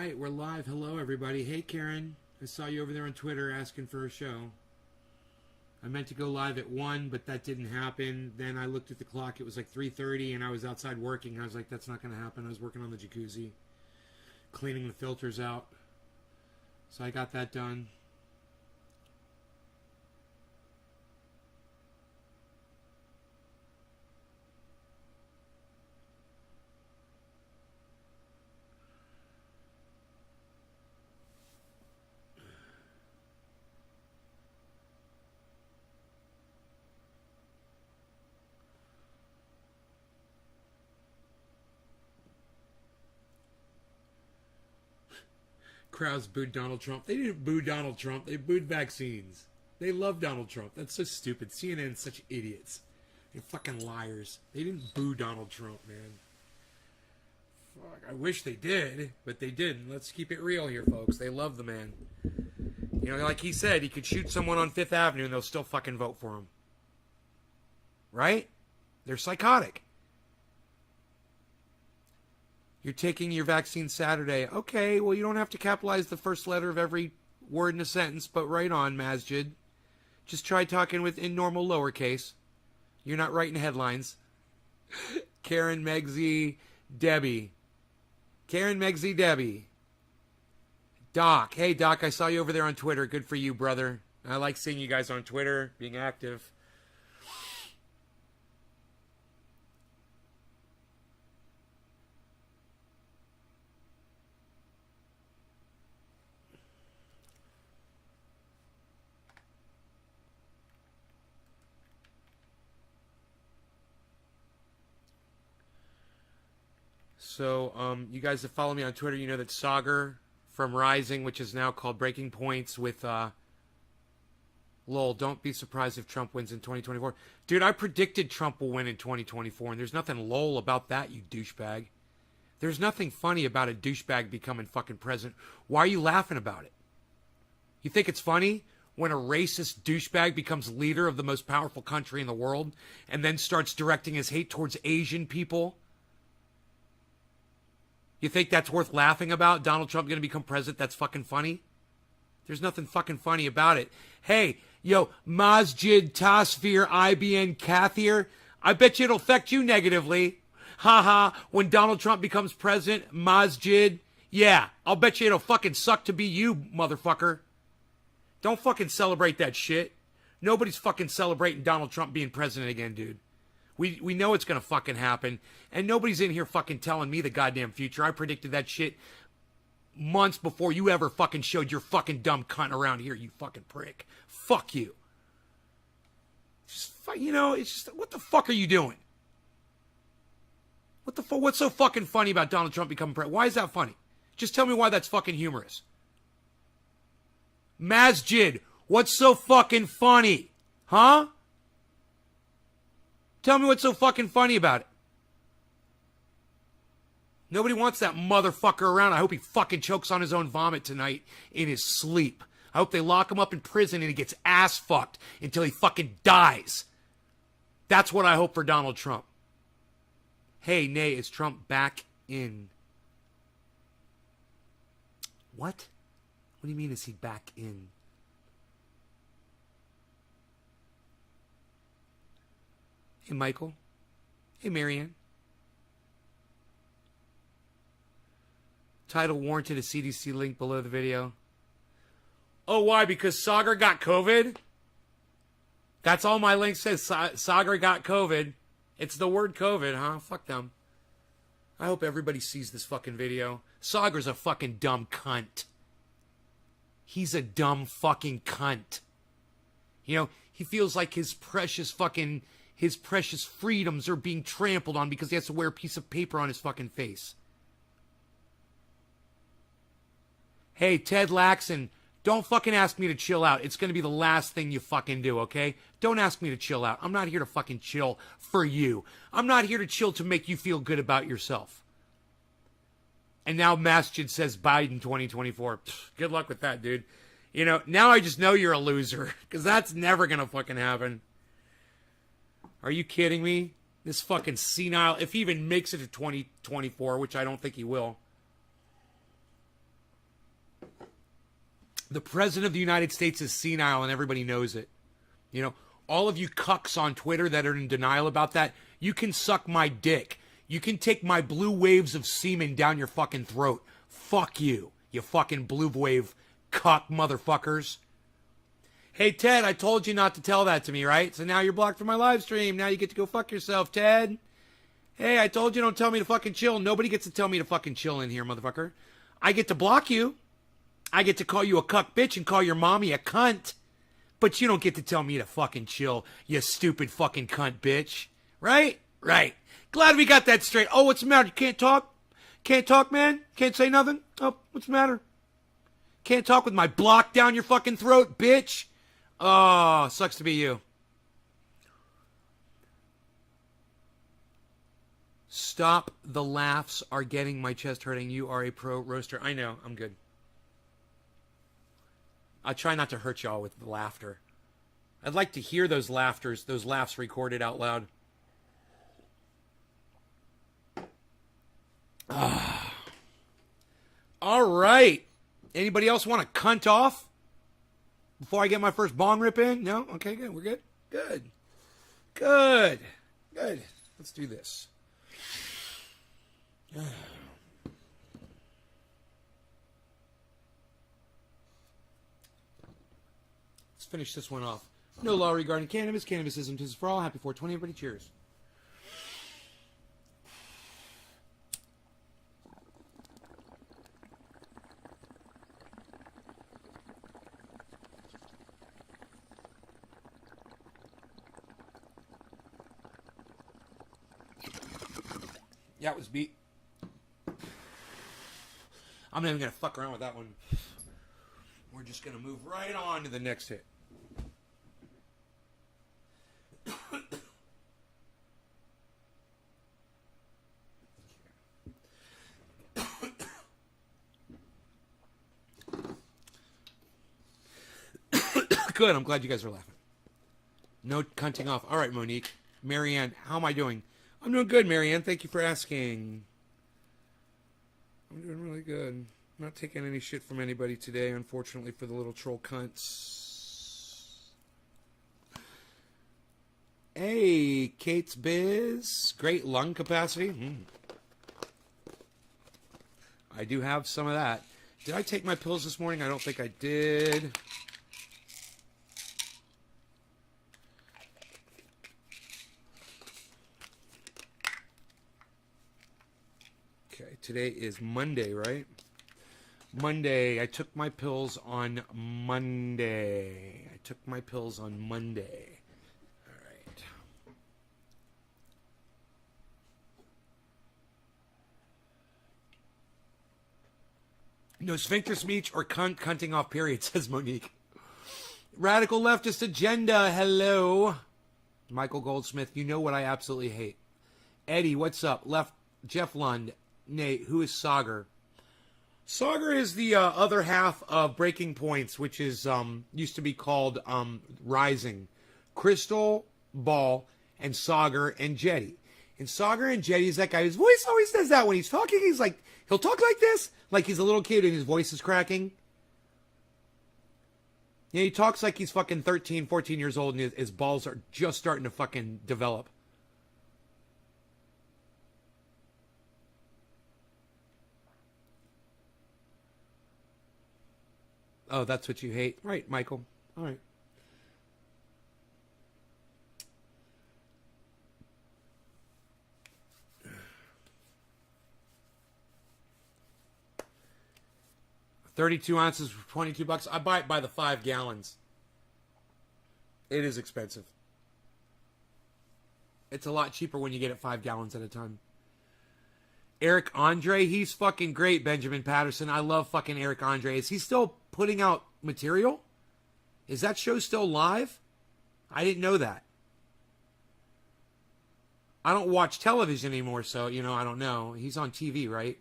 right, we're live. Hello, everybody. Hey, Karen. I saw you over there on Twitter asking for a show. I meant to go live at 1, but that didn't happen. Then I looked at the clock. It was like 3:30, and I was outside working. I was like, that's not going to happen. I was working on the jacuzzi, cleaning the filters out. So I got that done. Crowds booed Donald Trump. They didn't boo Donald Trump. They booed vaccines. They love Donald Trump. That's so stupid. CNN's such idiots. They're fucking liars. They didn't boo Donald Trump, man. Fuck, I wish they did, but they didn't. Let's keep it real here, folks. They love the man. You know, like he said, he could shoot someone on Fifth Avenue and they'll still fucking vote for him. Right? They're psychotic. You're taking your vaccine Saturday. Okay, well, you don't have to capitalize the first letter of every word in a sentence, but right on, Masjid. Just try talking in normal lowercase. You're not writing headlines. Karen, Megsy, Debbie. Karen, Megsy, Debbie. Doc. Hey, Doc, I saw you over there on Twitter. Good for you, brother. I like seeing you guys on Twitter, being active. So, you guys that follow me on Twitter, you know that Saagar from Rising, which is now called Breaking Points with, lol, don't be surprised if Trump wins in 2024. Dude, I predicted Trump will win in 2024, and there's nothing lol about that, you douchebag. There's nothing funny about a douchebag becoming fucking president. Why are you laughing about it? You think it's funny when a racist douchebag becomes leader of the most powerful country in the world and then starts directing his hate towards Asian people? You think that's worth laughing about? Donald Trump going to become president? That's fucking funny? There's nothing fucking funny about it. Hey, yo, Masjid Tasfir IBN Kathir, I bet you it'll affect you negatively. Haha, when Donald Trump becomes president, Masjid, yeah, I'll bet you it'll fucking suck to be you, motherfucker. Don't fucking celebrate that shit. Nobody's fucking celebrating Donald Trump being president again, dude. We know it's going to fucking happen. And nobody's in here fucking telling me the goddamn future. I predicted that shit months before you ever fucking showed your fucking dumb cunt around here, you fucking prick. Fuck you. Just, you know, it's just, what the fuck are you doing? What the fuck? What's so fucking funny about Donald Trump becoming president? Why is that funny? Just tell me why that's fucking humorous. Masjid, what's so fucking funny? Huh? Tell me what's so fucking funny about it. Nobody wants that motherfucker around. I hope he fucking chokes on his own vomit tonight in his sleep. I hope they lock him up in prison and he gets ass fucked until he fucking dies. That's what I hope for Donald Trump. Hey, Nay, is Trump back in? What? What do you mean, is he back in? Hey, Michael. Hey, Marianne. Title warranted, a CDC link below the video. Oh, why? Because Saagar got COVID? That's all my link says. Saagar got COVID. It's the word COVID, huh? Fuck them. I hope everybody sees this fucking video. Saagar's a fucking dumb cunt. He's a dumb fucking cunt. You know, he feels like his precious freedoms are being trampled on because he has to wear a piece of paper on his fucking face. Hey, Ted Laxon, don't fucking ask me to chill out. It's going to be the last thing you fucking do, okay? Don't ask me to chill out. I'm not here to fucking chill for you. I'm not here to chill to make you feel good about yourself. And now Masjid says Biden 2024. Pfft, good luck with that, dude. You know, now I just know you're a loser, because that's never going to fucking happen. Are you kidding me? This fucking senile, if he even makes it to 2024, which I don't think he will. The president of the United States is senile and everybody knows it. You know, all of you cucks on Twitter that are in denial about that, you can suck my dick. You can take my blue waves of semen down your fucking throat. Fuck you, you fucking blue wave cuck motherfuckers. Hey, Ted, I told you not to tell that to me, right? So now you're blocked from my live stream. Now you get to go fuck yourself, Ted. Hey, I told you don't tell me to fucking chill. Nobody gets to tell me to fucking chill in here, motherfucker. I get to block you. I get to call you a cuck bitch and call your mommy a cunt. But you don't get to tell me to fucking chill, you stupid fucking cunt bitch. Right? Right. Glad we got that straight. Oh, what's the matter? You can't talk? Can't talk, man? Can't say nothing? Oh, what's the matter? Can't talk with my block down your fucking throat, bitch? Oh, sucks to be you. Stop the laughs are getting my chest hurting. You are a pro roaster. I know. I'm good. I try not to hurt y'all with the laughter. I'd like to hear those laughs recorded out loud. All right. Anybody else want to cunt off before I get my first bong rip in? No? Okay, good. We're good? Good. Good. Good. Let's do this. Let's finish this one off. No law regarding cannabis. Cannabis isn't just for all. Happy 420, everybody. Cheers. Yeah, it was beat. I'm not even going to fuck around with that one. We're just going to move right on to the next hit. Good, I'm glad you guys are laughing. No cunting off. All right, Monique. Marianne, how am I doing? I'm doing good, Marianne. Thank you for asking. I'm doing really good. I'm not taking any shit from anybody today, unfortunately, for the little troll cunts. Hey, Kate's Biz. Great lung capacity. I do have some of that. Did I take my pills this morning? I don't think I did. Okay, today is Monday, right? Monday. I took my pills on Monday. All right. No sphincter speech or cunting off, period, says Monique. Radical leftist agenda. Hello. Michael Goldsmith, you know what I absolutely hate. Eddie, what's up? Left. Jeff Lund. Nate, who is Saagar? Saagar is the other half of Breaking Points, which is used to be called Rising. Crystal, Ball, and Saagar and Jetty. And Saagar and Jetty is that guy. His voice always does that when he's talking. He's like, he'll talk like this, like he's a little kid and his voice is cracking. Yeah, he talks like he's fucking 13, 14 years old and his balls are just starting to fucking develop. Oh, that's what you hate? Right, Michael. All right. $32 ounces for $22. I buy it by the 5 gallons. It is expensive. It's a lot cheaper when you get it 5 gallons at a time. Eric Andre, he's fucking great, Benjamin Patterson. I love fucking Eric Andre. Is he still putting out material? Is that show still live? I didn't know that. I don't watch television anymore, so, you know, I don't know. He's on TV, right?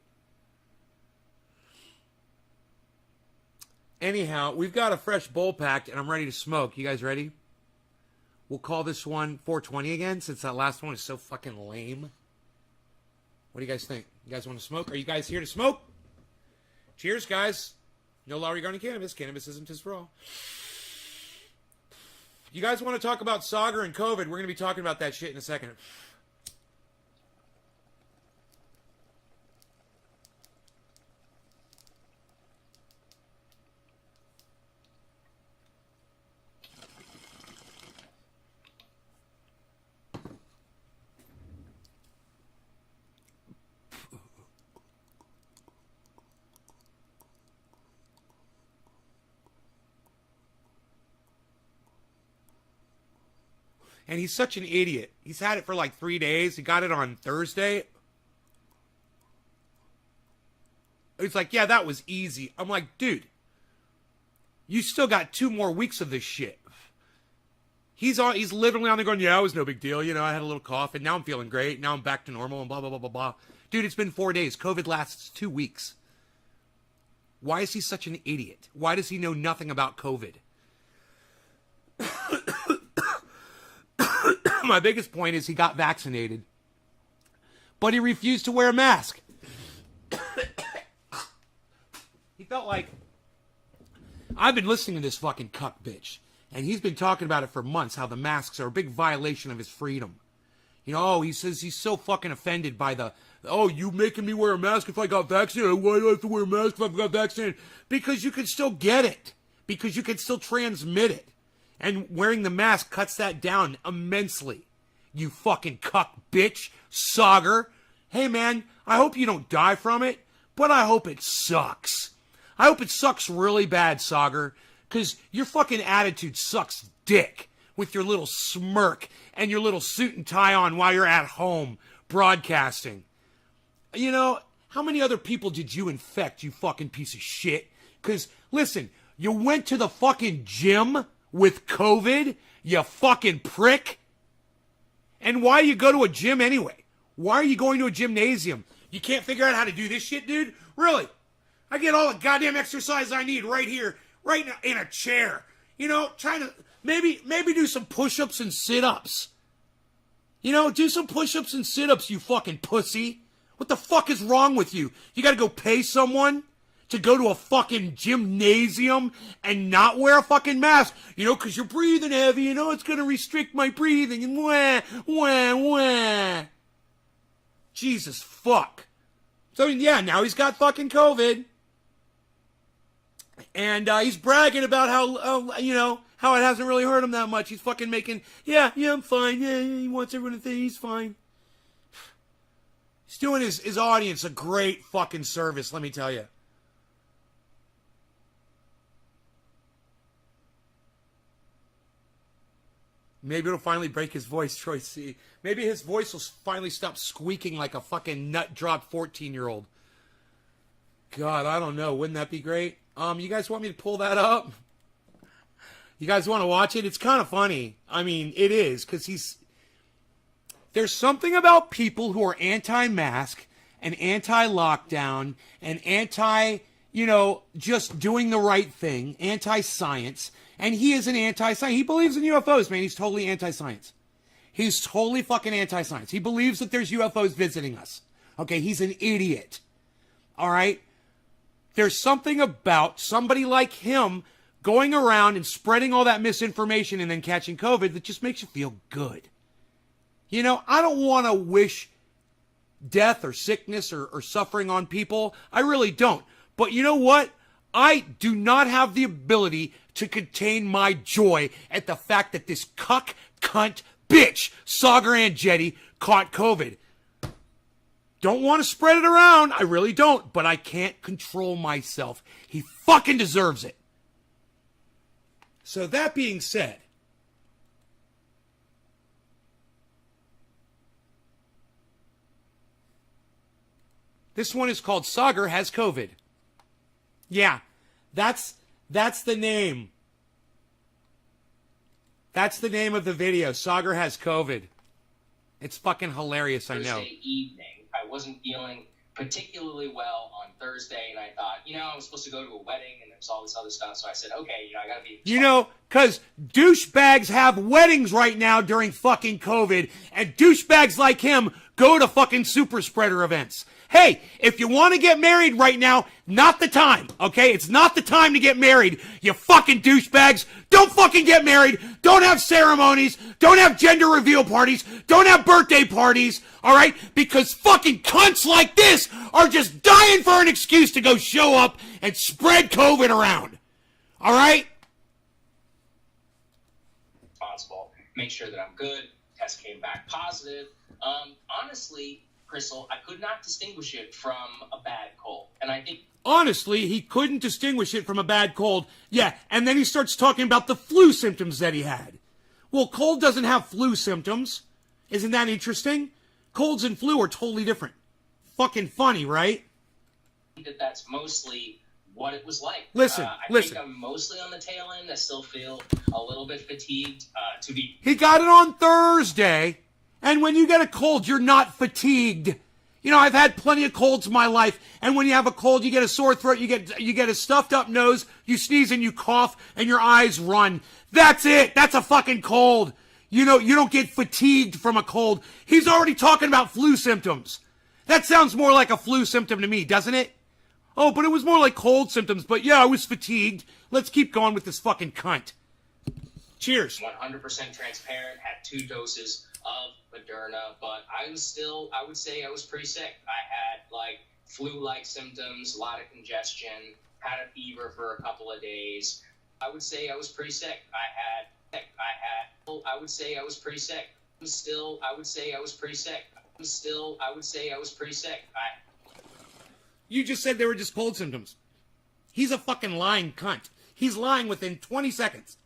Anyhow, we've got a fresh bowl packed, and I'm ready to smoke. You guys ready? We'll call this one 420 again, since that last one is so fucking lame. What do you guys think? You guys want to smoke? Are you guys here to smoke? Cheers, guys. No law regarding cannabis. Cannabis isn't just for all. You guys want to talk about Saagar and COVID? We're going to be talking about that shit in a second. And he's such an idiot. He's had it for like 3 days. He got it on Thursday. He's like, yeah, that was easy. I'm like, dude, you still got 2 more weeks of this shit. He's literally on there going, yeah, it was no big deal. You know, I had a little cough and now I'm feeling great. Now I'm back to normal and blah, blah, blah, blah, blah. Dude, it's been 4 days. COVID lasts 2 weeks. Why is he such an idiot? Why does he know nothing about COVID? My biggest point is he got vaccinated, but he refused to wear a mask. He felt like, I've been listening to this fucking cuck bitch, and he's been talking about it for months, how the masks are a big violation of his freedom. You know, he says he's so fucking offended by you making me wear a mask if I got vaccinated. Why do I have to wear a mask if I got vaccinated? Because you can still get it. Because you can still transmit it. And wearing the mask cuts that down immensely. You fucking cuck bitch, Saagar. Hey man, I hope you don't die from it, but I hope it sucks. I hope it sucks really bad, Saagar, because your fucking attitude sucks dick with your little smirk and your little suit and tie on while you're at home broadcasting. You know, how many other people did you infect, you fucking piece of shit? Because, listen, you went to the fucking gym with COVID, you fucking prick. And why you go to a gym anyway? Why are you going to a gymnasium? You can't figure out how to do this shit, dude? Really? I get all the goddamn exercise I need right here, right now, in a chair. You know, trying to maybe do some push-ups and sit-ups. You know, do some push-ups and sit-ups, you fucking pussy. What the fuck is wrong with you? You gotta go pay someone to go to a fucking gymnasium and not wear a fucking mask, you know, because you're breathing heavy, you know, it's going to restrict my breathing, and wah, wah, wah. Jesus fuck. So, yeah, now he's got fucking COVID. And he's bragging about how, you know, how it hasn't really hurt him that much. He's fucking making, yeah, I'm fine. Yeah, he wants everyone to think he's fine. He's doing his audience a great fucking service, let me tell you. Maybe it'll finally break his voice, Troy C. Maybe his voice will finally stop squeaking like a fucking nut-dropped 14-year-old. God, I don't know. Wouldn't that be great? You guys want me to pull that up? You guys want to watch it? It's kind of funny. I mean, it is, because there's something about people who are anti-mask and anti-lockdown and anti, you know, just doing the right thing, anti-science. And he is an anti-science. He believes in UFOs, man. He's totally anti-science. He's totally fucking anti-science. He believes that there's UFOs visiting us. Okay, he's an idiot. All right? There's something about somebody like him going around and spreading all that misinformation and then catching COVID that just makes you feel good. You know, I don't want to wish death or sickness or suffering on people. I really don't. But you know what? I do not have the ability to contain my joy at the fact that this cuck, cunt, bitch, Saagar Enjeti caught COVID. Don't want to spread it around. I really don't. But I can't control myself. He fucking deserves it. So that being said, this one is called Saagar Has COVID. Yeah, that's the name. That's the name of the video. Saagar Has COVID. It's fucking hilarious, I know. Thursday evening, I wasn't feeling particularly well on Thursday, and I thought, I was supposed to go to a wedding and there's all this other stuff. So I said, okay, I got to be... Because douchebags have weddings right now during fucking COVID, and douchebags like him go to fucking super spreader events. Hey, if you want to get married right now, not the time, okay? It's not the time to get married, you fucking douchebags. Don't fucking get married. Don't have ceremonies. Don't have gender reveal parties. Don't have birthday parties, all right? Because fucking cunts like this are just dying for an excuse to go show up and spread COVID around, all right? Responsible. Make sure that I'm good. Test came back positive. Honestly, Crystal, I could not distinguish it from a bad cold. And I think... Honestly, he couldn't distinguish it from a bad cold. Yeah, and then he starts talking about the flu symptoms that he had. Well, cold doesn't have flu symptoms. Isn't that interesting? Colds and flu are totally different. Fucking funny, right? That's mostly what it was like. Listen. I think I'm mostly on the tail end. I still feel a little bit fatigued. He got it on Thursday. And when you get a cold, you're not fatigued. I've had plenty of colds in my life, and when you have a cold, you get a sore throat, you get a stuffed up nose, you sneeze and you cough, and your eyes run. That's it. That's a fucking cold. You don't get fatigued from a cold. He's already talking about flu symptoms. That sounds more like a flu symptom to me, doesn't it? Oh, but it was more like cold symptoms, but yeah, I was fatigued. Let's keep going with this fucking cunt. Cheers. 100% transparent, had 2 doses of Moderna, but I would say I was pretty sick. I had flu-like symptoms, a lot of congestion, had a fever for a couple of days. I would say I was pretty sick. I would say I was pretty sick. I would say I was pretty sick. You just said they were just cold symptoms. He's a fucking lying cunt. He's lying within 20 seconds.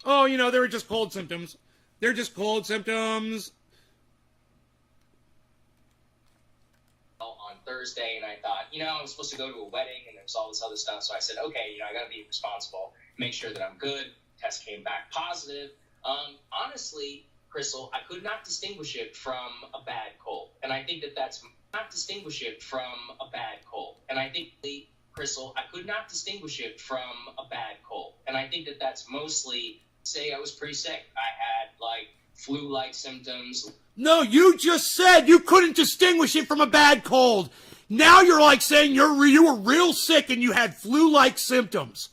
Oh, they were just cold symptoms. They're just cold symptoms. On Thursday, and I thought, I was supposed to go to a wedding, and there's all this other stuff. So I said, okay, I got to be responsible, make sure that I'm good. Test came back positive. Honestly, Crystal, I could not distinguish it from a bad cold, and I think that's not distinguish it from a bad cold, and I think Crystal, I could not distinguish it from a bad cold, and I think that's mostly. Say I was pretty sick. I had flu-like symptoms. No, you just said you couldn't distinguish it from a bad cold. Now you're saying you were real sick and you had flu-like symptoms.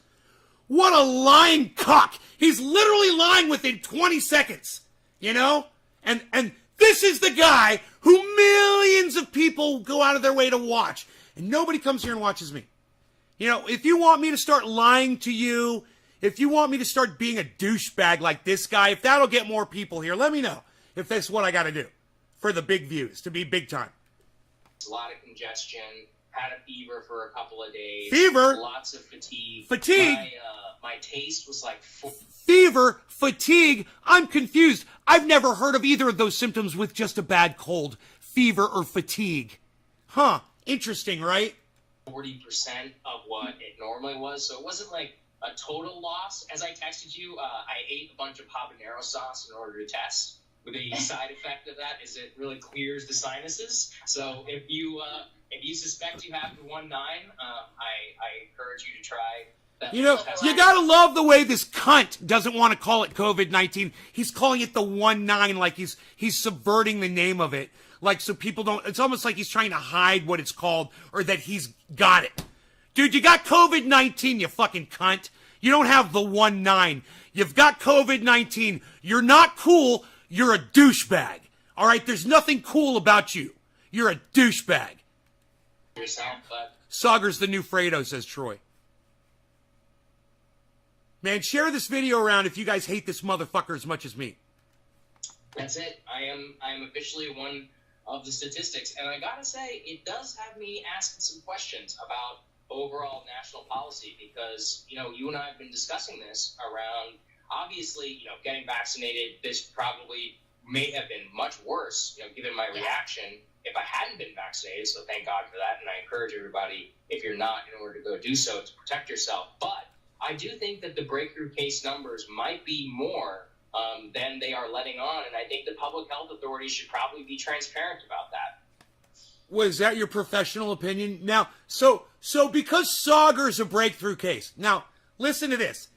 What a lying cock. He's literally lying within 20 seconds. And this is the guy who millions of people go out of their way to watch. And nobody comes here and watches me. If you want me to start lying to you, if you want me to start being a douchebag like this guy, if that'll get more people here, let me know if that's what I got to do for the big views, to be big time. A lot of congestion, had a fever for a couple of days. Fever? Lots of fatigue. Fatigue? My taste was Fever, fatigue, I'm confused. I've never heard of either of those symptoms with just a bad cold, fever or fatigue. Huh, interesting, right? 40% of what it normally was, so it wasn't a total loss. As I texted you, I ate a bunch of habanero sauce in order to test. With the side effect of that is it really clears the sinuses. So if you suspect you have the 1.9, I encourage you to try that. You gotta love the way this cunt doesn't want to call it COVID-19. He's calling it the 1.9 like he's subverting the name of it. So people don't, it's almost like he's trying to hide what it's called or that he's got it. Dude, you got COVID-19, you fucking cunt. You don't have the 1.9. You've got COVID-19. You're not cool. You're a douchebag. All right? There's nothing cool about you. You're a douchebag. Saagar's the new Fredo, says Troy. Man, share this video around if you guys hate this motherfucker as much as me. That's it. I am officially one of the statistics. And I gotta say, it does have me asking some questions about overall national policy, because you and I have been discussing this around, obviously, getting vaccinated. This probably may have been much worse, given my reaction if I hadn't been vaccinated. So thank God for that, and I encourage everybody, if you're not, in order to go do so, to protect yourself. But I do think that the breakthrough case numbers might be more than they are letting on, and I think the public health authorities should probably be transparent about that. Was that your professional opinion? Now, so So because Saagar's a breakthrough case. Now, listen to this.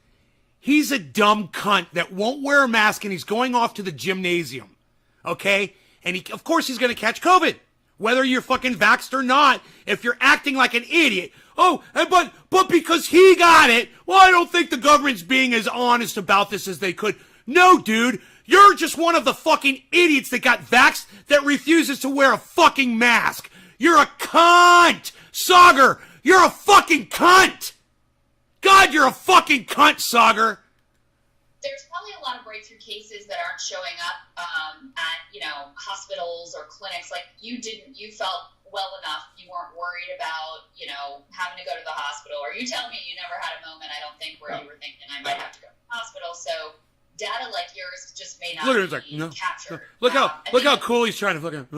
He's a dumb cunt that won't wear a mask and he's going off to the gymnasium. Okay? And of course he's going to catch COVID. Whether you're fucking vaxxed or not, if you're acting like an idiot. Oh, but because he got it, well, I don't think the government's being as honest about this as they could. No, dude. You're just one of the fucking idiots that got vaxxed that refuses to wear a fucking mask. You're a cunt. Saagar, you're a fucking cunt. God, you're a fucking cunt, Saagar. There's probably a lot of breakthrough cases that aren't showing up at, hospitals or clinics. Like you felt well enough. You weren't worried about, having to go to the hospital. Or you tell me you never had a moment, I don't think, where you were thinking I might have to go to the hospital. So data like yours just may not be captured. Look how cool he's trying to fucking,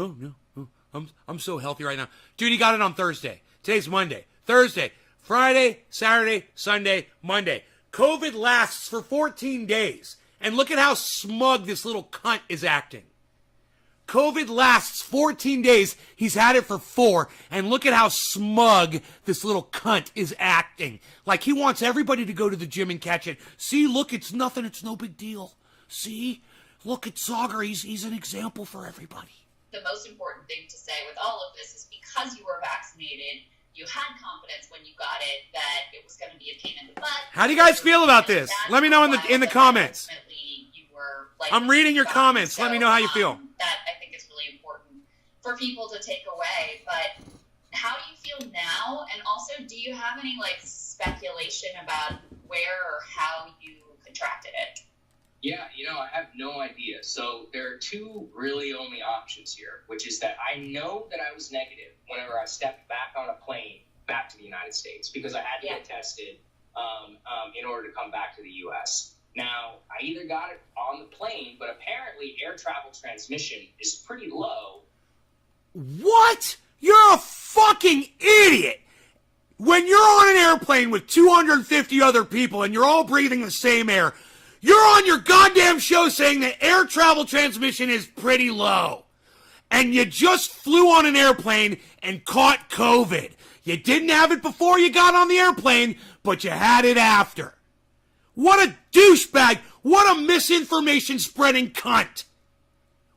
I'm so healthy right now. Dude, he got it on Thursday. Today's Monday. Thursday, Friday, Saturday, Sunday, Monday. COVID lasts for 14 days. And look at how smug this little cunt is acting. COVID lasts 14 days. He's had it for 4. And look at how smug this little cunt is acting. Like he wants everybody to go to the gym and catch it. See, look, it's nothing. It's no big deal. See? Look at Saagar. He's an example for everybody. The most important thing to say with all of this is because you were vaccinated, you had confidence when you got it that it was going to be a pain in the butt. How do you guys feel about this? Let me know in the comments. You were, like, I'm reading your comments. Let me know how you feel. That I think is really important for people to take away. But how do you feel now? And also, do you have any speculation about where or how you contracted it? Yeah, I have no idea. So there are two really only options here, which is that I know that I was negative whenever I stepped back on a plane back to the United States because I had to get tested in order to come back to the U.S. Now, I either got it on the plane, but apparently air travel transmission is pretty low. What? You're a fucking idiot! When you're on an airplane with 250 other people and you're all breathing the same air, you're on your goddamn show saying that air travel transmission is pretty low. And you just flew on an airplane and caught COVID. You didn't have it before you got on the airplane, but you had it after. What a douchebag. What a misinformation spreading cunt.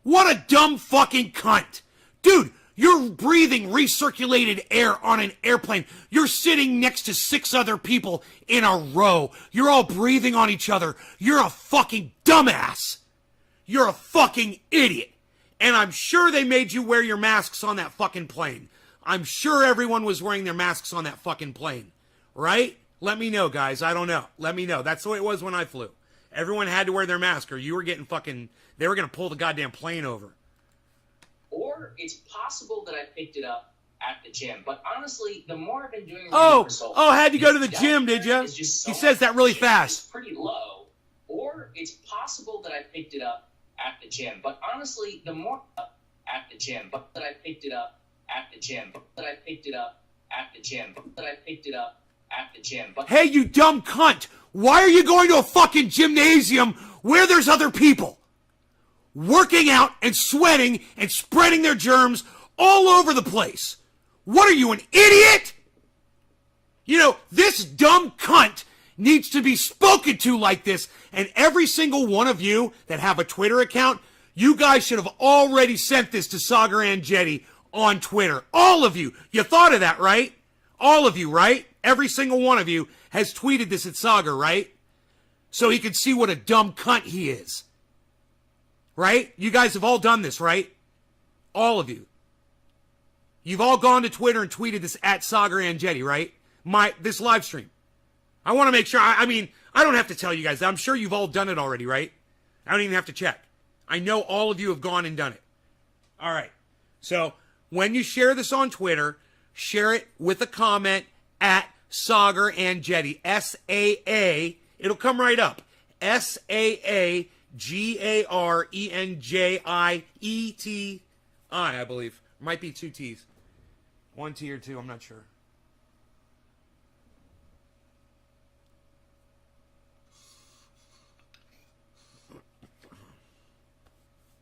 What a dumb fucking cunt. Dude, you're breathing recirculated air on an airplane. You're sitting next to 6 other people in a row. You're all breathing on each other. You're a fucking dumbass. You're a fucking idiot. And I'm sure they made you wear your masks on that fucking plane. I'm sure everyone was wearing their masks on that fucking plane. Right? Let me know, guys. I don't know. Let me know. That's the way it was when I flew. Everyone had to wear their mask or you were getting fucking... They were going to pull the goddamn plane over. Or it's possible that I picked it up at the gym. But honestly, the more I've been doing... Had you go to the gym, did you? He says that really fast. It's pretty low. Or it's possible that I picked it up at the gym. But honestly, the more... At the gym. But that I picked it up at the gym. But that I picked it up at the gym. But that I picked it up at the gym. But hey, you dumb cunt! Why are you going to a fucking gymnasium where there's other people? Working out and sweating and spreading their germs all over the place. What are you, an idiot? This dumb cunt needs to be spoken to like this. And every single one of you that have a Twitter account, you guys should have already sent this to Saagar and Jetty on Twitter. All of you. You thought of that, right? All of you, right? Every single one of you has tweeted this at Saagar, right? So he can see what a dumb cunt he is. Right? You guys have all done this, right? All of you. You've all gone to Twitter and tweeted this at Saagar and Jetty, right? This live stream. I want to make sure, I don't have to tell you guys. I'm sure you've all done it already, right? I don't even have to check. I know all of you have gone and done it. All right. So when you share this on Twitter, share it with a comment at Saagar and Jetty. S-A-A. It'll come right up. S-A-A. Garenjieti, I believe. Might be 2 T's. 1 T or 2, I'm not sure.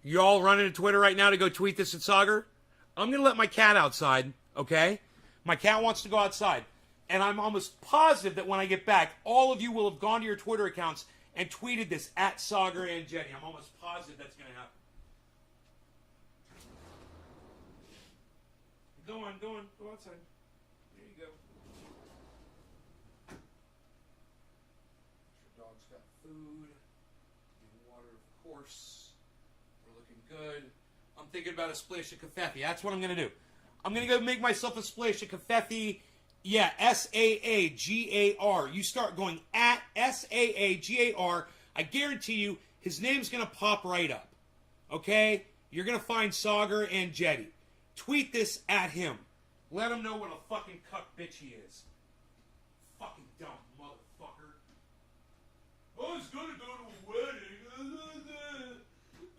You all running to Twitter right now to go tweet this at Saagar? I'm going to let my cat outside, okay? My cat wants to go outside. And I'm almost positive that when I get back, all of you will have gone to your Twitter accounts and tweeted this at Saagar and Jenny. I'm almost positive that's going to happen. Go on. Go outside. There you go. Your dog's got food. And water, of course. We're looking good. I'm thinking about a splash of kefefe. That's what I'm going to do. I'm going to go make myself a splash of kefefe. Yeah, Saagar. You start going at Saagar. I guarantee you his name's going to pop right up. Okay? You're going to find Saagar and Jetty. Tweet this at him. Let him know what a fucking cuck bitch he is. Fucking dumb motherfucker. I was going to go to a wedding.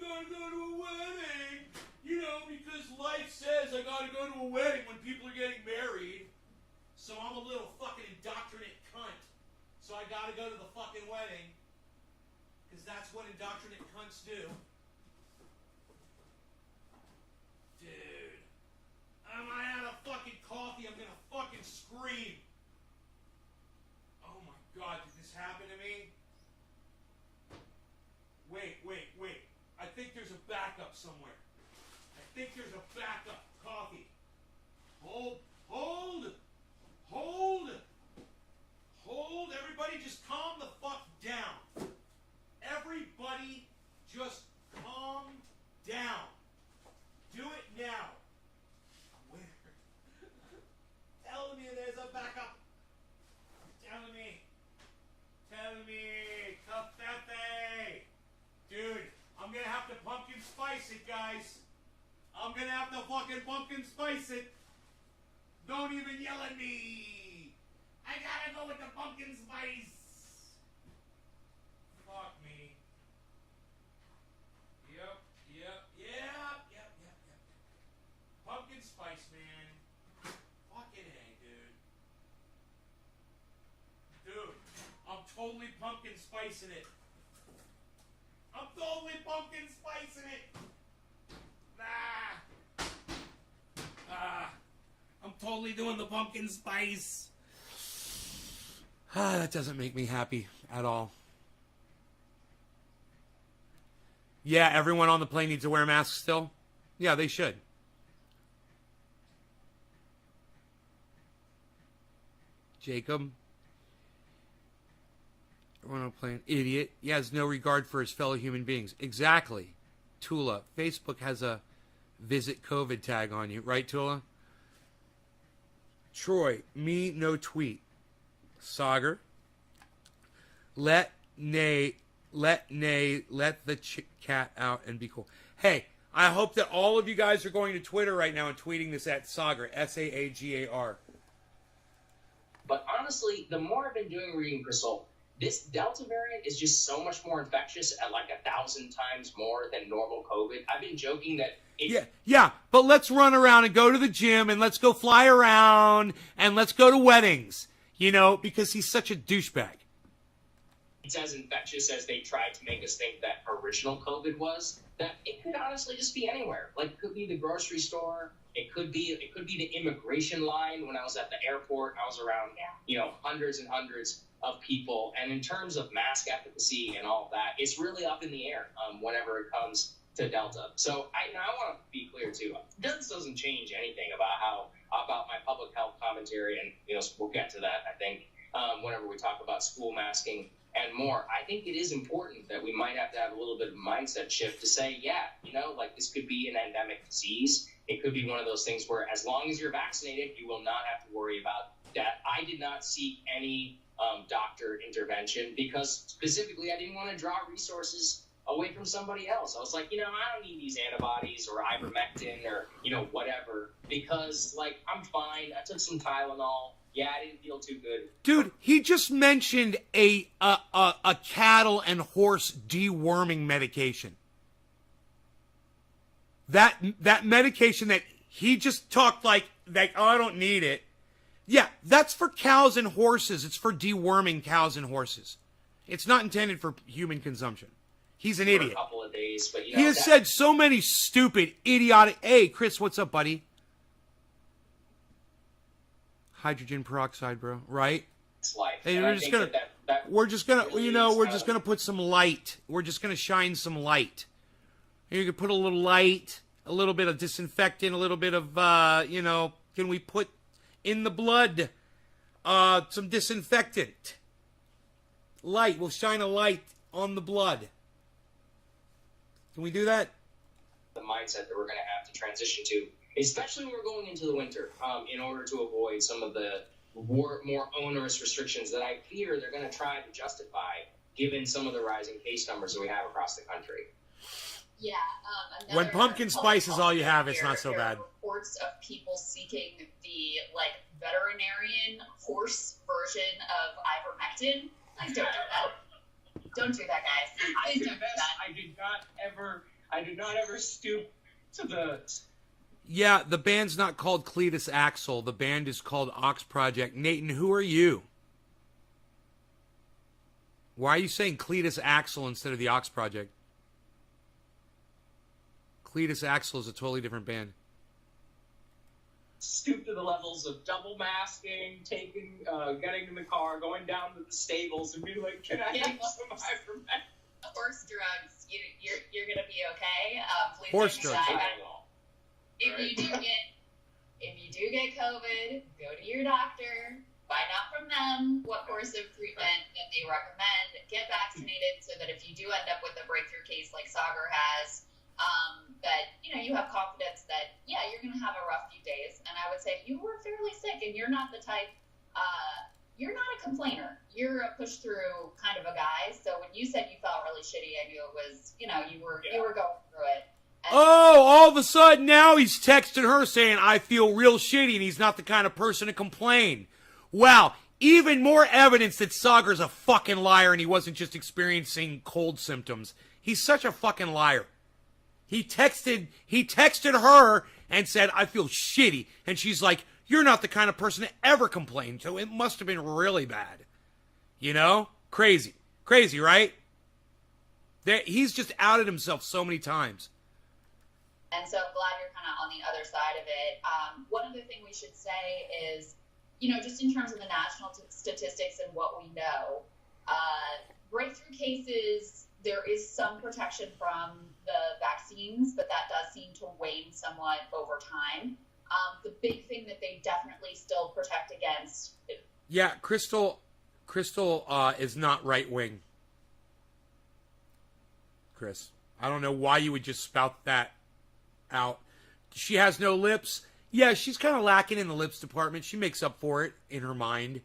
Gotta go to a wedding. You know, because life says I gotta go to a wedding when people are getting married. So I'm a little fucking indoctrinate cunt. So I gotta go to the fucking wedding. Because that's what indoctrinate cunts do. Dude. Am I out of fucking coffee? I'm gonna fucking scream. Oh my god, did this happen to me? Wait. I think there's a backup somewhere. I think there's a backup. Coffee. Hold. Everybody just calm the fuck down. Everybody just calm down. Do it now. Where? Tell me there's a backup. Tell me. Cafefe. Dude, I'm gonna have to pumpkin spice it, guys. I'm gonna have to fucking pumpkin spice it. Don't even yell at me. I gotta go with the pumpkin spice. Fuck me. Yep. Pumpkin spice, man. Fucking A, dude. Dude, I'm totally pumpkin spicing it. I'm totally doing the pumpkin spice. That doesn't make me happy at all. Yeah, everyone on the plane needs to wear masks still. Yeah, they should. Jacob. Everyone on the plane. Idiot. He has no regard for his fellow human beings. Exactly. Tula. Facebook has a visit COVID tag on you. Right, Tula? Troy. Me, no tweet. Saagar. Let the cat out and be cool. Hey, I hope that all of you guys are going to Twitter right now and tweeting this at Saagar, Saagar. But honestly, the more I've been doing reading, Crystal, this Delta variant is just so much more infectious at like 1,000 times more than normal COVID. I've been joking that Yeah, but let's run around and go to the gym and let's go fly around and let's go to weddings, you know, because he's such a douchebag. It's as infectious as they tried to make us think that original COVID was, that it could honestly just be anywhere. Like, it could be the grocery store. It could be the immigration line. When I was at the airport, I was around, hundreds and hundreds of people. And in terms of mask efficacy and all of that, it's really up in the air whenever it comes to Delta. So I want to be clear too. This doesn't change anything about my public health commentary, and we'll get to that, I think, whenever we talk about school masking and more. I think it is important that we might have to have a little bit of a mindset shift to say, this could be an endemic disease. It could be one of those things where as long as you're vaccinated, you will not have to worry about that. I did not seek any doctor intervention because specifically I didn't want to draw resources away from somebody else. I was like, I don't need these antibodies or ivermectin or, whatever, because I'm fine. I took some Tylenol. Yeah, I didn't feel too good. Dude, he just mentioned a cattle and horse deworming medication. That medication that he just talked like, oh, I don't need it. Yeah, that's for cows and horses. It's for deworming cows and horses. It's not intended for human consumption. He's an idiot. For a couple of days, but he has said so many stupid, idiotic. Hey, Chris, what's up, buddy? Hydrogen peroxide, bro. Right? It's life. Hey, And we're I just think gonna, that we're just gonna, really you know, is we're kind just of- gonna put some light. We're just gonna shine some light. You can put a little light, a little bit of disinfectant, a little bit of, you know, can we put in the blood some disinfectant? Light. We'll shine a light on the blood. Can we do that? the mindset that we're going to have to transition to, especially when we're going into the winter, in order to avoid some of the more onerous restrictions that I fear they're going to try to justify, given some of the rising case numbers that we have across the country. Yeah. When pumpkin spice is all you have, it's not so bad. Reports of people seeking the veterinarian horse version of ivermectin. Please don't do that. Don't do that, guys. Please don't do that. I did not ever stoop to the. Yeah, the band's not called Cletus Axel. The band is called Ox Project. Nathan, who are you? Why are you saying Cletus Axel instead of the Ox Project? Cletus Axel is a totally different band. Stoop to the levels of double masking, getting in the car, going down to the stables, and be like, "Can I have some ivermectin?" Horse drugs. You're gonna be okay. Please Horse don't do drugs. that. If you do get COVID, go to your doctor. Find out from them what course of treatment that they recommend. Get vaccinated so that if you do end up with a breakthrough case like Saagar has, that you have confidence that you're going to have a rough few days. And I would say you were fairly sick, and you're not the type. You're not a complainer. You're a push through kind of a guy. So when you said you felt really shitty, I knew it was you were going through it. And All of a sudden now he's texting her saying, I feel real shitty, and he's not the kind of person to complain. Wow, even more evidence that Saagar's a fucking liar and he wasn't just experiencing cold symptoms. He's such a fucking liar. He texted her and said, I feel shitty. And she's like, you're not the kind of person to ever complain. So it must have been really bad. Crazy. Crazy, right? He's just outed himself so many times. And so I'm glad you're kind of on the other side of it. One other thing we should say is, just in terms of the national statistics and what we know, breakthrough cases, there is some protection from the vaccines, but that does seem to wane somewhat over time. The big thing that they definitely still protect against. Yeah, Crystal is not right wing. Chris, I don't know why you would just spout that out. She has no lips. Yeah, she's kind of lacking in the lips department. She makes up for it in her mind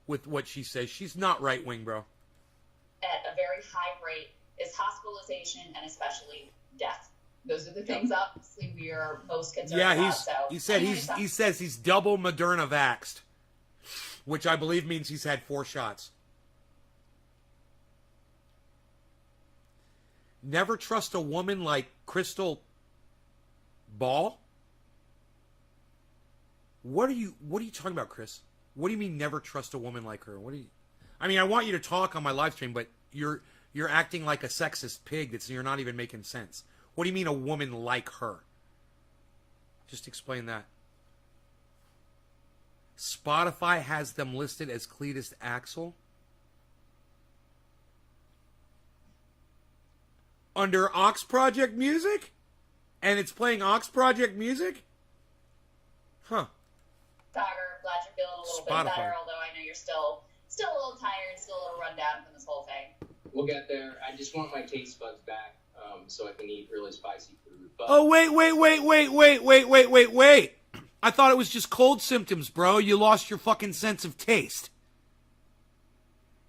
with what she says. She's not right wing, bro. At a very high rate is hospitalization and especially death. Those are the things obviously we are most concerned about. He says he's double Moderna vaxxed, which I believe means he's had 4 shots. Never trust a woman like Crystal Ball? What are you talking about, Chris? What do you mean never trust a woman like her? I want you to talk on my live stream, but you're acting like a sexist pig you're not even making sense. What do you mean a woman like her? Just explain that. Spotify has them listed as Cletus Axel. Under Ox Project music? And it's playing Ox Project music? Huh. Saagar, glad you're feeling a little bit better, although I know you're still a little tired, still a little run down from this whole thing. We'll get there. I just want my taste buds back so I can eat really spicy food. But Oh, wait. I thought it was just cold symptoms, bro. You lost your fucking sense of taste.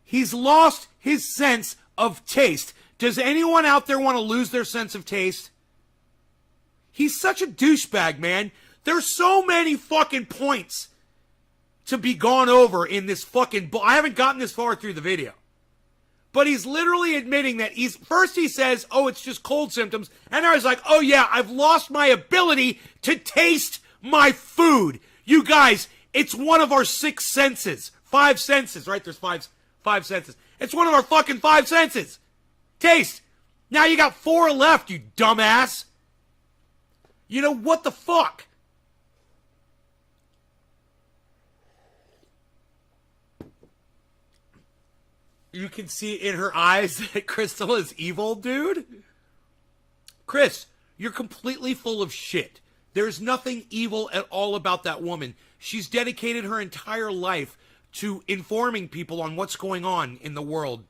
He's lost his sense of taste. Does anyone out there want to lose their sense of taste? He's such a douchebag, man. There's so many fucking points to be gone over in this fucking... I haven't gotten this far through the video. But he's literally admitting that first he says, oh, it's just cold symptoms. And now he's like, oh yeah, I've lost my ability to taste my food. You guys, it's one of our 6 senses. 5 senses, right? There's five senses. It's one of our fucking 5 senses. Taste. Now you got 4 left, you dumbass. What the fuck? You can see in her eyes that Crystal is evil, dude. Chris, you're completely full of shit. There's nothing evil at all about that woman. She's dedicated her entire life to informing people on what's going on in the world.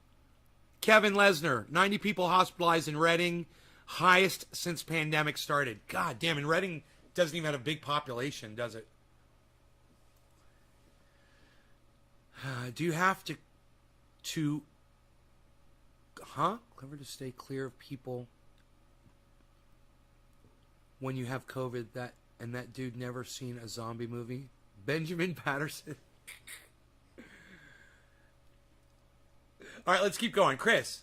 Kevin Lesnar, 90 people hospitalized in Reading, highest since pandemic started. God damn, and Reading doesn't even have a big population, does it? Do you have to clever to stay clear of people when you have COVID, that dude never seen a zombie movie? Benjamin Patterson. All right, let's keep going. Chris,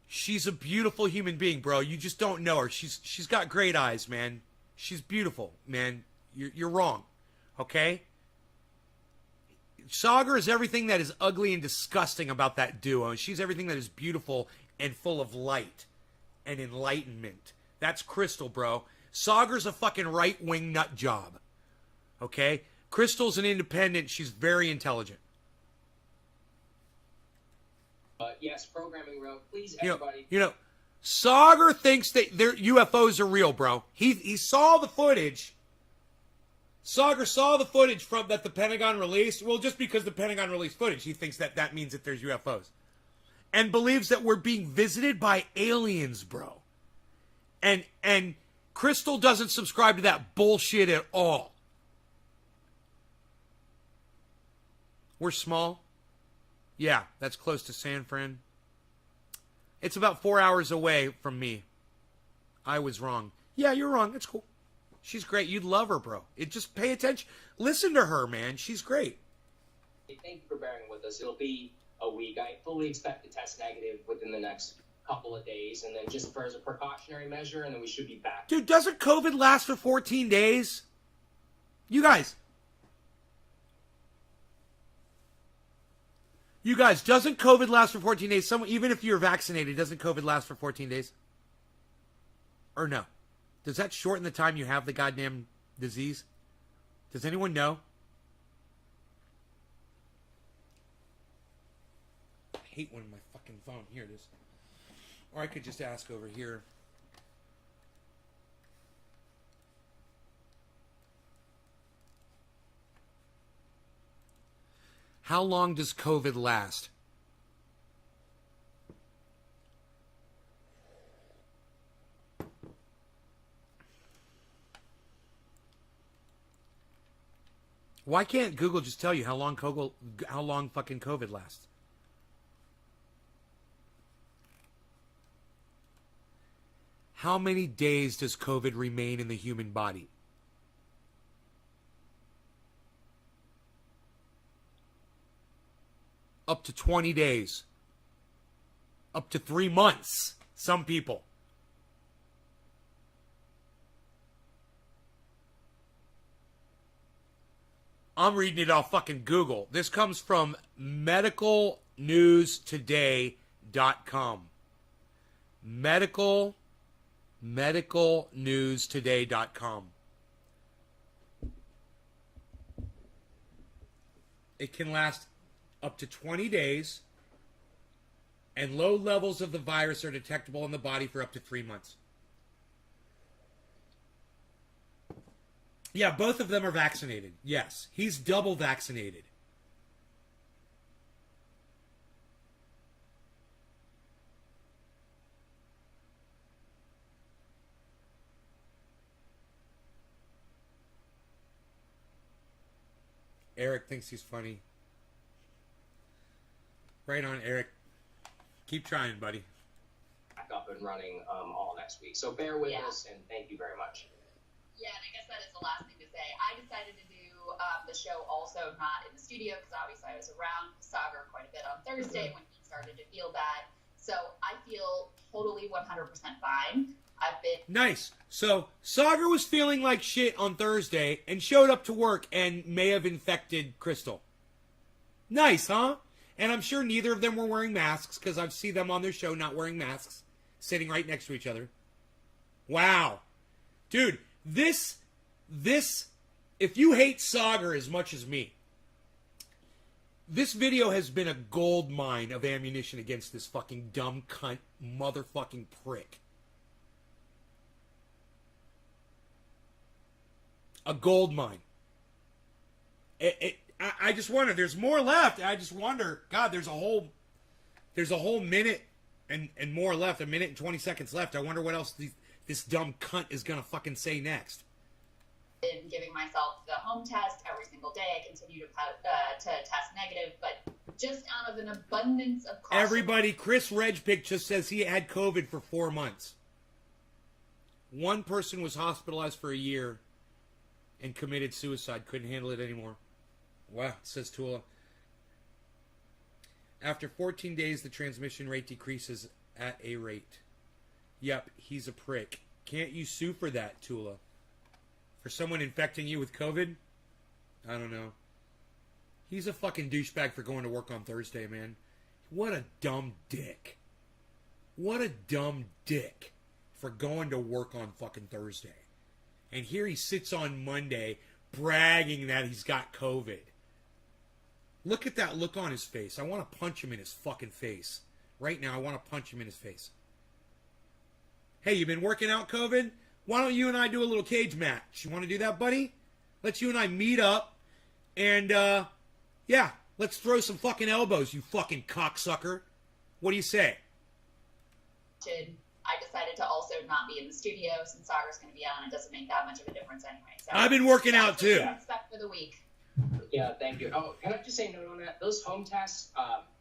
she's a beautiful human being, bro. You just don't know her. She's got great eyes, man. She's beautiful, man. You're wrong, okay? Saagar is everything that is ugly and disgusting about that duo, and she's everything that is beautiful and full of light and enlightenment. That's Crystal, bro. Saagar's a fucking right-wing nut job, okay? Crystal's an independent. She's very intelligent. Yes, programming row. Please, everybody. Saagar thinks that their UFOs are real, bro. He saw the footage. Saagar saw the footage that the Pentagon released. Well, just because the Pentagon released footage, he thinks that means that there's UFOs. And believes that we're being visited by aliens, bro. And Crystal doesn't subscribe to that bullshit at all. We're small. Yeah, that's close to San Fran. It's about 4 hours away from me. I was wrong. Yeah, you're wrong. It's cool. She's great. You'd love her, bro. Just pay attention. Listen to her, man. She's great. Thank you for bearing with us. It'll be a week. I fully expect to test negative within the next couple of days, and then just as a precautionary measure, and then we should be back. Dude, doesn't COVID last for 14 days? You guys, doesn't COVID last for 14 days? Even if you're vaccinated, doesn't COVID last for 14 days? Or no? Does that shorten the time you have the goddamn disease? Does anyone know? I hate when my fucking phone. Here it is. Or I could just ask over here. How long does COVID last? Why can't Google just tell you how long fucking COVID lasts? How many days does COVID remain in the human body? Up to 20 days. Up to 3 months. Some people. I'm reading it off fucking Google. This comes from medicalnewstoday.com. Medicalnewstoday.com. It can last up to 20 days, and low levels of the virus are detectable in the body for up to 3 months. Yeah, both of them are vaccinated. Yes, he's double vaccinated. Eric thinks he's funny. Right on, Eric. Keep trying, buddy. Back up and running all next week. So bear with Yeah. us, and thank you very much. Yeah, and I guess that is the last thing to say. I decided to do the show also not in the studio because obviously I was around Saagar quite a bit on Thursday when he started to feel bad. So I feel totally 100% fine. I've been... Nice. So Saagar was feeling like shit on Thursday and showed up to work and may have infected Crystal. Nice, huh? And I'm sure neither of them were wearing masks because I've seen them on their show not wearing masks, sitting right next to each other. Wow. Dude, this, if you hate Saagar as much as me, This video has been a gold mine of ammunition against this fucking dumb cunt motherfucking prick. A gold mine. I just wonder. There's more left. I just wonder. God, there's a whole minute and more left. A minute and 20 seconds left. I wonder what else this dumb cunt is gonna fucking say next. In giving myself the home test every single day, I continue to test negative, but just out of an abundance of caution. Everybody, Chris Regpick just says he had COVID for 4 months. One person was hospitalized for a year and committed suicide. Couldn't handle it anymore. Wow, says Tula. After 14 days, the transmission rate decreases at a rate. Yep, he's a prick. Can't you sue for that, Tula? For someone infecting you with COVID? I don't know. He's a fucking douchebag for going to work on Thursday, man. What a dumb dick. What a dumb dick for going to work on fucking Thursday. And here he sits on Monday bragging that he's got COVID. Look at that look on his face. I want to punch him in his fucking face. Right now, I want to punch him in his face. Hey, you been working out, COVID? Why don't you and I do a little cage match? You want to do that, buddy? Let's you and I meet up. And, yeah, let's throw some fucking elbows, you fucking cocksucker. What do you say? I decided to also not be in the studio since Saagar's going to be on. It doesn't make that much of a difference anyway. So I've been working out, too. Expect for the week. Yeah, thank you. Oh, can I just say no on that? Those home tests,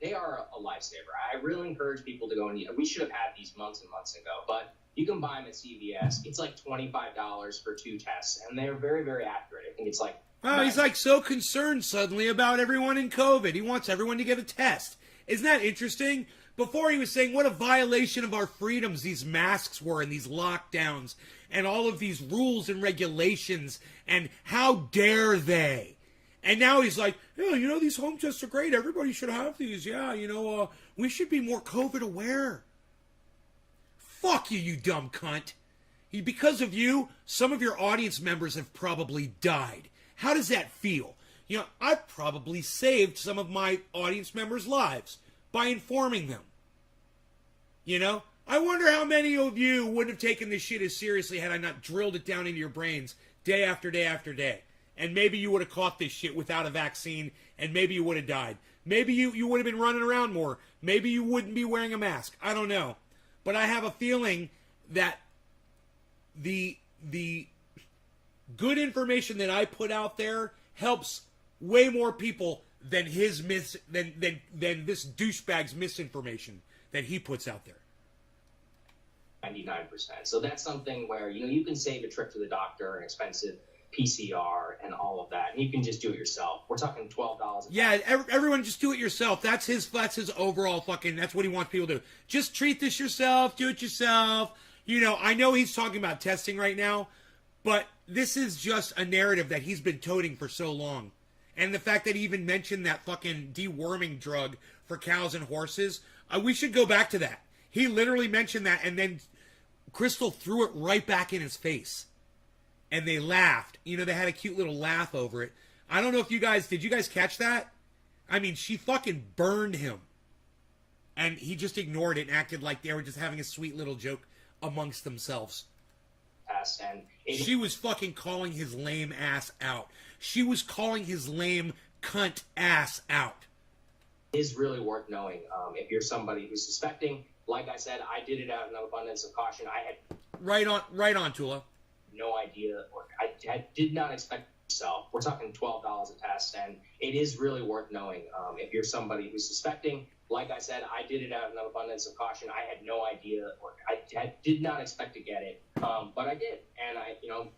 they are a lifesaver. I really encourage people to go and we should have had these months and months ago, but you can buy them at CVS. It's like $25 for 2 tests, and they're very, very accurate. I think it's like... Oh, he's like so concerned suddenly about everyone in COVID. He wants everyone to get a test. Isn't that interesting? Before he was saying what a violation of our freedoms these masks were and these lockdowns and all of these rules and regulations and how dare they. And now he's like, yeah, you know, these home tests are great. Everybody should have these. Yeah, you know, we should be more COVID aware. Fuck you, you dumb cunt. Because of you, some of your audience members have probably died. How does that feel? You know, I've probably saved some of my audience members' lives by informing them. You know? I wonder how many of you wouldn't have taken this shit as seriously had I not drilled it down into your brains day after day after day. And maybe you would have caught this shit without a vaccine, and maybe you would have died. Maybe you would have been running around more. Maybe you wouldn't be wearing a mask. I don't know. But I have a feeling that the good information that I put out there helps way more people than than this douchebag's misinformation that he puts out there. 99%. So that's something where, you know, you can save a trip to the doctor, an expensive PCR and all of that. And you can just do it yourself. We're talking $12. Yeah, everyone just do it yourself. That's his overall fucking, that's what he wants people to do. Just treat this yourself, do it yourself. You know, I know he's talking about testing right now, but this is just a narrative that he's been toting for so long. And the fact that he even mentioned that fucking deworming drug for cows and horses, we should go back to that. He literally mentioned that, and then Crystal threw it right back in his face. And they laughed. You know, they had a cute little laugh over it. I don't know if did you guys catch that? I mean, she fucking burned him. And he just ignored it and acted like they were just having a sweet little joke amongst themselves. And she was fucking calling his lame ass out. She was calling his lame cunt ass out. It is really worth knowing if you're somebody who's suspecting. Like I said, I did it out of an abundance of caution. I had right on, Tula. No idea, or I did not expect myself. We're talking $12 a test, and it is really worth knowing if you're somebody who's suspecting. Like I said, I did it out of an abundance of caution. I had no idea, or I did not expect to get it, but I did, and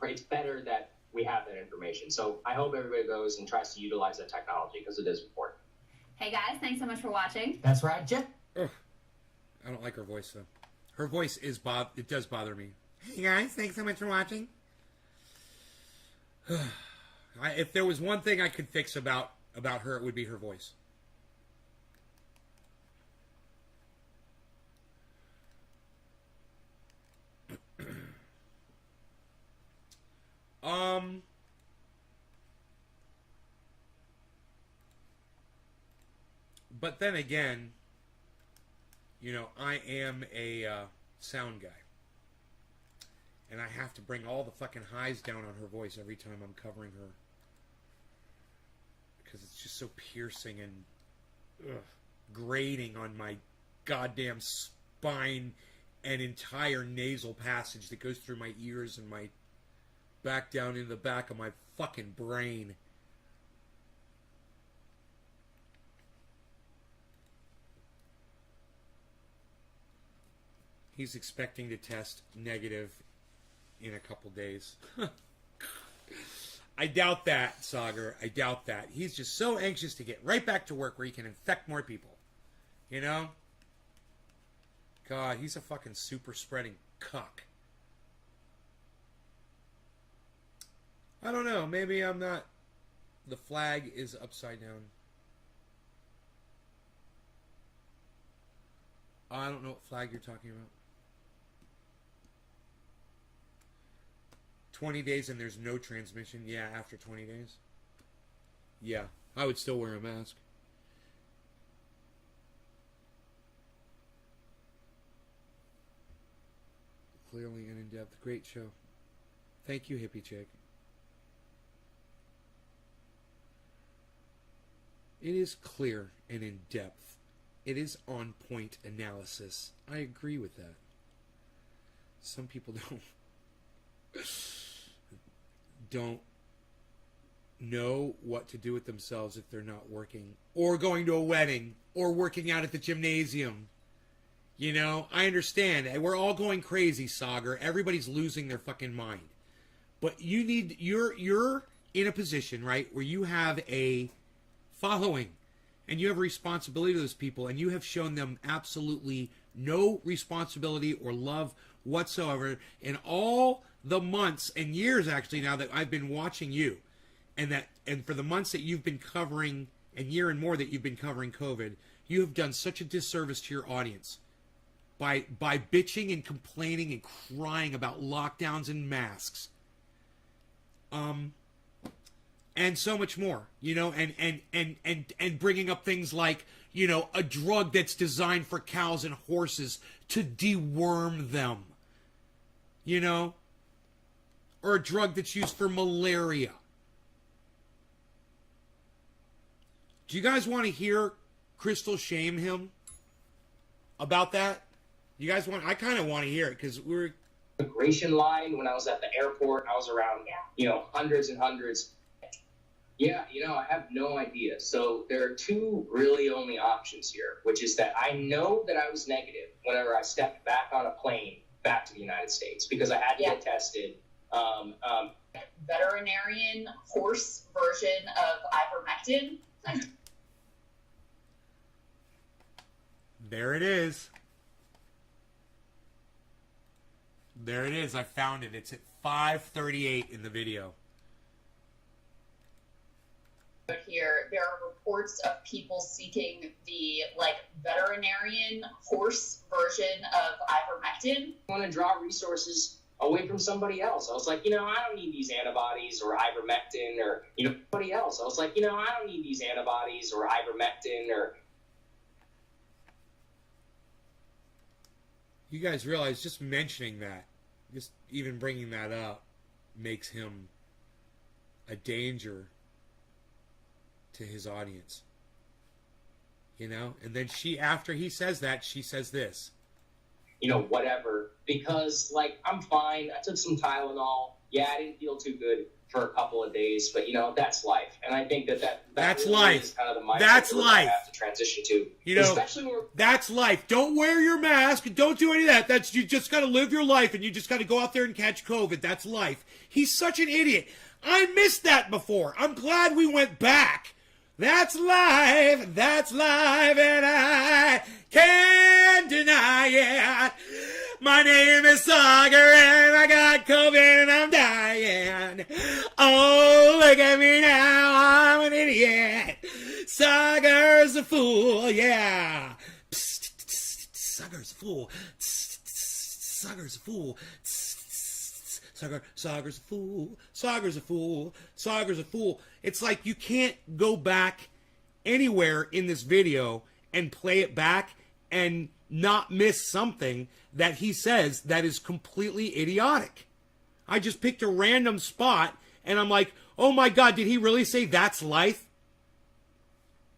it's better that we have that information. So I hope everybody goes and tries to utilize that technology because it is important. Hey guys, thanks so much for watching. That's right, Jeff. I don't like her voice though. Her voice it does bother me. Hey guys, thanks so much for watching. If there was one thing I could fix about her, it would be her voice. But then again, you know, I am a sound guy. And I have to bring all the fucking highs down on her voice every time I'm covering her. Because it's just so piercing and grating on my goddamn spine and entire nasal passage that goes through my ears and my back down in the back of my fucking brain. He's expecting to test negative in a couple days. I doubt that, Saagar. I doubt that. He's just so anxious to get right back to work where he can infect more people. You know? God, he's a fucking super spreading cuck. I don't know. Maybe I'm not. The flag is upside down. I don't know what flag you're talking about. 20 days and there's no transmission. Yeah, after 20 days. Yeah, I would still wear a mask. Clearly and in depth. Great show. Thank you, hippie chick. It is clear and in depth. It is on point analysis. I agree with that. Some people don't know what to do with themselves if they're not working or going to a wedding or working out at the gymnasium. You know, I understand. We're all going crazy, Saagar. Everybody's losing their fucking mind. But you're in a position, right, where you have a following and you have a responsibility to those people, and you have shown them absolutely no responsibility or love whatsoever in all the months and years actually now that I've been watching you, and for the months that you've been covering, and year and more that you've been covering COVID, you have done such a disservice to your audience by bitching and complaining and crying about lockdowns and masks. And so much more, you know, and bringing up things like, you know, a drug that's designed for cows and horses to deworm them, you know, or a drug that's used for malaria. Do you guys want to hear Crystal shame him about that? You guys want? I kind of want to hear it because we're immigration line when I was at the airport. I was around, you know, hundreds and hundreds. Yeah, you know, I have no idea. So there are two really only options here, which is that I know that I was negative whenever I stepped back on a plane back to the United States because I had to get tested. Veterinarian horse version of ivermectin. There it is. There it is. I found it. It's at 5:38 in the video. Here, there are reports of people seeking the veterinarian horse version of ivermectin. I want to draw resources away from somebody else. I was like, you know, I don't need these antibodies or ivermectin or, you know, somebody else. I was like, you know, I don't need these antibodies or ivermectin or. You guys realize just mentioning that, just even bringing that up, makes him a danger to his audience. You know? And then after he says that, she says this. You know, whatever. Because, I'm fine. I took some Tylenol. Yeah, I didn't feel too good for a couple of days. But, you know, that's life. And I think that's really life. Is kind of the mindset that's life. I have to transition to. You know, especially when that's life. Don't wear your mask. Don't do any of that. You just got to live your life. And you just got to go out there and catch COVID. That's life. He's such an idiot. I missed that before. I'm glad we went back. That's life, and I can't deny it. My name is Saagar, and I got COVID, and I'm dying. Oh, look at me now, I'm an idiot. Saagar's a fool, yeah. Saagar's a fool. Saagar's a fool. Saagar's a fool. Saagar's a fool. Saagar's a fool. It's like you can't go back anywhere in this video and play it back and not miss something that he says that is completely idiotic. I just picked a random spot and I'm like, oh my God, did he really say that's life?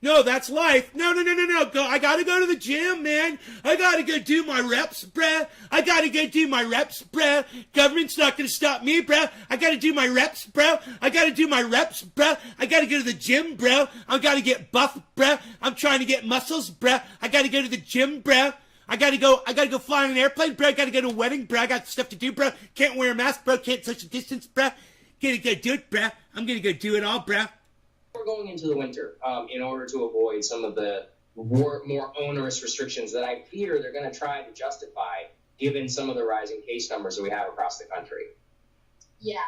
No, that's life. No. I gotta go to the gym, man. I gotta go do my reps, bruh. I gotta go do my reps, bruh. Government's not gonna stop me, bruh. I gotta do my reps, bro. I gotta do my reps, bruh. I gotta go to the gym, bro. I gotta get buff, bruh. I'm trying to get muscles, bruh. I gotta go to the gym, bruh. I gotta go fly on an airplane, bro. I gotta go to a wedding, bro. I got stuff to do, bro. Can't wear a mask, bro. Can't social distance, bro. Gonna go do it, bro. I'm gonna go do it all, bro. We're going into the winter in order to avoid some of the more onerous restrictions that I fear they're going to try to justify given some of the rising case numbers that we have across the country. Yeah,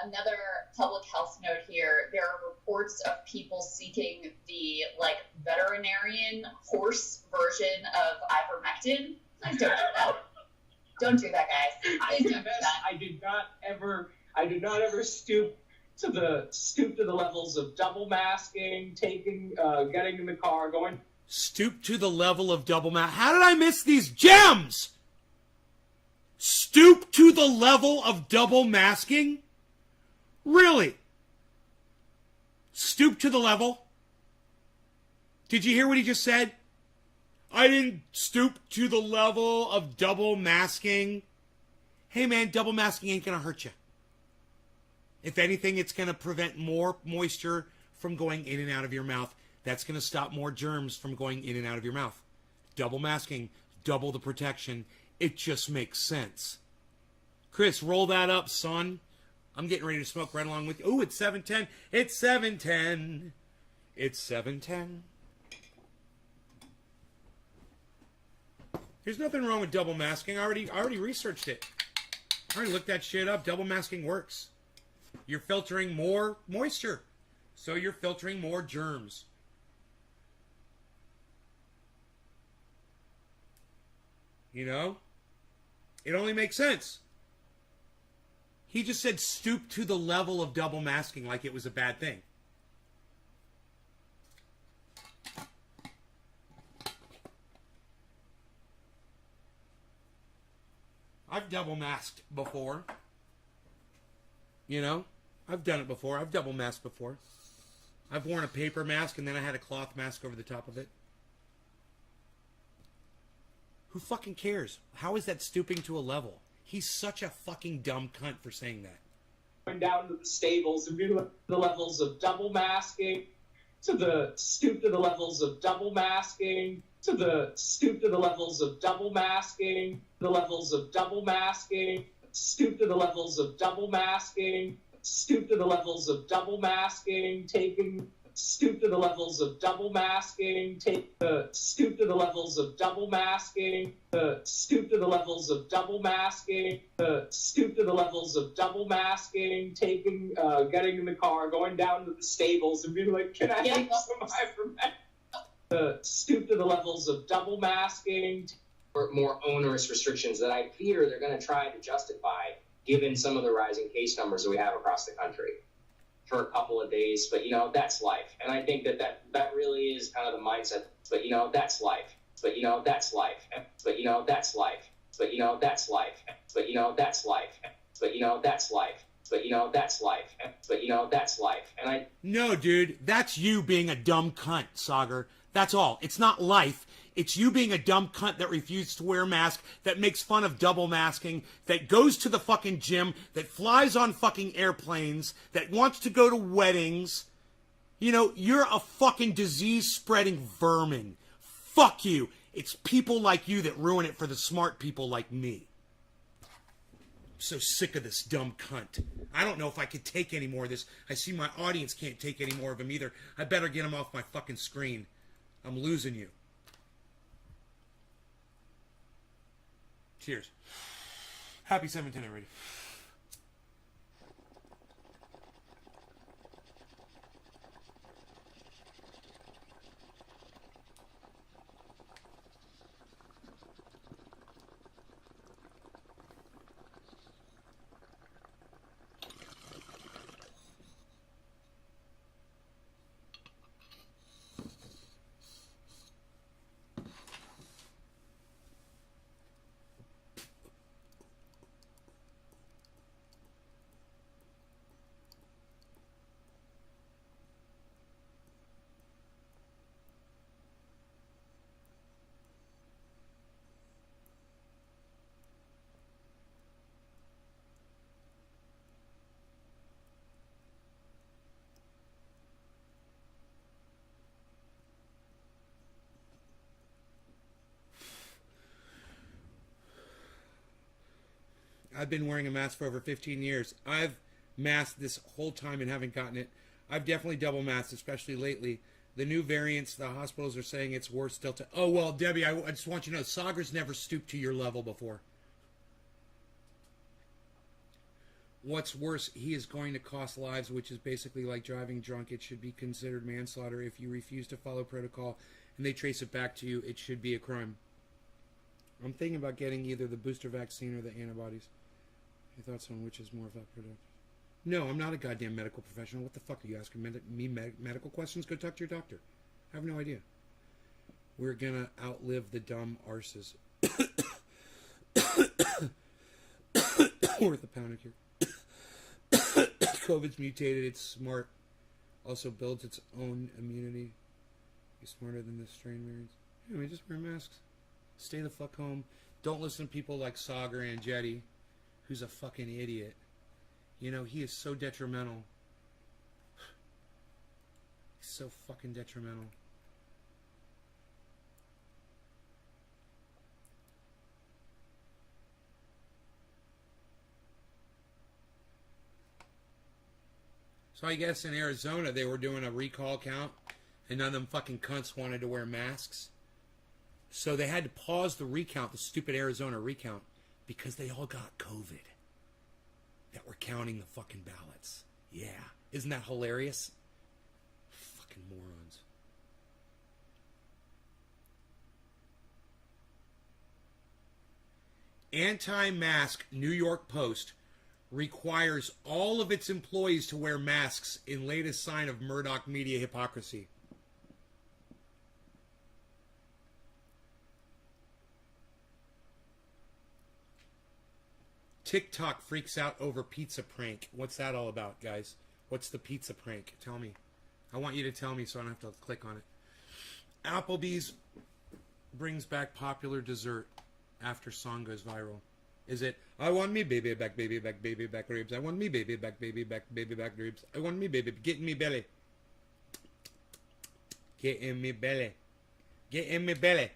another public health note here. There are reports of people seeking the veterinarian horse version of ivermectin. Don't do that. Don't do that, guys. Please don't do that. I did not ever stoop to the levels of double masking, getting in the car, going. Stoop to the level of double mask. How did I miss these gems? Stoop to the level of double masking? Really? Stoop to the level? Did you hear what he just said? I didn't stoop to the level of double masking. Hey man, double masking ain't gonna hurt you. If anything, it's going to prevent more moisture from going in and out of your mouth. That's going to stop more germs from going in and out of your mouth. Double masking, double the protection. It just makes sense. Chris, roll that up, son. I'm getting ready to smoke right along with you. Oh, it's 7:10. It's 7:10. It's 7:10. There's nothing wrong with double masking. I already researched it. I already looked that shit up. Double masking works. You're filtering more moisture, so you're filtering more germs. You know? It only makes sense. He just said stoop to the level of double masking like it was a bad thing. I've double masked before. You know, I've done it before. I've double masked before. I've worn a paper mask and then I had a cloth mask over the top of it. Who fucking cares? How is that stooping to a level? He's such a fucking dumb cunt for saying that. Going down to the stables and do the levels of double masking, stoop to the levels of double masking, stoop to the levels of double masking, the levels of double masking. Stoop to the levels of double masking, stoop to the levels of double masking, stoop to the levels of double masking, stoop to the levels of double masking, stoop to the levels of double masking, stoop to the levels of double masking, getting in the car, going down to the stables and being like, can I have some ivermectin? Stoop to the levels of double masking. More onerous restrictions that I fear they're going to try to justify given some of the rising case numbers that we have across the country for a couple of days. But, that's life. And I think that really is kind of the mindset. But, that's life. But, that's life. But, that's life. But, that's life. But, that's life. But, that's life. But, that's life. But, that's life. And No, dude, that's you being a dumb cunt, Saagar. That's all. It's not life. It's you being a dumb cunt that refuses to wear a mask, that makes fun of double masking, that goes to the fucking gym, that flies on fucking airplanes, that wants to go to weddings. You're a fucking disease-spreading vermin. Fuck you. It's people like you that ruin it for the smart people like me. I'm so sick of this dumb cunt. I don't know if I could take any more of this. I see my audience can't take any more of him either. I better get him off my fucking screen. I'm losing you. Cheers. Happy 710 already. I've been wearing a mask for over 15 years. I've masked this whole time and haven't gotten it. I've definitely double masked, especially lately. The new variants, the hospitals are saying it's worse Delta. Oh, well, Debbie, I just want you to know, Saagar's never stooped to your level before. What's worse, he is going to cost lives, which is basically like driving drunk. It should be considered manslaughter. If you refuse to follow protocol and they trace it back to you, it should be a crime. I'm thinking about getting either the booster vaccine or the antibodies. Your thoughts on which is more productive? No, I'm not a goddamn medical professional. What the fuck are you asking me medical questions? Go talk to your doctor. I have no idea. We're gonna outlive the dumb arses. Worth a pound of cure. COVID's mutated. It's smart. Also builds its own immunity. Be smarter than the strain variants. Anyway, just wear masks. Stay the fuck home. Don't listen to people like Saagar and Jetty, who's a fucking idiot. You know, he is so detrimental. He's so fucking detrimental. So I guess in Arizona they were doing a recall count and none of them fucking cunts wanted to wear masks. So they had to pause the recount, the stupid Arizona recount, because they all got COVID. That were counting the fucking ballots. Yeah. Isn't that hilarious? Fucking morons. Anti-mask New York Post requires all of its employees to wear masks in latest sign of Murdoch media hypocrisy. TikTok freaks out over pizza prank. What's that all about, guys? What's the pizza prank? Tell me. I want you to tell me so I don't have to click on it. Applebee's brings back popular dessert after song goes viral. Is it, I want me baby back ribs. I want me baby back ribs. I want me baby, get in me belly. Get in me belly. Get in me belly.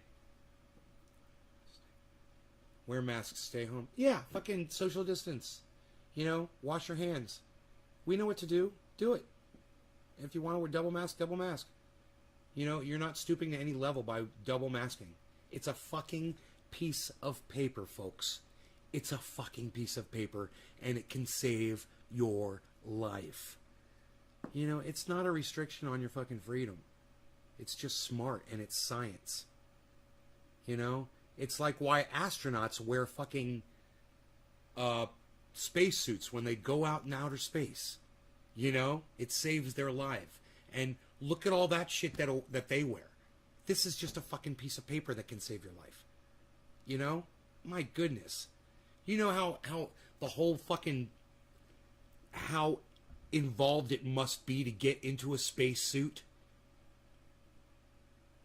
Wear masks, stay home. Yeah, fucking social distance. You know, wash your hands. We know what to do. Do it. If you want to wear double mask, double mask. You know, you're not stooping to any level by double masking. It's a fucking piece of paper, folks. It's a fucking piece of paper, and it can save your life. You know, it's not a restriction on your fucking freedom. It's just smart, and it's science. You know? It's like why astronauts wear fucking spacesuits when they go out in outer space. You know? It saves their life. And look at all that shit that they wear. This is just a fucking piece of paper that can save your life. You know? My goodness. You know how the whole fucking... how involved it must be to get into a spacesuit?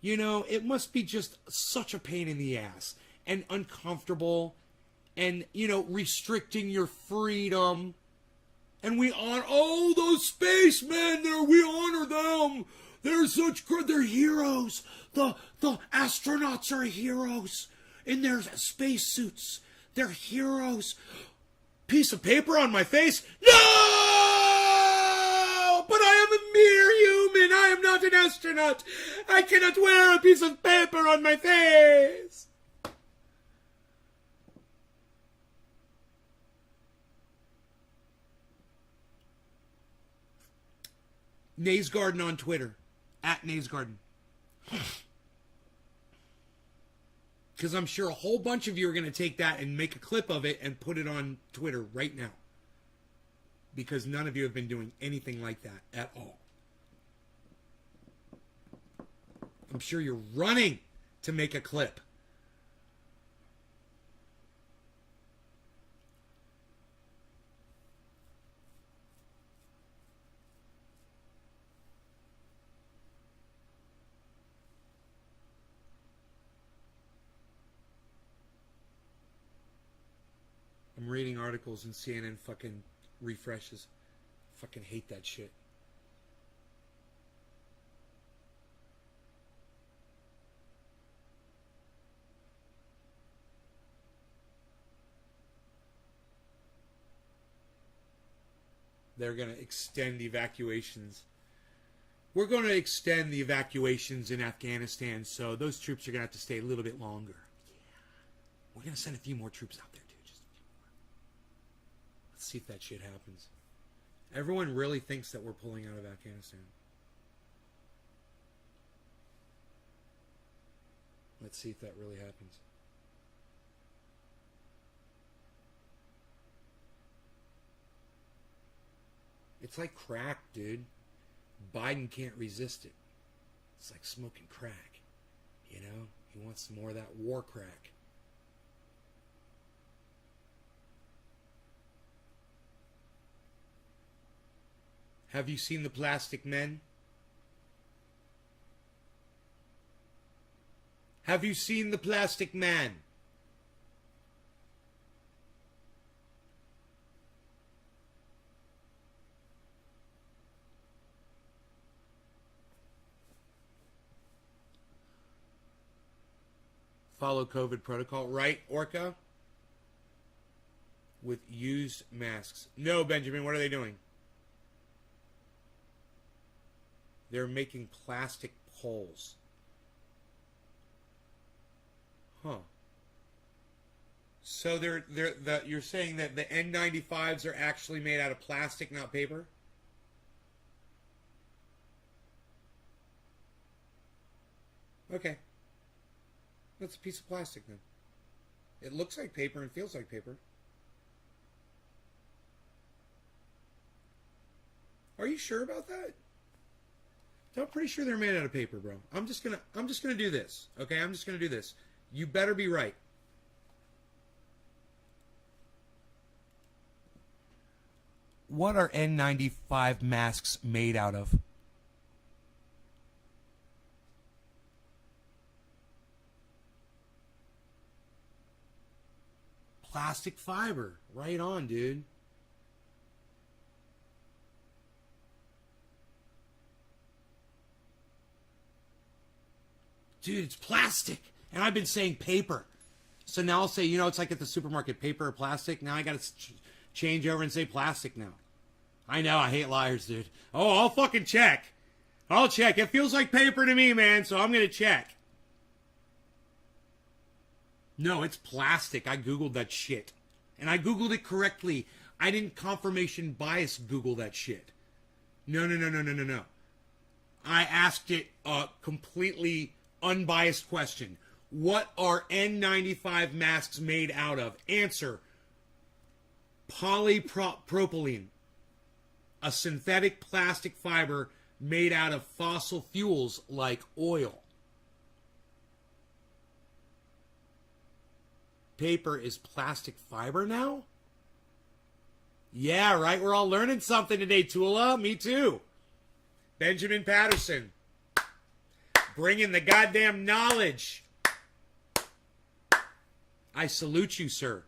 You know, it must be just such a pain in the ass and uncomfortable and, you know, restricting your freedom. And we honor, oh, those spacemen there, we honor them. They're such good, they're heroes. The astronauts are heroes in their spacesuits. They're heroes. Piece of paper on my face? No! But I am a mere human. I am not an astronaut. I cannot wear a piece of paper on my face. Nays Garden on Twitter. At Nays Garden. Because I'm sure a whole bunch of you are going to take that and make a clip of it and put it on Twitter right now. Because none of you have been doing anything like that at all. I'm sure you're running to make a clip. I'm reading articles and CNN fucking refreshes. Fucking hate that shit. They're going to extend evacuations. We're going to extend the evacuations in Afghanistan, so those troops are going to have to stay a little bit longer. Yeah. We're going to send a few more troops out there, too. Just a few more. Let's see if that shit happens. Everyone really thinks that we're pulling out of Afghanistan. Let's see if that really happens. It's like crack, dude. Biden can't resist it. It's like smoking crack. You know? He wants some more of that war crack. Have you seen the Plastic Men? Have you seen the Plastic Man? Follow COVID protocol, right, Orca? With used masks. No, Benjamin, what are they doing? They're making plastic poles. Huh. So you're saying that the N95s are actually made out of plastic, not paper? Okay. That's a piece of plastic then. It looks like paper and feels like paper. Are you sure about that? I'm pretty sure they're made out of paper, bro. I'm just gonna do this. Okay, I'm just gonna do this. You better be right. What are N95 masks made out of? Plastic fiber. Right on, dude. Dude, it's plastic. And I've been saying paper. So now I'll say, it's like at the supermarket, paper or plastic. Now I got to change over and say plastic now. I know, I hate liars, dude. Oh, I'll fucking check. I'll check. It feels like paper to me, man, so I'm going to check. No, it's plastic. I Googled that shit. And I Googled it correctly. I didn't confirmation bias Google that shit. No. I asked it a completely unbiased question. What are N95 masks made out of? Answer. Polypropylene. A synthetic plastic fiber made out of fossil fuels like oil. Paper is plastic fiber now? Yeah, right? We're all learning something today, Tula. Me too. Benjamin Patterson. Bringing the goddamn knowledge. I salute you, sir.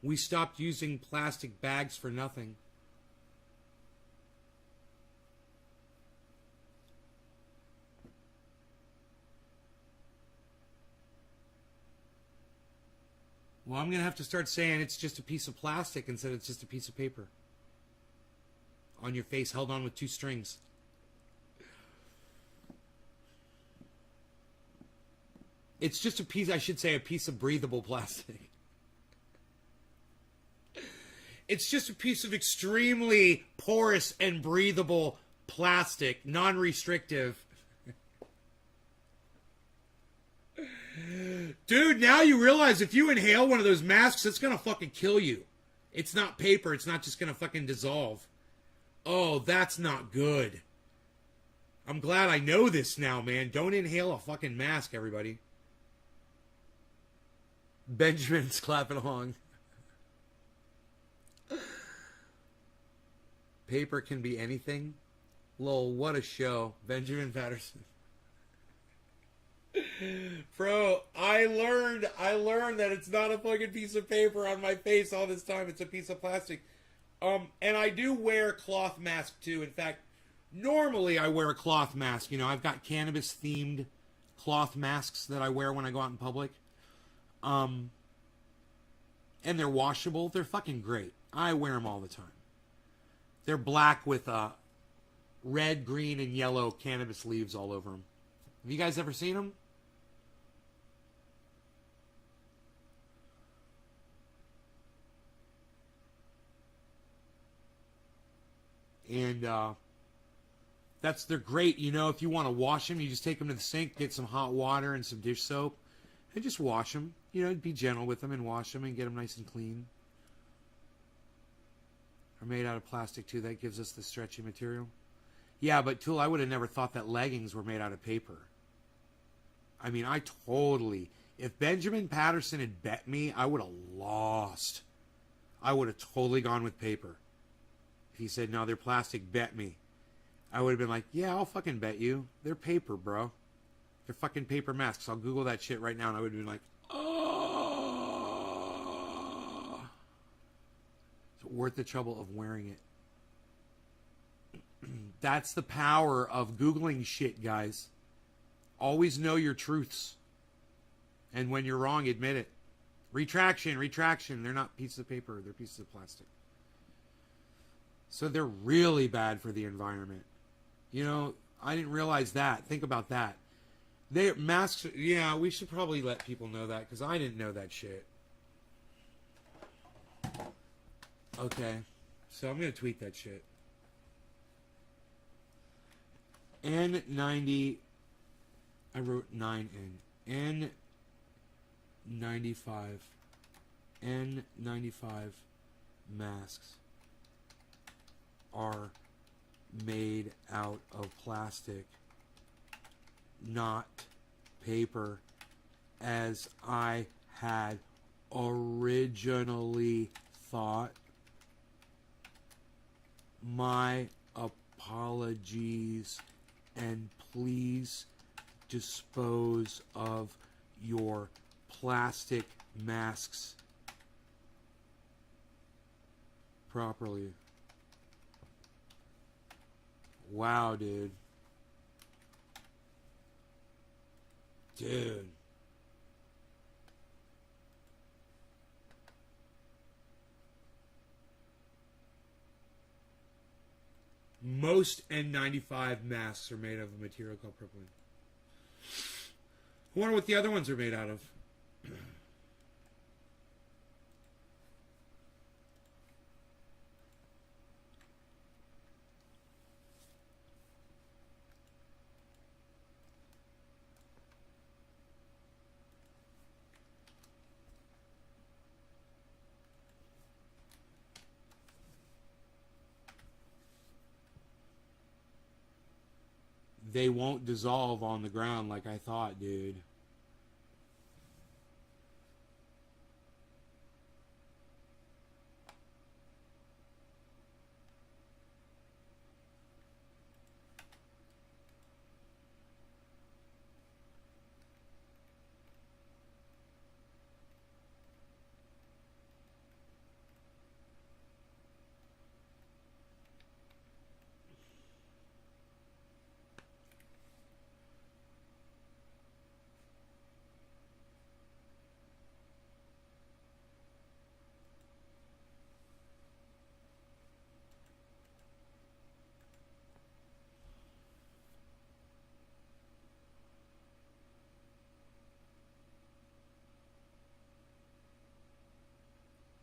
We stopped using plastic bags for nothing. Well, I'm going to have to start saying it's just a piece of plastic instead of it's just a piece of paper. On your face, held on with 2 strings. It's just a piece, I should say, a piece of breathable plastic. It's just a piece of extremely porous and breathable plastic, non-restrictive. Dude, now you realize if you inhale one of those masks, it's going to fucking kill you. It's not paper. It's not just going to fucking dissolve. Oh, that's not good. I'm glad I know this now, man. Don't inhale a fucking mask, everybody. Benjamin's clapping along. Paper can be anything. Lol, what a show. Benjamin Patterson. Bro, I learned that it's not a fucking piece of paper on my face all this time. It's a piece of plastic. And I do wear cloth mask too. In fact, normally I wear a cloth mask. I've got cannabis themed cloth masks that I wear when I go out in public. And they're washable. They're fucking great. I wear them all the time. They're black with red, green, and yellow cannabis leaves all over them. Have you guys ever seen them? And they're great. You know, if you want to wash them, you just take them to the sink, get some hot water and some dish soap, and just wash them. You know, be gentle with them and wash them and get them nice and clean. Are made out of plastic too. That gives us the stretchy material. Yeah, but Tool, I would have never thought that leggings were made out of paper. I mean, I totally... If Benjamin Patterson had bet me, I would have lost. I would have totally gone with paper. If he said, no, they're plastic, bet me. I would have been like, yeah, I'll fucking bet you. They're paper, bro. They're fucking paper masks. I'll Google that shit right now, and I would have been like, oh. Is it worth the trouble of wearing it? That's the power of Googling shit, guys. Always know your truths. And when you're wrong, admit it. Retraction, retraction. They're not pieces of paper. They're pieces of plastic. So they're really bad for the environment. You know, I didn't realize that. Think about that. Masks, yeah, we should probably let people know that because I didn't know that shit. Okay. So I'm going to tweet that shit. N90, I wrote 9N. N95 masks are made out of plastic, not paper, as I had originally thought. My apologies, and please dispose of your plastic masks properly. Wow, dude. Dude. Most N95 masks are made of a material called propylene. I wonder what the other ones are made out of. They won't dissolve on the ground like I thought, dude.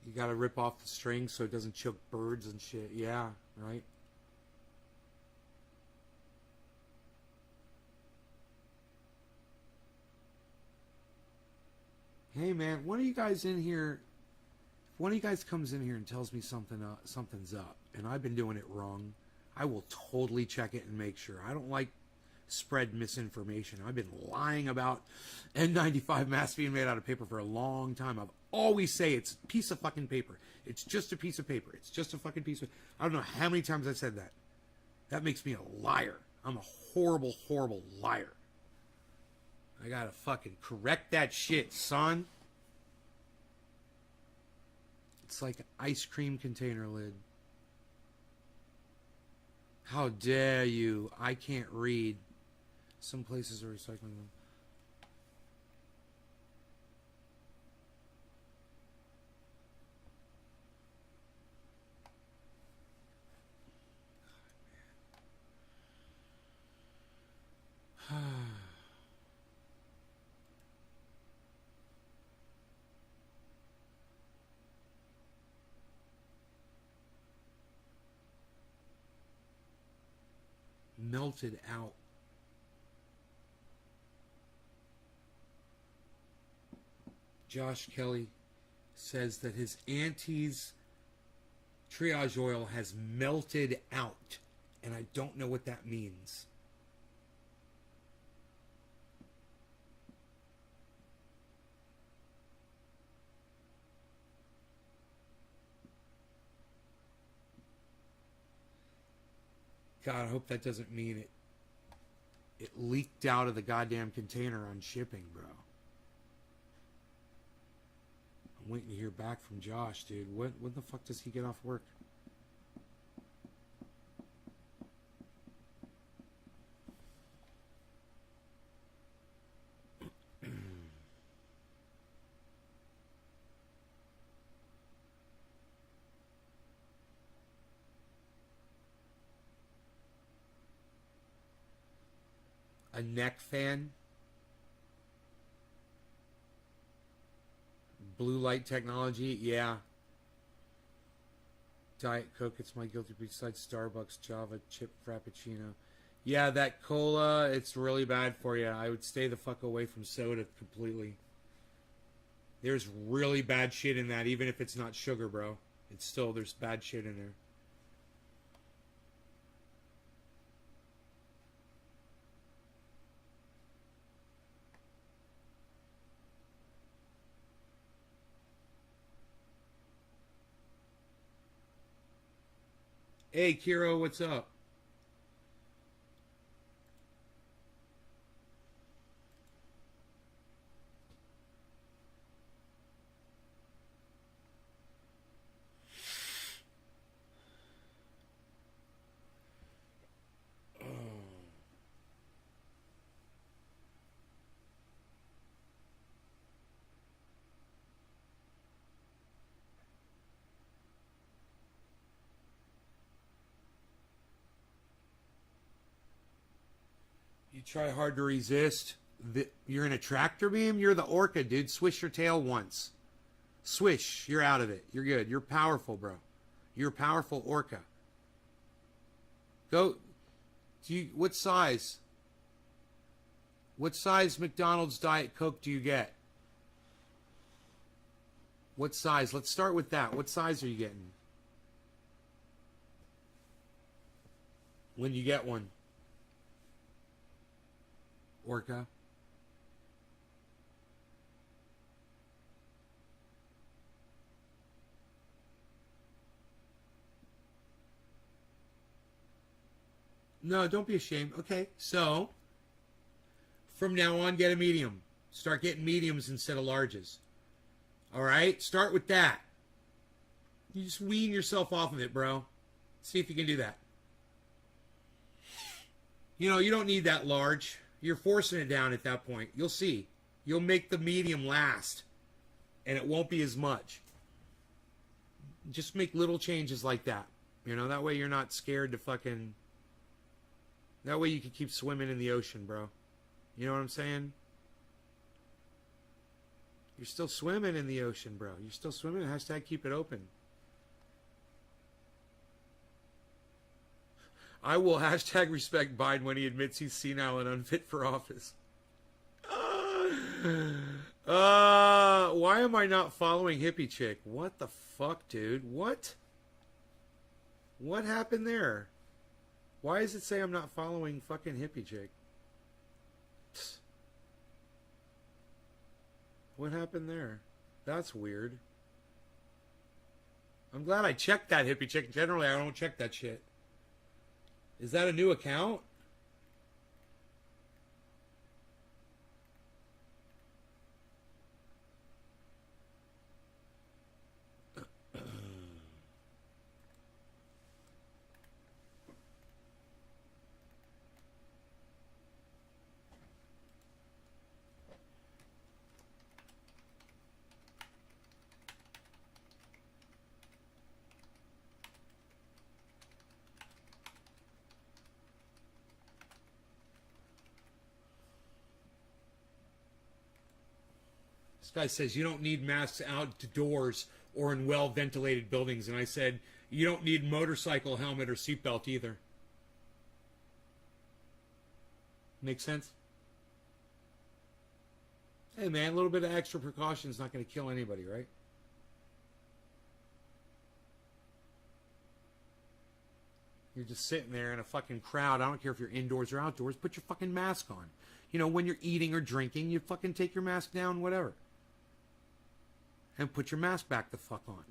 You gotta rip off the string so it doesn't choke birds and shit. Yeah, right? Hey man, one of you guys in here, if one of you guys comes in here and tells me something's up, and I've been doing it wrong, I will totally check it and make sure. I don't like spread misinformation. I've been lying about N95 masks being made out of paper for a long time. I've always say it's a piece of fucking paper. It's just a piece of paper. It's just a fucking piece of... I don't know how many times I've said that. That makes me a liar. I'm a horrible, horrible liar. I gotta fucking correct that shit, son. It's like an ice cream container lid. How dare you? I can't read. Some places are recycling them. melted out. Josh Kelly says that his auntie's triage oil has melted out, and I don't know what that means. God, I hope that doesn't mean it leaked out of the goddamn container on shipping, bro. I'm waiting to hear back from Josh, dude. When the fuck does he get off work? A neck fan? Blue light technology? Yeah. Diet Coke, it's my guilty besides Starbucks, Java, chip Frappuccino. Yeah, that cola, it's really bad for you. I would stay the fuck away from soda completely. There's really bad shit in that, even if it's not sugar, bro. It's still, there's bad shit in there. Hey, Kiro, what's up? You try hard to resist. You're in a tractor beam? You're the orca, dude. Swish your tail once. Swish. You're out of it. You're good. You're powerful, bro. You're a powerful orca. Go. What size? What size McDonald's Diet Coke do you get? What size? Let's start with that. What size are you getting? When you get one? Orca. No, don't be ashamed. Okay, so from now on, get a medium. Start getting mediums instead of larges. All right, start with that. You just wean yourself off of it, bro. See if you can do that. You know, you don't need that large. You're forcing it down at that point. You'll see. You'll make the medium last, and it won't be as much. Just make little changes like that. You know, that way you're not scared to fucking... That way you can keep swimming in the ocean, bro. You know what I'm saying? You're still swimming in the ocean, bro. You're still swimming. Hashtag keep it open. I will hashtag respect Biden when he admits he's senile and unfit for office. Why am I not following Hippie Chick? What the fuck, dude? What? What happened there? Why does it say I'm not following fucking Hippie Chick? What happened there? That's weird. I'm glad I checked that Hippie Chick. Generally, I don't check that shit. Is that a new account? This guy says you don't need masks outdoors or in well-ventilated buildings. And I said, you don't need motorcycle helmet or seatbelt either. Make sense? Hey, man, a little bit of extra precaution is not going to kill anybody, right? You're just sitting there in a fucking crowd. I don't care if you're indoors or outdoors. Put your fucking mask on. You know, when you're eating or drinking, you fucking take your mask down, whatever. And put your mask back the fuck on.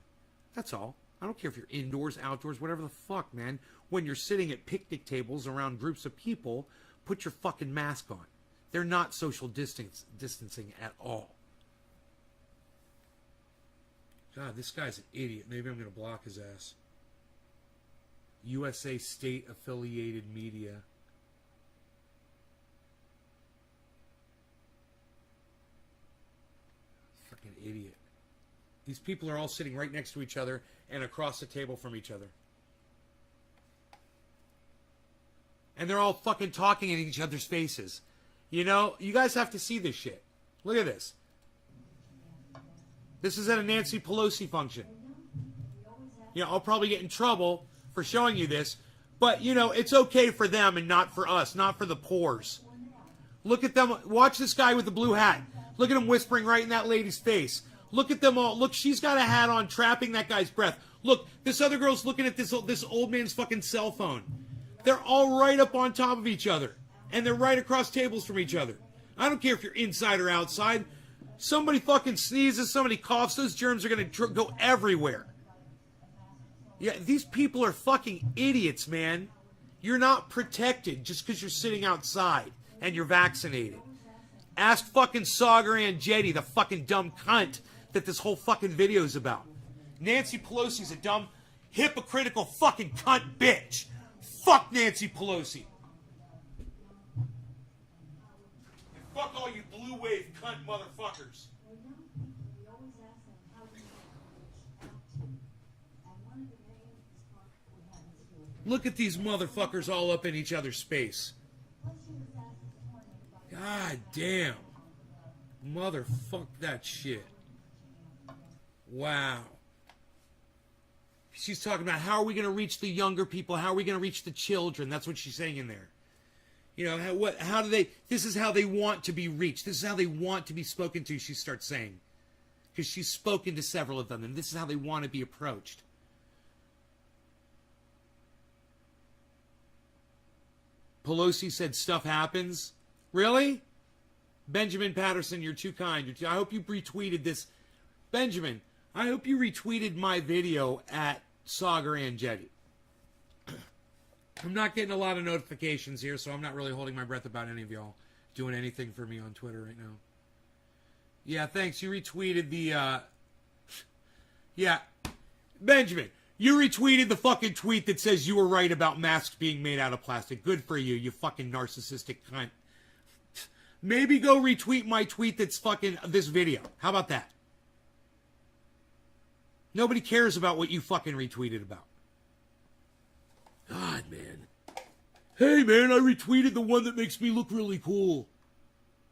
That's all. I don't care if you're indoors, outdoors, whatever the fuck, man. When you're sitting at picnic tables around groups of people, put your fucking mask on. They're not social distancing at all. God, this guy's an idiot. Maybe I'm going to block his ass. USA state affiliated media. Fucking idiot. These people are all sitting right next to each other and across the table from each other. And they're all fucking talking in each other's faces. You know, you guys have to see this shit. Look at this. This is at a Nancy Pelosi function. You know, I'll probably get in trouble for showing you this, but, you know, it's okay for them and not for us, not for the pores. Look at them. Watch this guy with the blue hat. Look at him whispering right in that lady's face. Look at them all. Look, she's got a hat on, trapping that guy's breath. Look, this other girl's looking at this old man's fucking cell phone. They're all right up on top of each other, and they're right across tables from each other. I don't care if you're inside or outside. Somebody fucking sneezes, somebody coughs, those germs are going to go everywhere. Yeah, these people are fucking idiots, man. You're not protected just because you're sitting outside and you're vaccinated. Ask fucking Saagar and Jetty, the fucking dumb cunt that this whole fucking video is about. Nancy Pelosi's a dumb, hypocritical fucking cunt bitch. Fuck Nancy Pelosi. And fuck all you blue wave cunt motherfuckers. Look at these motherfuckers all up in each other's space. God damn. Motherfuck that shit. Wow. She's talking about how are we going to reach the younger people? How are we going to reach the children? That's what she's saying in there. You know, how do they, this is how they want to be reached. This is how they want to be spoken to, she starts saying. Because she's spoken to several of them, and this is how they want to be approached. Pelosi said stuff happens. Really? Benjamin Patterson, you're too kind. I hope you retweeted this. Benjamin, I hope you retweeted my video at Saagar and Jetty. I'm not getting a lot of notifications here, so I'm not really holding my breath about any of y'all doing anything for me on Twitter right now. Yeah, thanks. You retweeted the, yeah. Benjamin, you retweeted the fucking tweet that says you were right about masks being made out of plastic. Good for you, you fucking narcissistic cunt. Maybe go retweet my tweet that's fucking this video. How about that? Nobody cares about what you fucking retweeted about. God, man. Hey, man, I retweeted the one that makes me look really cool.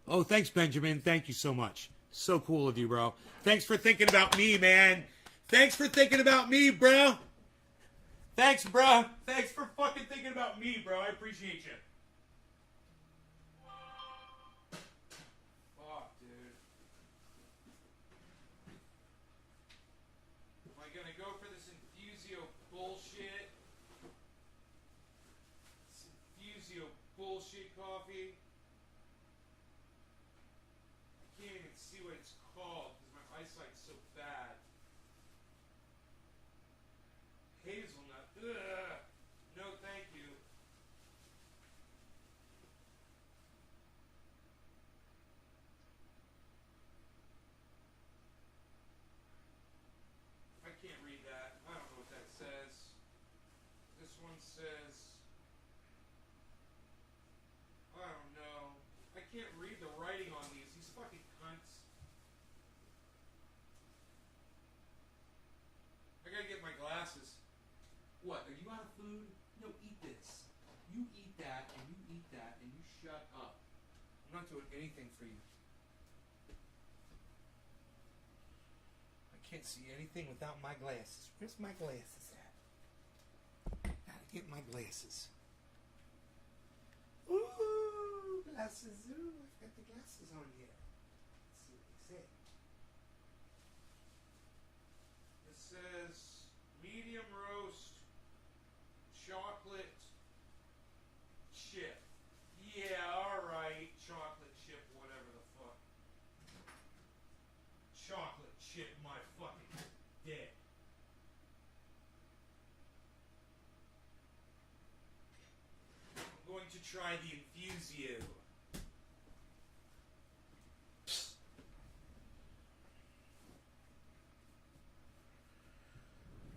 Oh, thanks, Benjamin. Thank you so much. So cool of you, bro. Thanks for thinking about me, man. Thanks for thinking about me, bro. Thanks, bro. Thanks for fucking thinking about me, bro. I appreciate you. Fuck, dude. Am I gonna go for this Infusio bullshit? This Infusio bullshit coffee? I can't even see what it's called because my eyesight's so bad. Hazelnut. Ugh. No, thank you. I can't read that. I don't know what that says. This one says, I don't know. I can't read the writing on these. These fucking cunts. I gotta get my glasses. What, are you out of food? No, eat this. You eat that, and you eat that, and you shut up. I'm not doing anything for you. I can't see anything without my glasses. Where's my glasses at? Gotta get my glasses. Ooh. glasses. Ooh, I've got the glasses on here. Let's see what they say. It says medium roast chocolate chip. Yeah, alright. Chocolate chip, whatever the fuck. Chocolate chip my fucking dick. I'm going to try the Infusio.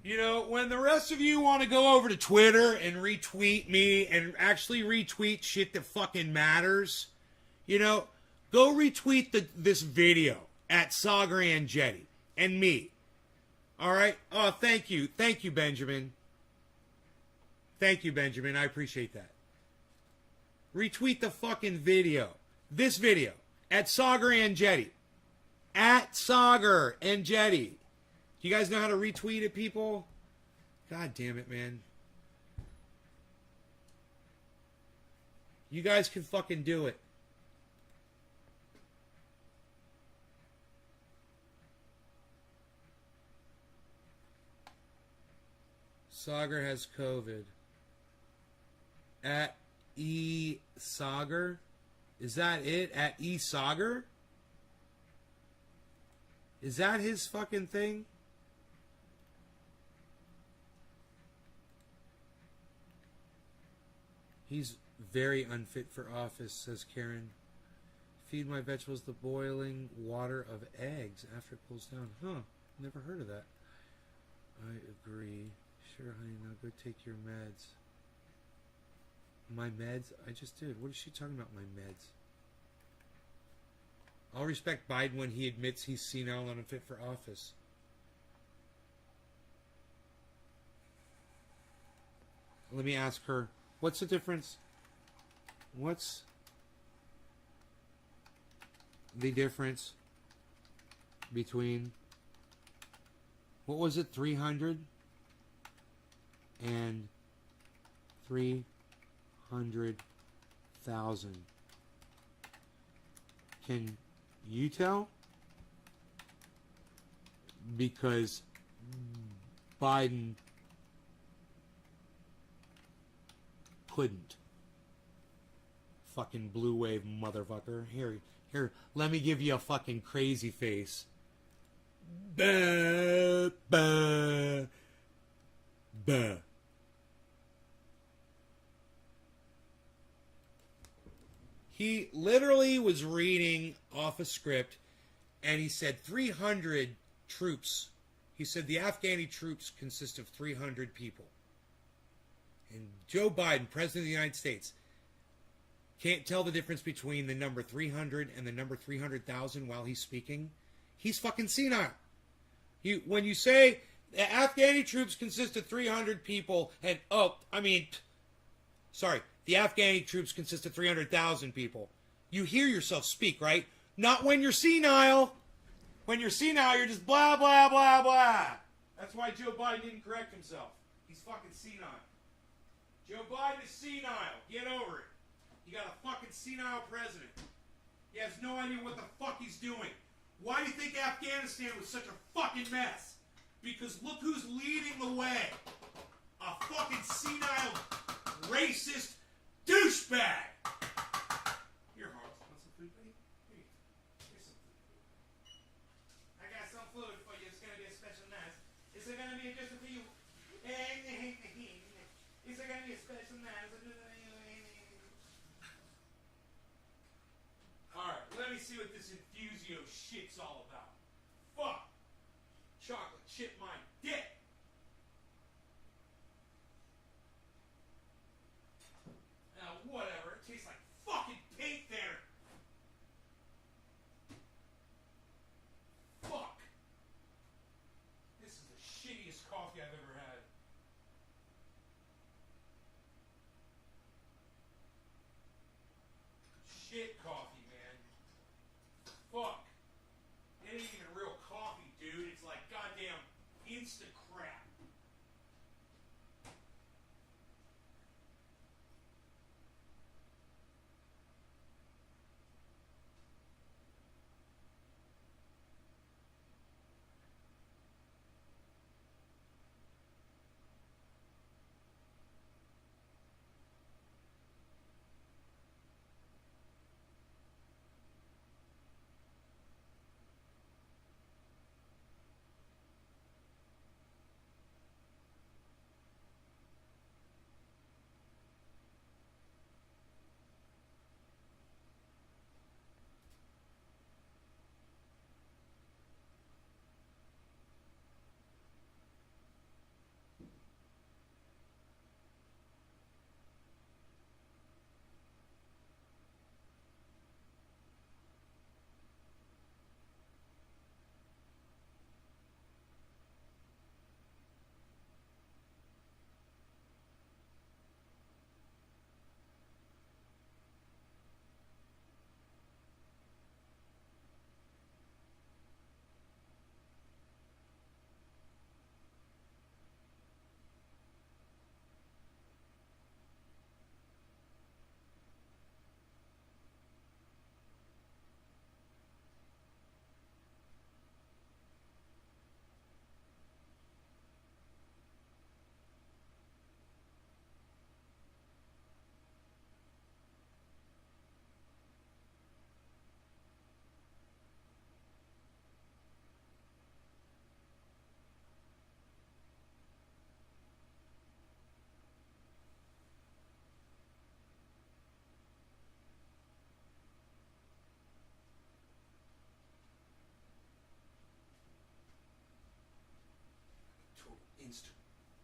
You know, when the rest of you want to go over to Twitter and retweet me and actually retweet shit that fucking matters, you know, go retweet this video at Saagar and Jetty and me. All right? Oh, thank you. Thank you, Benjamin. Thank you, Benjamin. I appreciate that. Retweet the fucking video. This video at Saagar and Jetty. At Saagar and Jetty. Do you guys know how to retweet it, people? God damn it, man. You guys can fucking do it. Saagar has COVID. At E. Saagar? Is that it? At E. Saagar? Is that his fucking thing? He's very unfit for office, says Karen. Feed my vegetables the boiling water of eggs after it cools down. Huh, never heard of that. I agree. Sure, honey, now go take your meds. My meds? I just did. What is she talking about, my meds? I'll respect Biden when he admits he's senile and unfit for office. Let me ask her. What's the difference? What's the difference between, what was it, 300 and 300,000? Can you tell? Because Biden couldn't. Fucking blue wave motherfucker. Here, let me give you a fucking crazy face. Bah, bah, bah. He literally was reading off a script and he said 300 troops. He said the Afghani troops consist of 300 people. And Joe Biden, President of the United States, can't tell the difference between the number 300 and the number 300,000 while he's speaking. He's fucking senile. When you say the Afghani troops consist of 300 people, and the Afghani troops consist of 300,000 people. You hear yourself speak, right? Not when you're senile. When you're senile, you're just blah, blah, blah, blah. That's why Joe Biden didn't correct himself. He's fucking senile. Joe Biden is senile. Get over it. You got a fucking senile president. He has no idea what the fuck he's doing. Why do you think Afghanistan was such a fucking mess? Because look who's leading the way. A fucking senile, racist douchebag. Here, Hans. Want some food, buddy? Here. Here's some food. I got some food for you. It's going to be a special night. It's going to be just for you. It's going to be a special night. Alright, let me see what this Infusio shit's all about. Fuck! Chocolate chip my dick! Now, whatever. It tastes like fucking paint there! Fuck! This is the shittiest coffee I've ever had. Shit coffee, man. Fuck. It ain't even real coffee, dude. It's like goddamn instant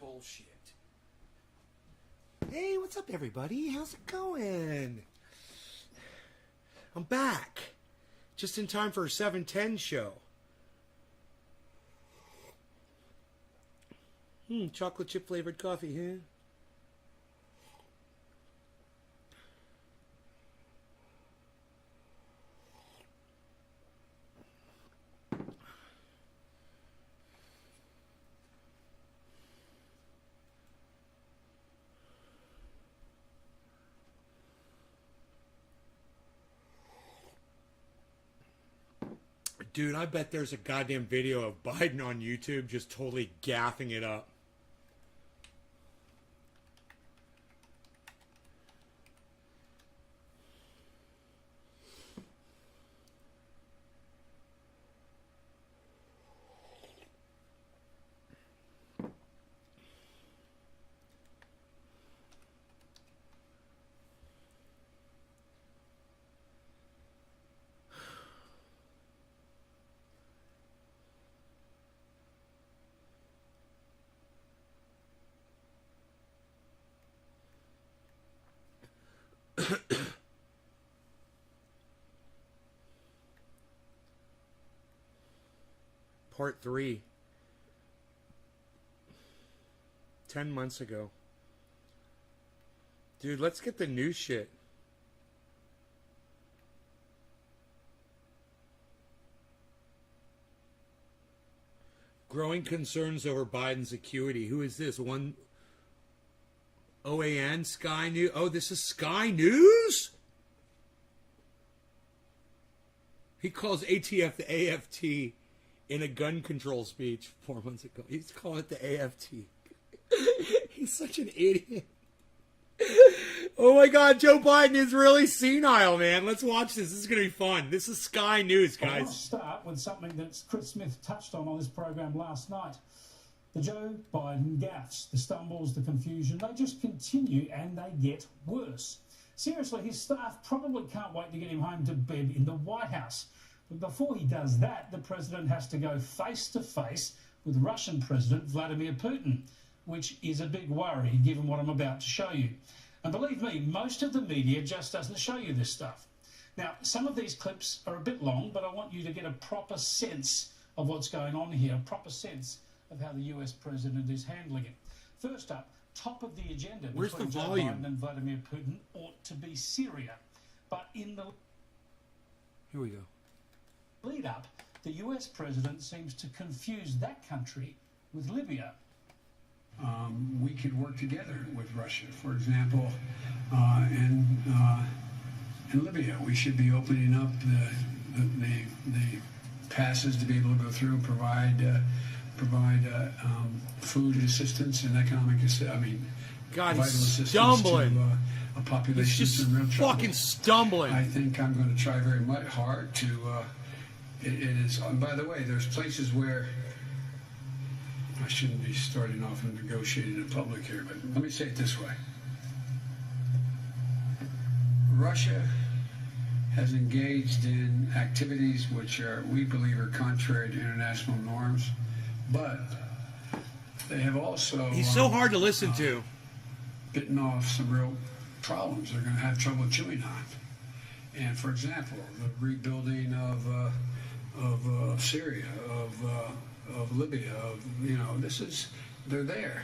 bullshit. Hey, what's up, everybody? How's it going? I'm back. Just in time for a 7:10 show. Chocolate chip flavored coffee, huh? Dude, I bet there's a goddamn video of Biden on YouTube just totally gaffing it up. Part 3. 10 months ago. Dude, let's get the new shit. Growing concerns over Biden's acuity. Who is this? One OAN? Sky News? Oh, this is Sky News? He calls ATF the AFT in a gun control speech 4 months ago. He's calling it the AFT. He's such an idiot. Oh my God, Joe Biden is really senile, man. Let's watch this. This is going to be fun. This is Sky News, guys. I want to start with something that Chris Smith touched on this program last night. The Joe Biden gaffes, the stumbles, the confusion, they just continue and they get worse. Seriously, his staff probably can't wait to get him home to bed in the White House. But before he does that, the president has to go face-to-face with Russian President Vladimir Putin, which is a big worry given what I'm about to show you. And believe me, most of the media just doesn't show you this stuff. Now, some of these clips are a bit long, but I want you to get a proper sense of what's going on here, a proper sense of how the US president is handling it. First up, top of the agenda between Joe Biden and Vladimir Putin ought to be Syria. But in the Here we go. lead up, the US president seems to confuse that country with Libya. We could work together with Russia, for example, in Libya. We should be opening up the passes to be able to go through and provide food assistance and economic God, vital he's assistance stumbling. to a population He's just that's in real trouble. fucking stumbling. I think I'm going to try very much hard to. It is. And by the way, there's places where I shouldn't be starting off and negotiating in public here, but let me say it this way: Russia has engaged in activities which we believe are contrary to international norms, but they have also. He's so hard to listen to. Bitten off some real problems they're going to have trouble chewing on. And for example, the rebuilding of Syria, of Libya, they're there.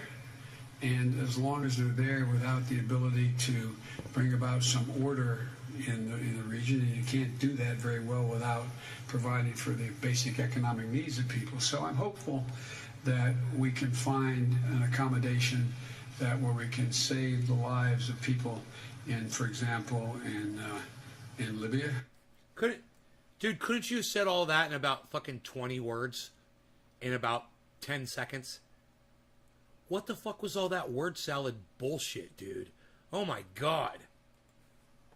And as long as they're there without the ability to bring about some order in the region, and you can't do that very well without providing for the basic economic needs of people. So I'm hopeful that we can find an accommodation where we can save the lives of people for example, in Libya. Couldn't you have said all that in about fucking 20 words? In about 10 seconds? What the fuck was all that word salad bullshit, dude? Oh my God.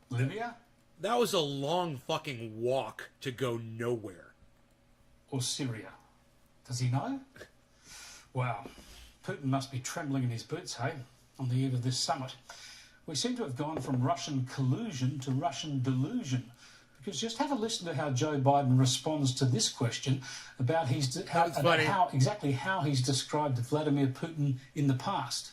Libya? That was a long fucking walk to go nowhere. Or Syria? Does he know? Wow. Putin must be trembling in his boots, hey, on the eve of this summit. We seem to have gone from Russian collusion to Russian delusion, Because just have a listen to how Joe Biden responds to this question about exactly how he's described Vladimir Putin in the past.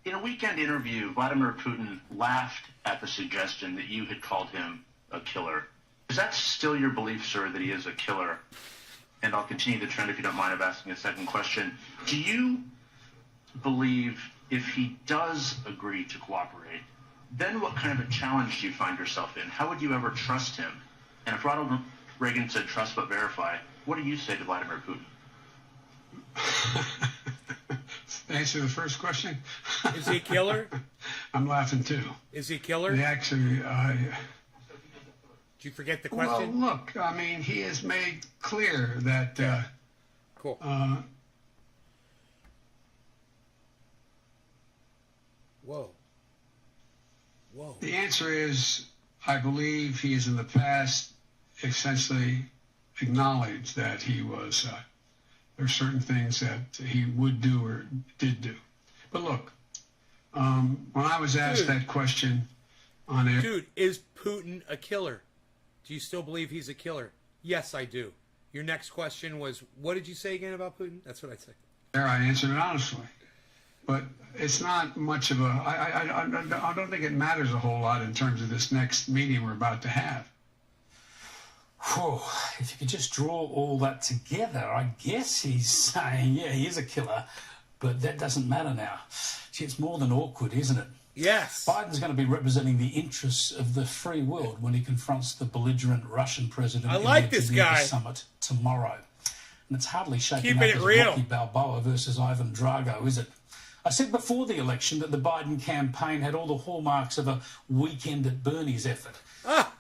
In a weekend interview, Vladimir Putin laughed at the suggestion that you had called him a killer. Is that still your belief, sir, that he is a killer? And I'll continue the trend if you don't mind of asking a second question. Do you believe if he does agree to cooperate, then what kind of a challenge do you find yourself in? How would you ever trust him? And if Ronald Reagan said trust but verify, what do you say to Vladimir Putin? Answer the first question. Is he a killer? I'm laughing too. Is he a killer? Actually, Did you forget the question? Well, look, I mean, he has made clear that. Cool. Whoa. The answer is, I believe he has in the past essentially acknowledged that he was. There are certain things that he would do or did do. But look, when I was asked that question on air... Dude, is Putin a killer? Do you still believe he's a killer? Yes, I do. Your next question was, what did you say again about Putin? That's what I said. There, I answered it honestly. But it's not much of a... I don't think it matters a whole lot in terms of this next meeting we're about to have. Whew, if you could just draw all that together, I guess he's saying, yeah, he is a killer, but that doesn't matter now. See, it's more than awkward, isn't it? Yes. Biden's going to be representing the interests of the free world when he confronts the belligerent Russian president I like this the guy. summit tomorrow. And it's hardly shaking Keeping up it as real. Rocky Balboa versus Ivan Drago, is it? I said before the election that the Biden campaign had all the hallmarks of a weekend at Bernie's effort.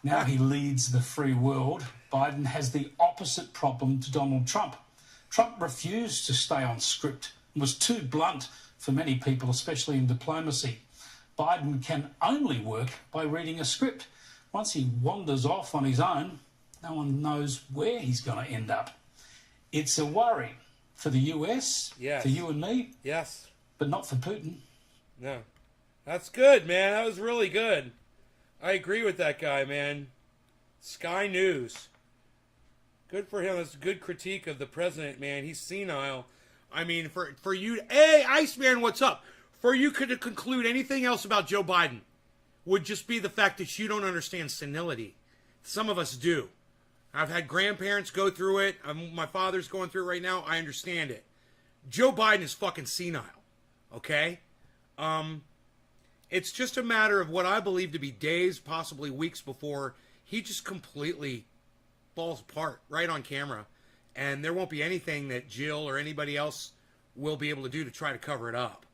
Now he leads the free world. Biden has the opposite problem to Donald Trump. Trump refused to stay on script and was too blunt for many people, especially in diplomacy. Biden can only work by reading a script. Once he wanders off on his own, no one knows where he's going to end up. It's a worry for the US, Yes. for you and me, Yes. but not for Putin. No. That's good, man. That was really good. I agree with that guy, man. Sky News. Good for him. That's a good critique of the president, man. He's senile. I mean, for you... Hey, Iceman, what's up? For you to conclude anything else about Joe Biden would just be the fact that you don't understand senility. Some of us do. I've had grandparents go through it. My father's going through it right now. I understand it. Joe Biden is fucking senile. Okay? It's just a matter of what I believe to be days, possibly weeks before he just completely falls apart right on camera. And there won't be anything that Jill or anybody else will be able to do to try to cover it up.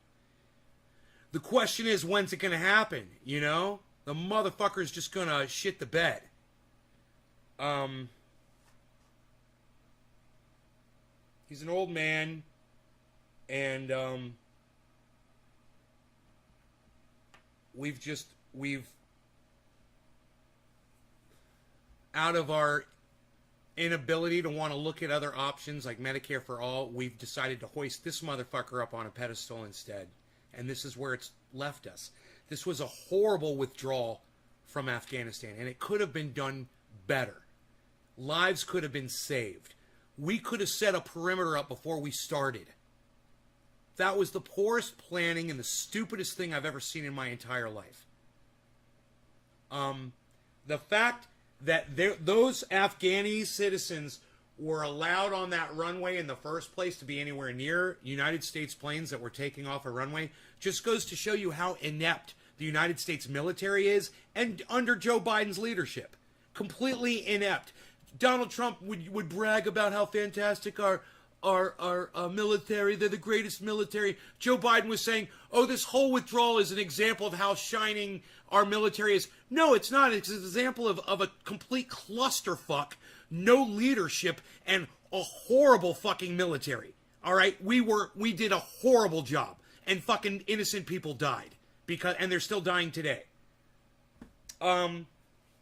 The question is, when's it going to happen? You know? The motherfucker's just going to shit the bed. He's an old man. And, we've out of our inability to want to look at other options like Medicare for all, we've decided to hoist this motherfucker up on a pedestal instead. And this is where it's left us. This was a horrible withdrawal from Afghanistan, and it could have been done better. Lives could have been saved. We could have set a perimeter up before we started. That was the poorest planning and the stupidest thing I've ever seen in my entire life. The fact that those Afghani citizens were allowed on that runway in the first place to be anywhere near United States planes that were taking off a runway just goes to show you how inept the United States military is, and under Joe Biden's leadership. Completely inept. Donald Trump would brag about how fantastic our military, they're the greatest military. Joe Biden was saying, oh, this whole withdrawal is an example of how shining our military is. No, it's not. It's an example of a complete clusterfuck, no leadership, and a horrible fucking military. All right? We did a horrible job, and fucking innocent people died, and they're still dying today. I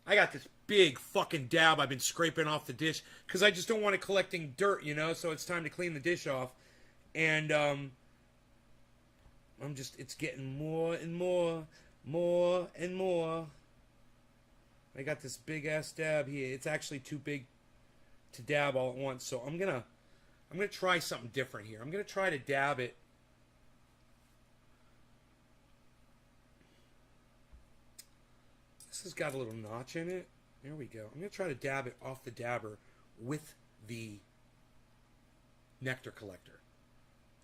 got this big fucking dab I've been scraping off the dish because I just don't want it collecting dirt, you know, so it's time to clean the dish off. And it's getting more and more and more. I got this big ass dab here. It's actually too big to dab all at once, so I'm gonna try something different here. I'm gonna try to dab it. This has got a little notch in it. There we go. I'm gonna try to dab it off the dabber with the nectar collector.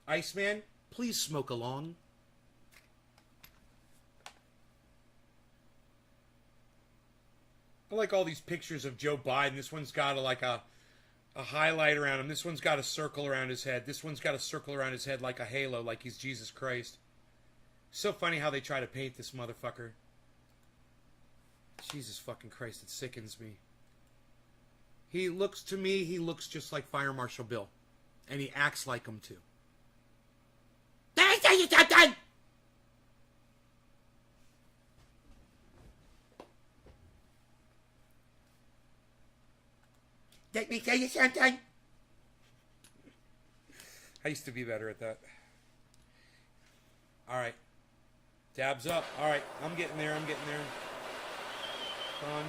Iceman, please smoke along. I like all these pictures of Joe Biden. This one's got a highlight around him. This one's got a circle around his head. This one's got a circle around his head like a halo, like he's Jesus Christ. So funny how they try to paint this motherfucker. Jesus fucking Christ, it sickens me. He looks just like Fire Marshal Bill. And he acts like him too. Let me tell you something! Let me tell you something! I used to be better at that. Alright. Dabs up. Alright, I'm getting there. Fun.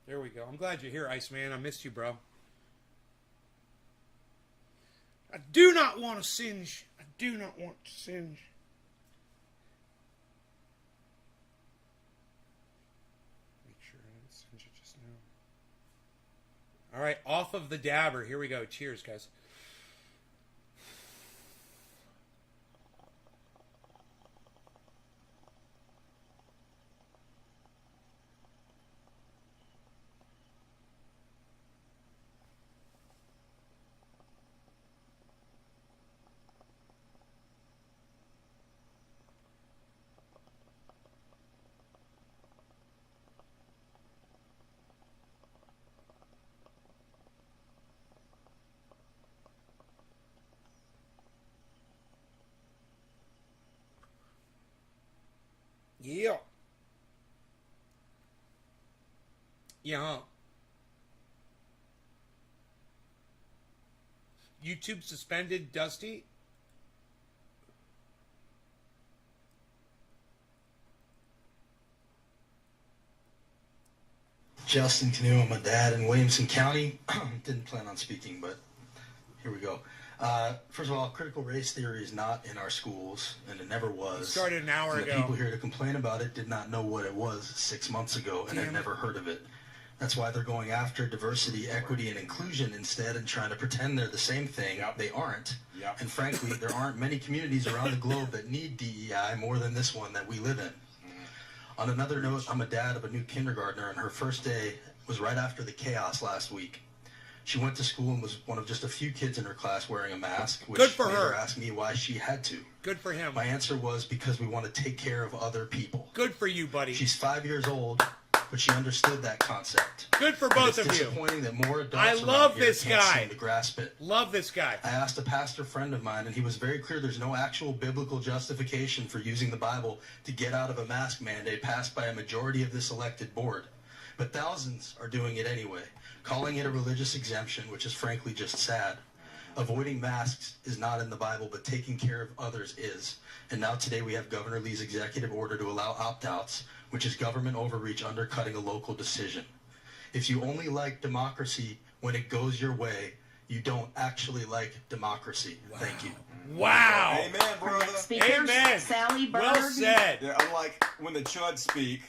There we go. I'm glad you're here, Iceman. I missed you, bro. I do not want to singe. I do not want to singe. Make sure I didn't singe it just now. All right, off of the dabber. Here we go. Cheers, guys. Yeah. Yeah. YouTube suspended Dusty? Justin Canoe, I'm a dad in Williamson County. Didn't plan on speaking, but here we go. First of all, critical race theory is not in our schools, and it never was. It started an hour and ago. The people here to complain about it did not know what it was 6 months ago and had never heard of it. That's why they're going after diversity, equity, and inclusion instead and trying to pretend they're the same thing. Yep. They aren't. Yep. And frankly, there aren't many communities around the globe that need DEI more than this one that we live in. On another note, I'm a dad of a new kindergartner, and her first day was right after the chaos last week. She went to school and was one of just a few kids in her class wearing a mask, which Good for made her. her ask me why she had to. Good for him. My answer was because we want to take care of other people. Good for you, buddy. She's 5 years old, but she understood that concept. Good for both of it's you. disappointing that more adults I around love here this can't guy. seem to grasp it. Love this guy. I asked a pastor friend of mine, and he was very clear there's no actual biblical justification for using the Bible to get out of a mask mandate passed by a majority of this elected board. But thousands are doing it anyway, calling it a religious exemption, which is frankly just sad. Avoiding masks is not in the Bible, but taking care of others is. And now today we have Governor Lee's executive order to allow opt-outs, which is government overreach undercutting a local decision. If you only like democracy when it goes your way, you don't actually like democracy. Wow. Thank you. Wow. Amen, brother. Speakers, Amen. Sally Berg. Well said. Yeah, unlike when the Chuds speak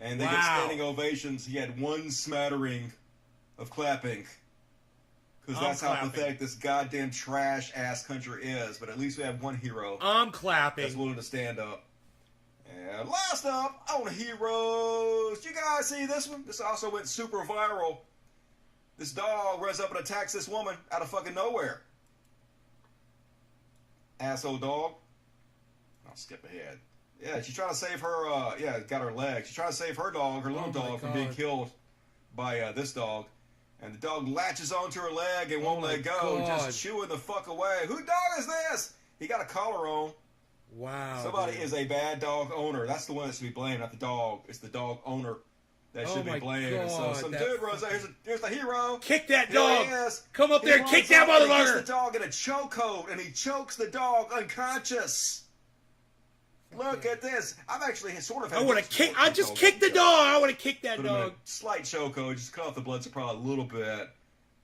and they get standing ovations, he had one smattering of clapping. Because that's how pathetic this goddamn trash-ass country is. But at least we have one hero. I'm clapping. That's willing to stand up. And last up on Heroes, you guys see this one? This also went super viral. This dog runs up and attacks this woman out of fucking nowhere. Asshole dog. I'll skip ahead. Yeah, she's trying to save her, got her leg. She's trying to save her dog, her little dog, from being killed by this dog. And the dog latches onto her leg and won't let go, God. just chewing the fuck away. Who dog is this? He got a collar on. Wow. Somebody dude. is a bad dog owner. That's the one that should be blamed, not the dog. It's the dog owner that should be blamed. God, So some dude runs out. Here's the hero. Kick that Here dog. he is. Come up there and kick that He gets motherfucker. the dog in a chokehold, and he chokes the dog unconscious. Look at this. I've actually sort of had... I want to kick. I just kicked the dog. I want to kick that Put him in dog. a slight chokehold, just cut off the blood supply a little bit,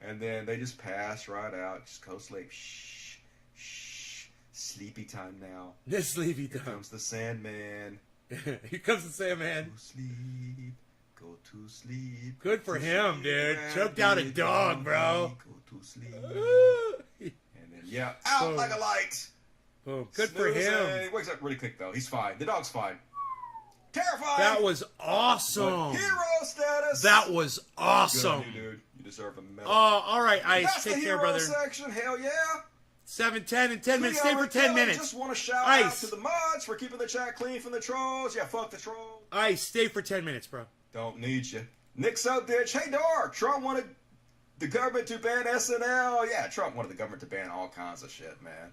and then they just pass right out. Just go sleep. Shh. Shh. Sleepy time now. This sleepy Here time. comes the Sandman. Here comes the Sandman. Go sleep. Go to sleep. Good for him, dude. Choked out a dog, bro. Go to sleep. And And then, yeah, out like a light. Boom. Good for him. He wakes up really quick, though. He's fine. The dog's fine. Terrifying. That was awesome. But hero status. That was Good awesome. on you, dude. You deserve a medal. All right, Ice. That's Take the care, hero brother. section. Hell yeah. 7, 10, and 10 minutes. Stay for 10 Kelly, minutes. Just want to shout Ice. out to the mods for keeping the chat clean from the trolls. Yeah, fuck the trolls. Ice, stay for 10 minutes, bro. Don't need you. Nick Soapditch. Hey, Dark. Trump wanted the government to ban SNL. Yeah, Trump wanted the government to ban all kinds of shit, man.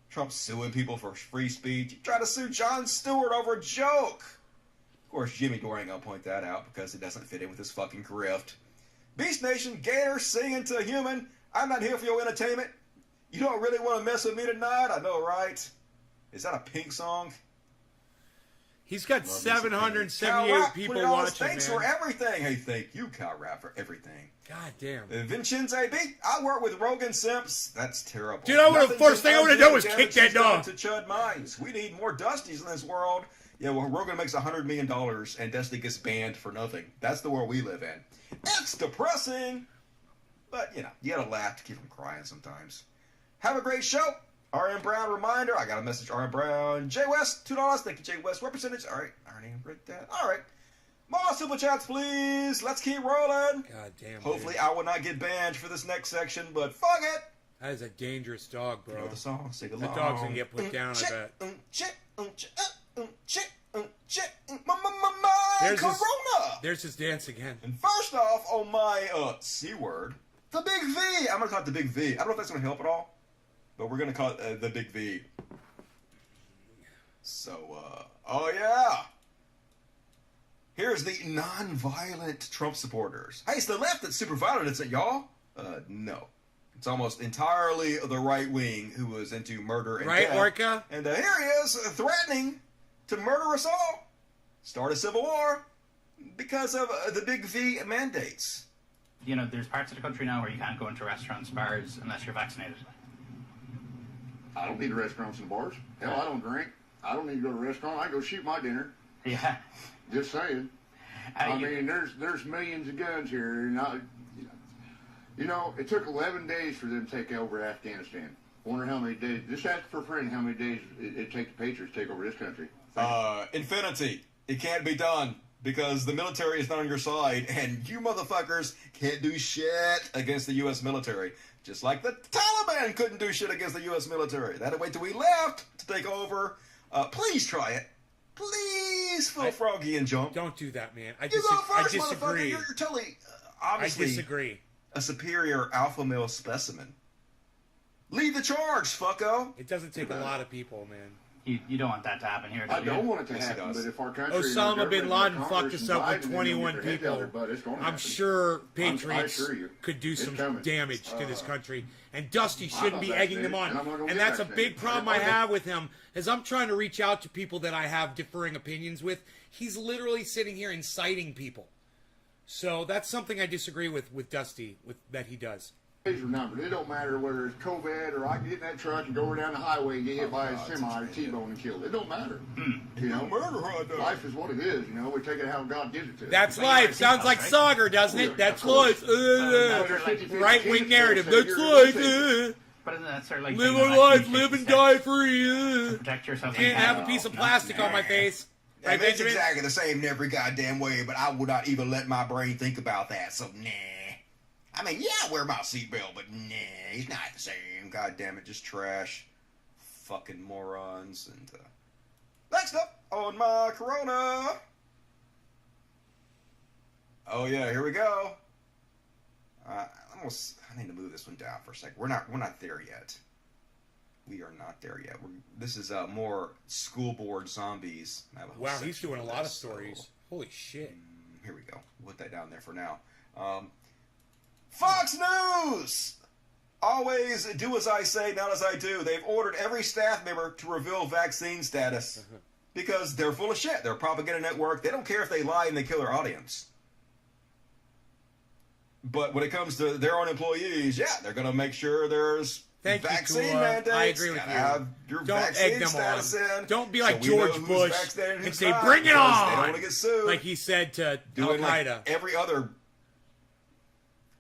Trump's suing people for free speech. He tried to sue Jon Stewart over a joke. Of course, Jimmy Dore ain't gonna point that out because it doesn't fit in with his fucking grift. Beast Nation, Gator singing to a human. I'm not here for your entertainment. You don't really want to mess with me tonight? I know, right? Is that a Pink song? He's got Love 778 people $20. watching, Thanks man. for everything. Hey, thank you, Kyle Rapp, for everything. God damn. Vincenzo B, I work with Rogan Simps. That's terrible. Dude, I would've- Nothing first thing I would've done was damage kick that he's done dog. To Chud Mines. We need more Dusties in this world. Yeah, well, Rogan makes $100 million and Dusty gets banned for nothing. That's the world we live in. It's depressing. But, you know, you gotta laugh to keep from crying sometimes. Have a great show. R.M. Brown reminder. I got a message. R.M. Brown. Jay West, $2. Thank you, Jay West. What percentage? All right. I already read that. All right. More super chats, please. Let's keep rolling. God damn. Hopefully, dude. I will not get banned for this next section, but fuck it. That is a dangerous dog, bro. You know the song. Sing along. That dog's gonna get put down, I bet. There's his- Corona. There's his dance again. And first off, on my C word, the Big V. I'm gonna call it the Big V. I don't know if that's gonna help at all, but we're gonna call it the Big V. So, oh yeah. Here's the non-violent Trump supporters. Hey, it's the left that's super violent, isn't it, y'all? No. It's almost entirely the right wing who is into murder and Right, death. Orca? And here he is, threatening to murder us all, start a civil war, because of the Big V mandates. You know, there's parts of the country now where you can't go into restaurants, bars, unless you're vaccinated. I don't need restaurants and bars. Hell, I don't drink. I don't need to go to a restaurant. I go shoot my dinner. Yeah. Just saying. I mean, there's millions of guns here. You know, it took 11 days for them to take over Afghanistan. Wonder how many days. Just ask for a friend how many days it take the Patriots to take over this country. Infinity. It can't be done because the military is not on your side, and you motherfuckers can't do shit against the U.S. military. Just like the Taliban couldn't do shit against the U.S. military. They had to wait till we left to take over. Please try it. Please, Phil Froggy and jump. Don't do that, man. I You go first, disagree. motherfucker. You're totally, obviously, I disagree. A superior alpha male specimen. Lead the charge, fucko. It doesn't take a lot of people, man. You don't want that to happen here, do I you? don't want it to Yes, it happen, does. but if our country... Osama bin Laden fucked Congress us and up with Biden, they 21 don't get their head people. down their butt, it's gonna I'm happen. sure I Patriots assure you. could do It's some coming. damage to this country, and Dusty I'm shouldn't not be egging them vaccinated, on. and I'm not gonna And get that's a vaccinated. big problem I have with him, is I'm trying to reach out to people that I have differing opinions with. He's literally sitting here inciting people. So that's something I disagree with Dusty, that he does. Days are numbered. It don't matter whether it's COVID or I can get in that truck and go down the highway and get hit by a semi or T-bone and killed. It don't matter. You know, life is what it is. You know, we take it how God gives it to us. That's life. Sounds like Saagar, doesn't it? That's life. Right-wing narrative. That's life. But isn't that sort of like Live saying, our like, life, you live take and steps die free. to protect yourself. Can't have a piece of plastic on my face. Yeah, Right, it's Benjamin? exactly the same in every goddamn way, but I would not even let my brain think about that, so nah. I mean, yeah, I wear my seatbelt, but nah, it's not the same. God damn it, just trash. Fucking morons. And next up on my Corona. Oh yeah, here we go. I need to move this one down for a second. We're not there yet. We are not there yet. This is more school board zombies. Wow, he's doing a lot of stories. So, holy shit. Here we go. We'll put that down there for now. Fox News! Always do as I say, not as I do. They've ordered every staff member to reveal vaccine status because they're full of shit. They're a propaganda network. They don't care if they lie and they kill their audience. But when it comes to their own employees, yeah, they're going to make sure there's vaccine mandates. I agree with you. Have your don't vaccine egg them status on. In, Don't be like so George Bush and say, bring it on! They don't want to get sued. Like he said to Al-Qaeda. Like every other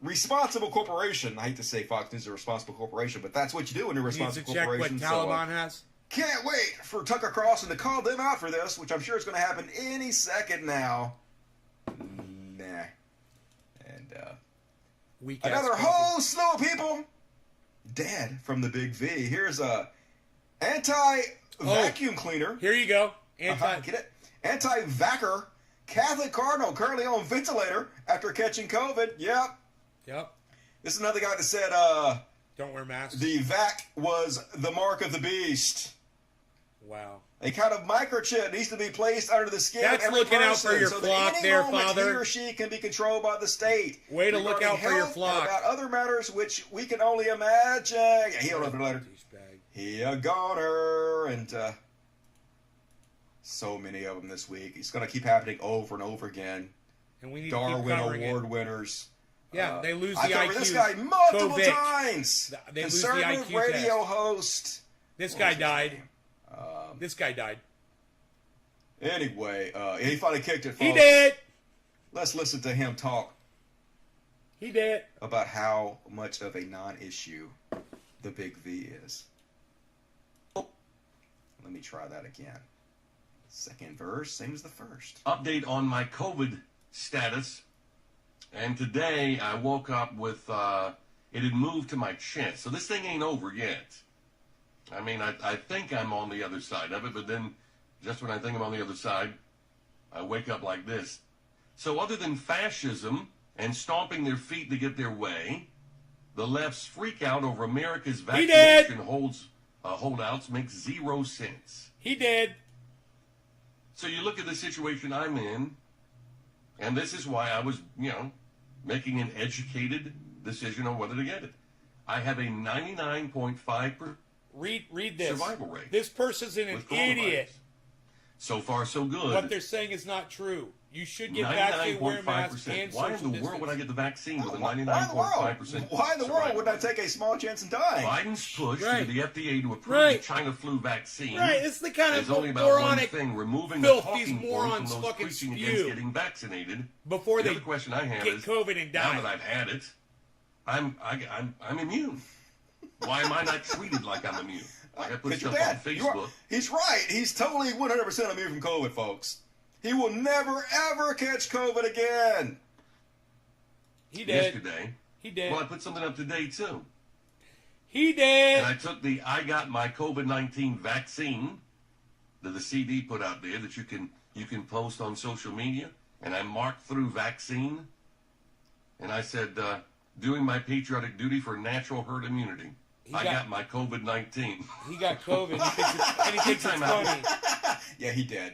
responsible corporation. I hate to say Fox News is a responsible corporation, but that's what you do when you're a responsible corporation. Needs to check what Taliban has. Can't wait for Tucker Carlson to call them out for this, which I'm sure is going to happen any second now. Nah. And another whole slew of people dead from the big V. Here's a anti-vacuum cleaner. Here you go. Get it? Anti-vacker Catholic cardinal currently on ventilator after catching COVID. Yep. This is another guy that said don't wear masks. The vac was the mark of the beast. Wow. A kind of microchip needs to be placed under the skin That's of every looking person out for your so flock that any there, moment Father. he or she can be controlled by the state. Way to look out for your flock. And about other matters which we can only imagine. Yeah, he'll open later. He a goner. And so many of them this week. It's going to keep happening over and over again. And we need Darwin to keep Award winners. Yeah, they lose the I IQ. covered this guy multiple COVID. times. They lose the Conservative IQ radio test. host. This guy died. This guy died. Anyway, he finally kicked it, folks. He did. Let's listen to him talk. He did. About how much of a non-issue the big V is. Let me try that again. Second verse, same as the first. Update on my COVID status. And today I woke up with, it had moved to my chest. So this thing ain't over yet. I mean, I think I'm on the other side of it, but then just when I think I'm on the other side, I wake up like this. So other than fascism and stomping their feet to get their way, the left's freak out over America's vaccination holdouts makes zero sense. He did. So you look at the situation I'm in, and this is why I was, making an educated decision on whether to get it. I have a 99.5% Read this. survival rate. This person's an idiot. So far, so good. What they're saying is not true. You should get vaccinated, wear masks, and Why in social the world would I get the vaccine with a Why 99.5%? Why in the world would I take a small chance and die? Biden's push to get the FDA to approve the China flu vaccine. Right, it's the kind of is only about one moronic thing: removing filth the these talking points morons from those fucking preaching spew against getting vaccinated. before the they other question I have get is, COVID and die. now that I've had it, I'm immune. Why am I not treated like I'm immune? Like I put stuff on Facebook. He's right. He's totally 100% immune from COVID, folks. He will never, ever catch COVID again. He did. Yesterday. He did. Well, I put something up today, too. He did. And I took I got my COVID-19 vaccine that the CD put out there that you can post on social media. And I marked through vaccine. And I said, doing my patriotic duty for natural herd immunity. I got my COVID-19. He got COVID. He thinks it's funny. Yeah, he did.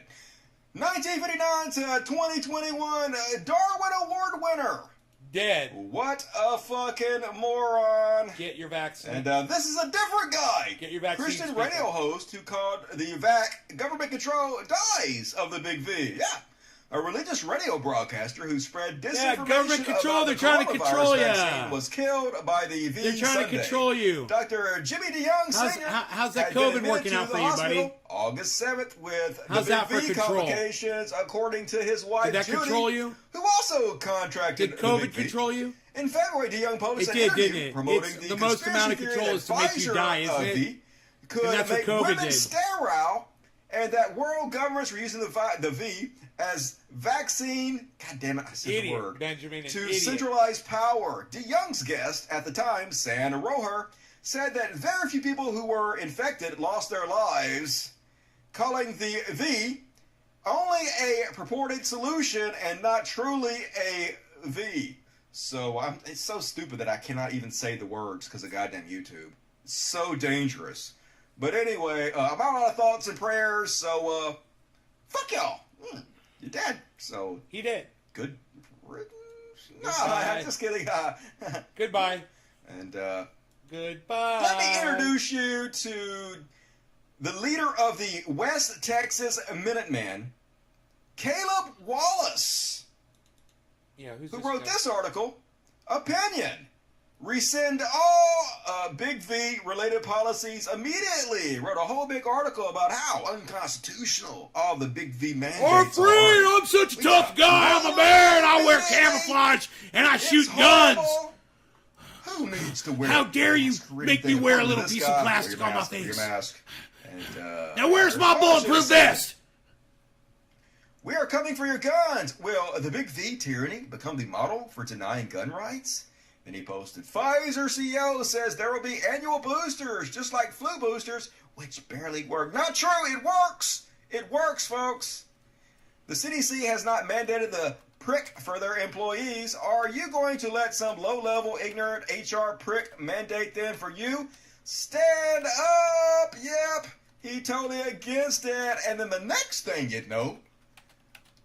1959 to 2021 Darwin Award winner. Dead. What a fucking moron. Get your vaccine. And this is a different guy. Get your vaccine. Christian radio host who called the VAC government control dies of the big V. Yeah. A religious radio broadcaster who spread disinformation government control. about they're the trying to control vaccine was killed by the V. They're trying to control you. Dr. Jimmy DeYoung Sr. How's that COVID working out for you, buddy? August 7th with how's the that big for V control? complications, according to his wife Did that Judy, control you? who also contracted Did the COVID big V. control you? In February, DeYoung posted It an did, interview didn't it? promoting It's the most amount of conspiracy control theory is to make you Pfizer, die, isn't it? V could And that's what make COVID women did. sterile, and that world governments were using the V as vaccine. God damn it, I said the word. Benjamin, to centralize power. DeYoung's guest at the time, Saagar Roher, said that very few people who were infected lost their lives, calling the V only a purported solution and not truly a V. So it's so stupid that I cannot even say the words because of goddamn YouTube. It's so dangerous. But anyway, I'm out of thoughts and prayers, so fuck y'all. You're dead. So he did. Good riddance. No, I'm just kidding. Goodbye. And goodbye. Let me introduce you to the leader of the West Texas Minutemen, Caleb Wallace. Yeah, who wrote this article? Opinion. Rescind all Big V related policies immediately. Wrote a whole big article about how unconstitutional all the Big V mandates are. I'm such a tough guy. I'm a bear and I wear camouflage and I shoot guns. Who needs to wear? How dare you make me wear a little piece of plastic on my face? Your mask. And, now where's my bulletproof vest? We are coming for your guns. Will the Big V tyranny become the model for denying gun rights? Then he posted, Pfizer CEO says there will be annual boosters, just like flu boosters, which barely work. Not true. It works. It works, folks. The CDC has not mandated the prick for their employees. Are you going to let some low-level, ignorant HR prick mandate them for you? Stand up. Yep. He totally against it. And then the next thing you'd know,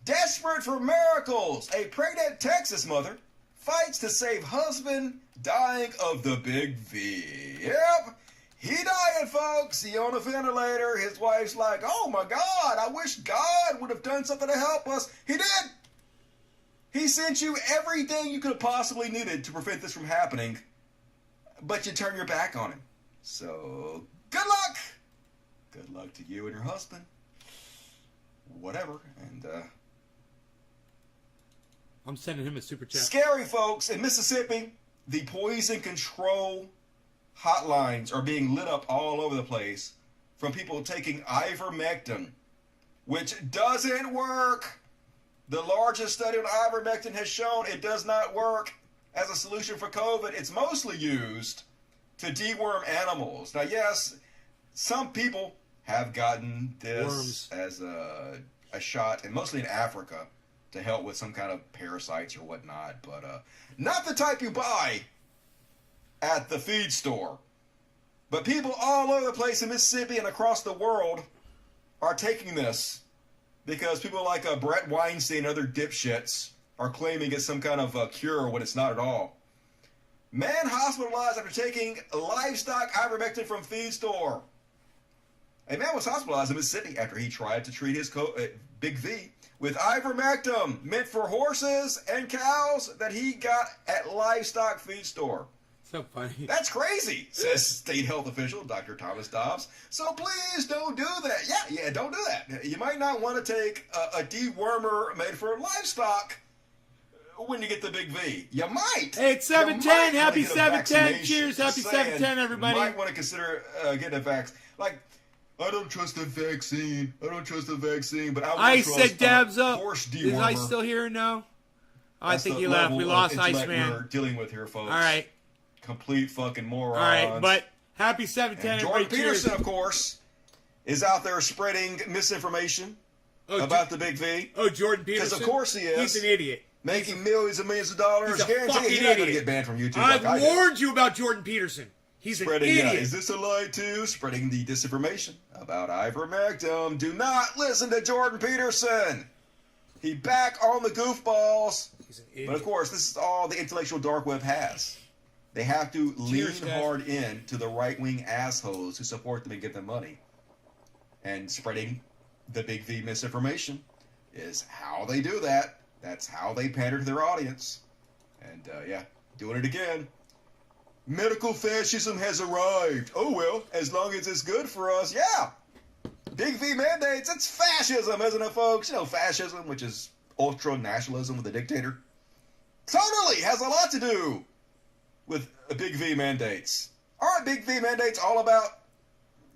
desperate for miracles, a pregnant Texas mother fights to save husband dying of the Big V. Yep, he dying, folks. He on a ventilator. His wife's like, oh my God, I wish God would have done something to help us. He did. He sent you everything you could have possibly needed to prevent this from happening, but you turn your back on him. So, good luck. Good luck to you and your husband. Whatever. And, I'm sending him a super chat. Scary, folks. In Mississippi, the poison control hotlines are being lit up all over the place from people taking ivermectin, which doesn't work. The largest study on ivermectin has shown it does not work as a solution for COVID. It's mostly used to deworm animals. Now, yes, some people have gotten this as a shot, and mostly in Africa, to help with some kind of parasites or whatnot, but not the type you buy at the feed store. But people all over the place in Mississippi and across the world are taking this because people like Brett Weinstein and other dipshits are claiming it's some kind of cure when it's not at all. Man hospitalized after taking livestock ivermectin from feed store. A man was hospitalized in Mississippi after he tried to treat his Big V with ivermectin, meant for horses and cows, that he got at livestock feed store. So funny. That's crazy, says state health official Dr. Thomas Dobbs. So please don't do that. Yeah, don't do that. You might not want to take a dewormer made for livestock when you get the Big V. You might. Hey, it's 7:10. Happy 7:10. Cheers. Happy 7:10, everybody. You might want to consider getting a vaccine. Like, I don't trust the vaccine. But I said dabs up. Horse Is dewormer. Ice still here or no? I That's think the he left. We level lost of intellect Iceman. we're dealing with here, folks. All right. Complete fucking morons. All right, but happy 7:10. And Jordan Peterson, of course, is out there spreading misinformation about the Big V. Oh, Jordan Peterson? Because of course he is. He's an idiot. Making millions and millions of dollars. He's a Guarantee fucking he's not going to idiot. get banned from YouTube. I've like I warned you about Jordan Peterson. He's spreading, an idiot. is this a lie too? Spreading the disinformation about ivermectin. Do not listen to Jordan Peterson. He back on the goofballs. He's an idiot. But of course, this is all the intellectual dark web has. They have to Cheers, lean guys. hard in to the right-wing assholes who support them and give them money. And spreading the Big V misinformation is how they do that. That's how they pander to their audience. And, doing it again. Medical fascism has arrived. Oh, well, as long as it's good for us, yeah. Big V mandates, it's fascism, isn't it, folks? You know, fascism, which is ultra-nationalism with a dictator. Totally has a lot to do with Big V mandates. Aren't Big V mandates all about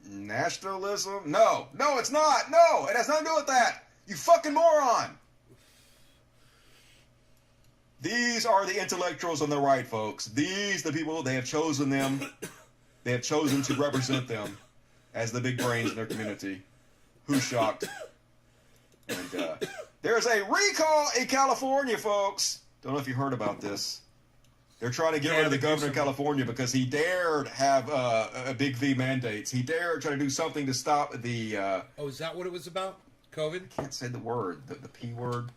nationalism? No, it's not. No, it has nothing to do with that. You fucking moron. These are the intellectuals on the right, folks. These, the people, they have chosen them. They have chosen to represent them as the big brains in their community. Who's shocked? And there's a recall in California, folks. Don't know if you heard about this. They're trying to get rid of the governor of California because he dared have a big V mandates. He dared try to do something to stop the... oh, is that what it was about? COVID? I can't say the word, the P word.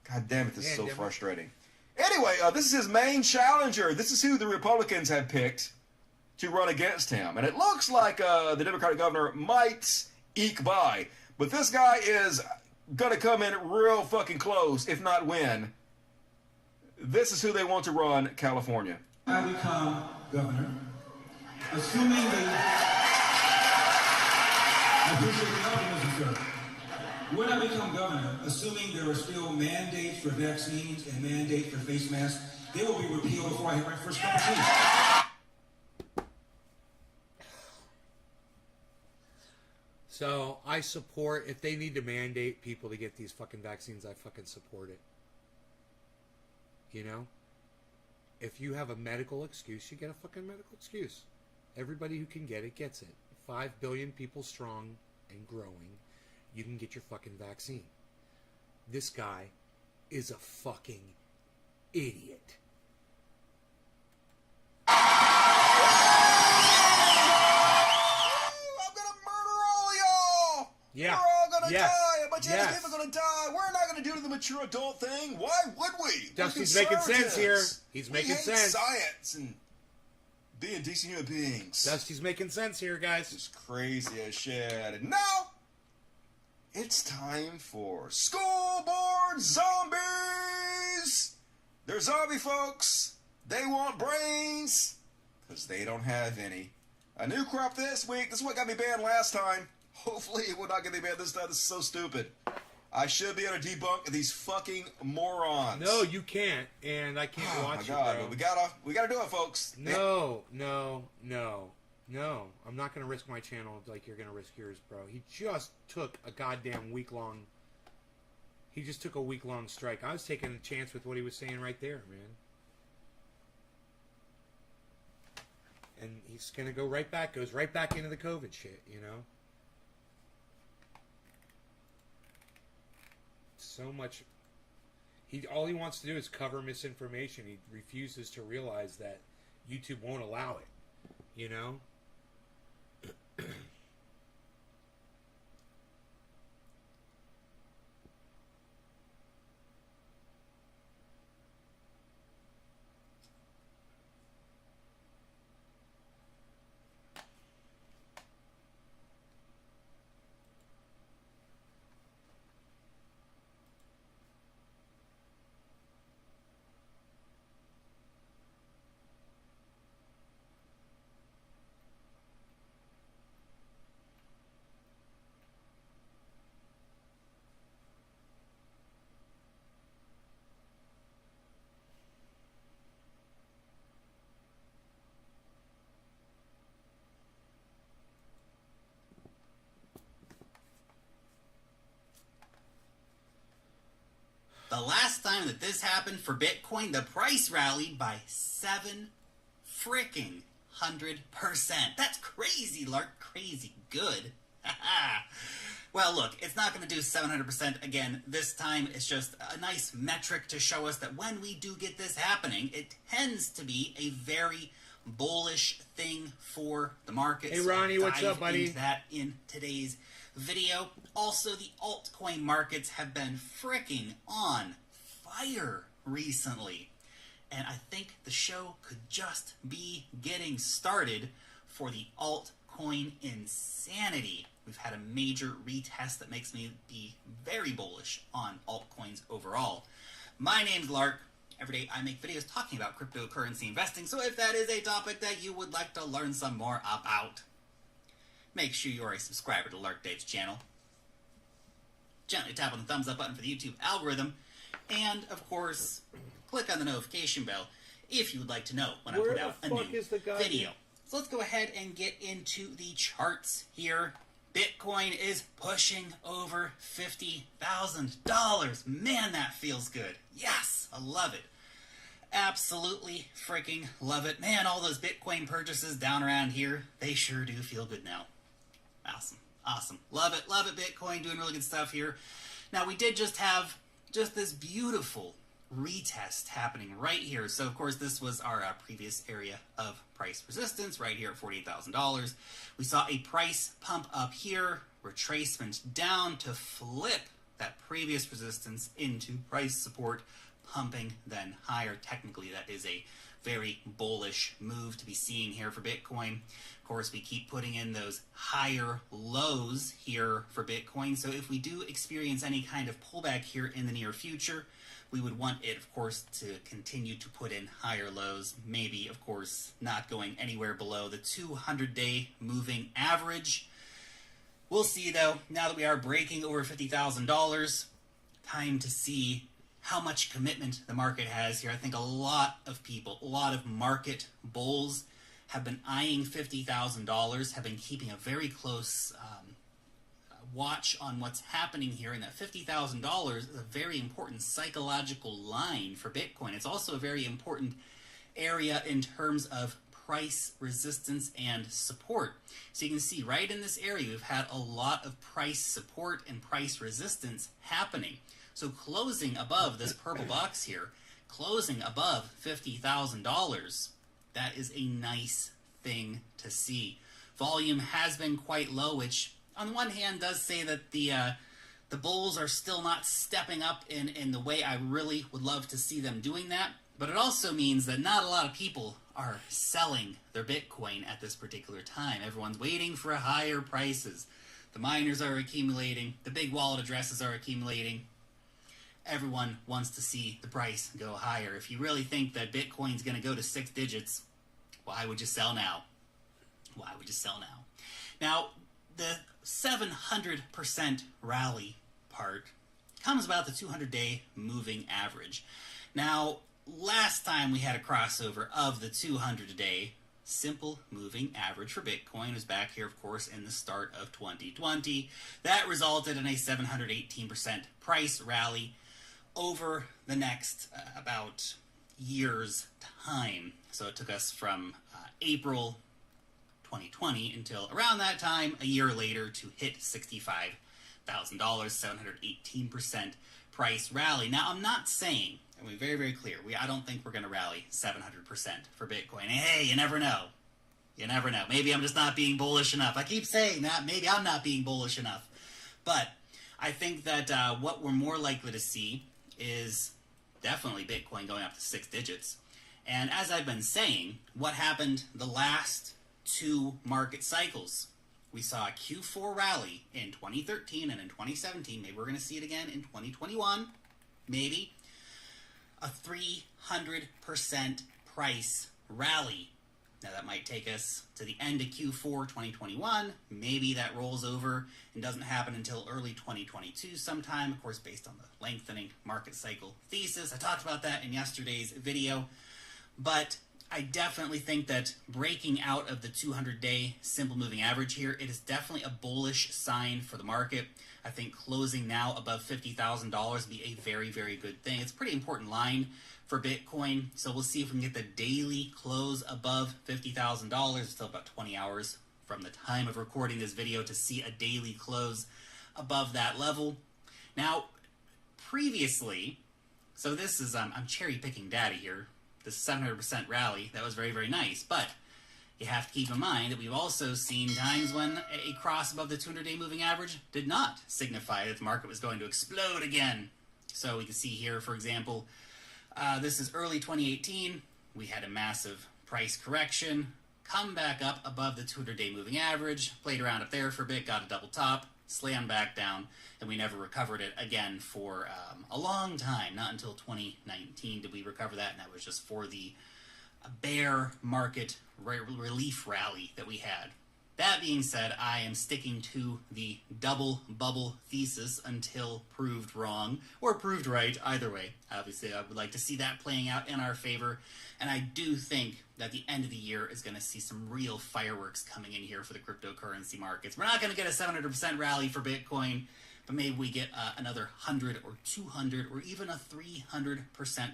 God damn it, this is so frustrating. Anyway, this is his main challenger. This is who the Republicans have picked to run against him. And it looks like the Democratic governor might eke by. But this guy is going to come in real fucking close, if not win. This is who they want to run California. I become governor, assuming the... I appreciate the optimism, sir. When I become governor, assuming there are still mandates for vaccines and mandates for face masks, they will be repealed before I have my first cup of tea. So I support, if they need to mandate people to get these fucking vaccines, I fucking support it. You know? If you have a medical excuse, you get a fucking medical excuse. Everybody who can get it gets it. 5 billion people strong and growing. You can get your fucking vaccine. This guy is a fucking idiot. I'm gonna murder all y'all! Yeah. We're all gonna die! A bunch of Yes. other people are gonna die! We're not gonna do the mature adult thing! Why would we? Dusty's making sense here. He's making we hate sense. Science and being decent human beings. Dusty's making sense here, guys. It's crazy as shit. And now, it's time for School Board Zombies! They're zombie folks. They want brains. Because they don't have any. A new crop this week. This is what got me banned last time. Hopefully it will not get me banned this time. This is so stupid. I should be able to debunk these fucking morons. No, you can't, and I can't watch it, bro. But we gotta do it, folks. No. I'm not gonna risk my channel like you're gonna risk yours, bro. He just took a goddamn week-long... He just took a week-long strike. I was taking a chance with what he was saying right there, man. And he's gonna go right back, goes right back into the COVID shit, you know? So much... All he wants to do is cover misinformation. He refuses to realize that YouTube won't allow it, you know? The last time that this happened for Bitcoin, the price rallied by 7 freaking 100%. That's crazy, Lark. Crazy good. Well, look, it's not going to do 700% again this time. It's just a nice metric to show us that when we do get this happening, it tends to be a very bullish thing for the market. Hey, Ronnie, what's up, buddy? Into that in today's video. Also, the altcoin markets have been freaking on fire recently. And I think the show could just be getting started for the altcoin insanity. We've had a major retest that makes me be very bullish on altcoins overall. My name's Lark. Every day I make videos talking about cryptocurrency investing, so if that is a topic that you would like to learn some more about, make sure you are a subscriber to Lark Dave's channel. Gently tap on the thumbs up button for the YouTube algorithm, and of course, click on the notification bell if you would like to know when I put out a new video. So let's go ahead and get into the charts here. Bitcoin is pushing over $50,000. Man, that feels good. Yes, I love it. Absolutely freaking love it. Man, all those Bitcoin purchases down around here, they sure do feel good now. Awesome. Awesome. Love it, Bitcoin. Doing really good stuff here. Now, we did just have this beautiful retest happening right here. So, of course, this was our previous area of price resistance right here at $48,000. We saw a price pump up here, retracement down to flip that previous resistance into price support, pumping then higher. Technically, that is a very bullish move to be seeing here for Bitcoin. Of course, we keep putting in those higher lows here for Bitcoin. So if we do experience any kind of pullback here in the near future, we would want it, of course, to continue to put in higher lows. Maybe, of course, not going anywhere below the 200-day moving average. We'll see, though, now that we are breaking over $50,000, time to see how much commitment the market has here. I think a lot of people, a lot of market bulls have been eyeing $50,000, have been keeping a very close watch on what's happening here, and that $50,000 is a very important psychological line for Bitcoin. It's also a very important area in terms of price resistance and support. So you can see right in this area, we've had a lot of price support and price resistance happening. So closing above this purple box here, closing above $50,000, that is a nice thing to see. Volume has been quite low, which on the one hand does say that the bulls are still not stepping up in the way I really would love to see them doing that. But it also means that not a lot of people are selling their Bitcoin at this particular time. Everyone's waiting for higher prices. The miners are accumulating. The big wallet addresses are accumulating. Everyone wants to see the price go higher. If you really think that Bitcoin's going to go to 6 digits, why would you sell now? Why would you sell now? Now, the 700% rally part comes about the 200-day moving average. Now, last time we had a crossover of the 200-day simple moving average for Bitcoin was back here, of course, in the start of 2020. That resulted in a 718% price rally over the next about year's time. So it took us from April 2020 until around that time, a year later, to hit $65,000, 718% price rally. Now, I'm not saying, and we're very, very clear, I don't think we're going to rally 700% for Bitcoin. Hey, you never know. You never know. Maybe I'm just not being bullish enough. I keep saying that. Maybe I'm not being bullish enough. But I think that what we're more likely to see is definitely Bitcoin going up to 6 digits. And as I've been saying, what happened the last 2 market cycles? We saw a Q4 rally in 2013 and in 2017. Maybe we're going to see it again in 2021. Maybe. A 300% price rally. Now that might take us to the end of Q4 2021. Maybe that rolls over and doesn't happen until early 2022 sometime, of course, based on the lengthening market cycle thesis. I talked about that in yesterday's video. But I definitely think that breaking out of the 200-day simple moving average here, it is definitely a bullish sign for the market. I think closing now above $50,000 would be a very, very good thing. It's a pretty important line for Bitcoin, so we'll see if we can get the daily close above $50,000. It's still about 20 hours from the time of recording this video to see a daily close above that level. Now, previously, so this is, I'm cherry picking data here, this 700% rally, that was very, very nice, but you have to keep in mind that we've also seen times when a cross above the 200-day moving average did not signify that the market was going to explode again. So we can see here, for example, this is early 2018. We had a massive price correction, come back up above the 200-day moving average, played around up there for a bit, got a double top, slammed back down, and we never recovered it again for a long time. Not until 2019 did we recover that, and that was just for the bear market relief rally that we had. That being said, I am sticking to the double bubble thesis until proved wrong, or proved right, either way. Obviously, I would like to see that playing out in our favor, and I do think that the end of the year is going to see some real fireworks coming in here for the cryptocurrency markets. We're not going to get a 700% rally for Bitcoin, but maybe we get another 100 or 200 or even a 300%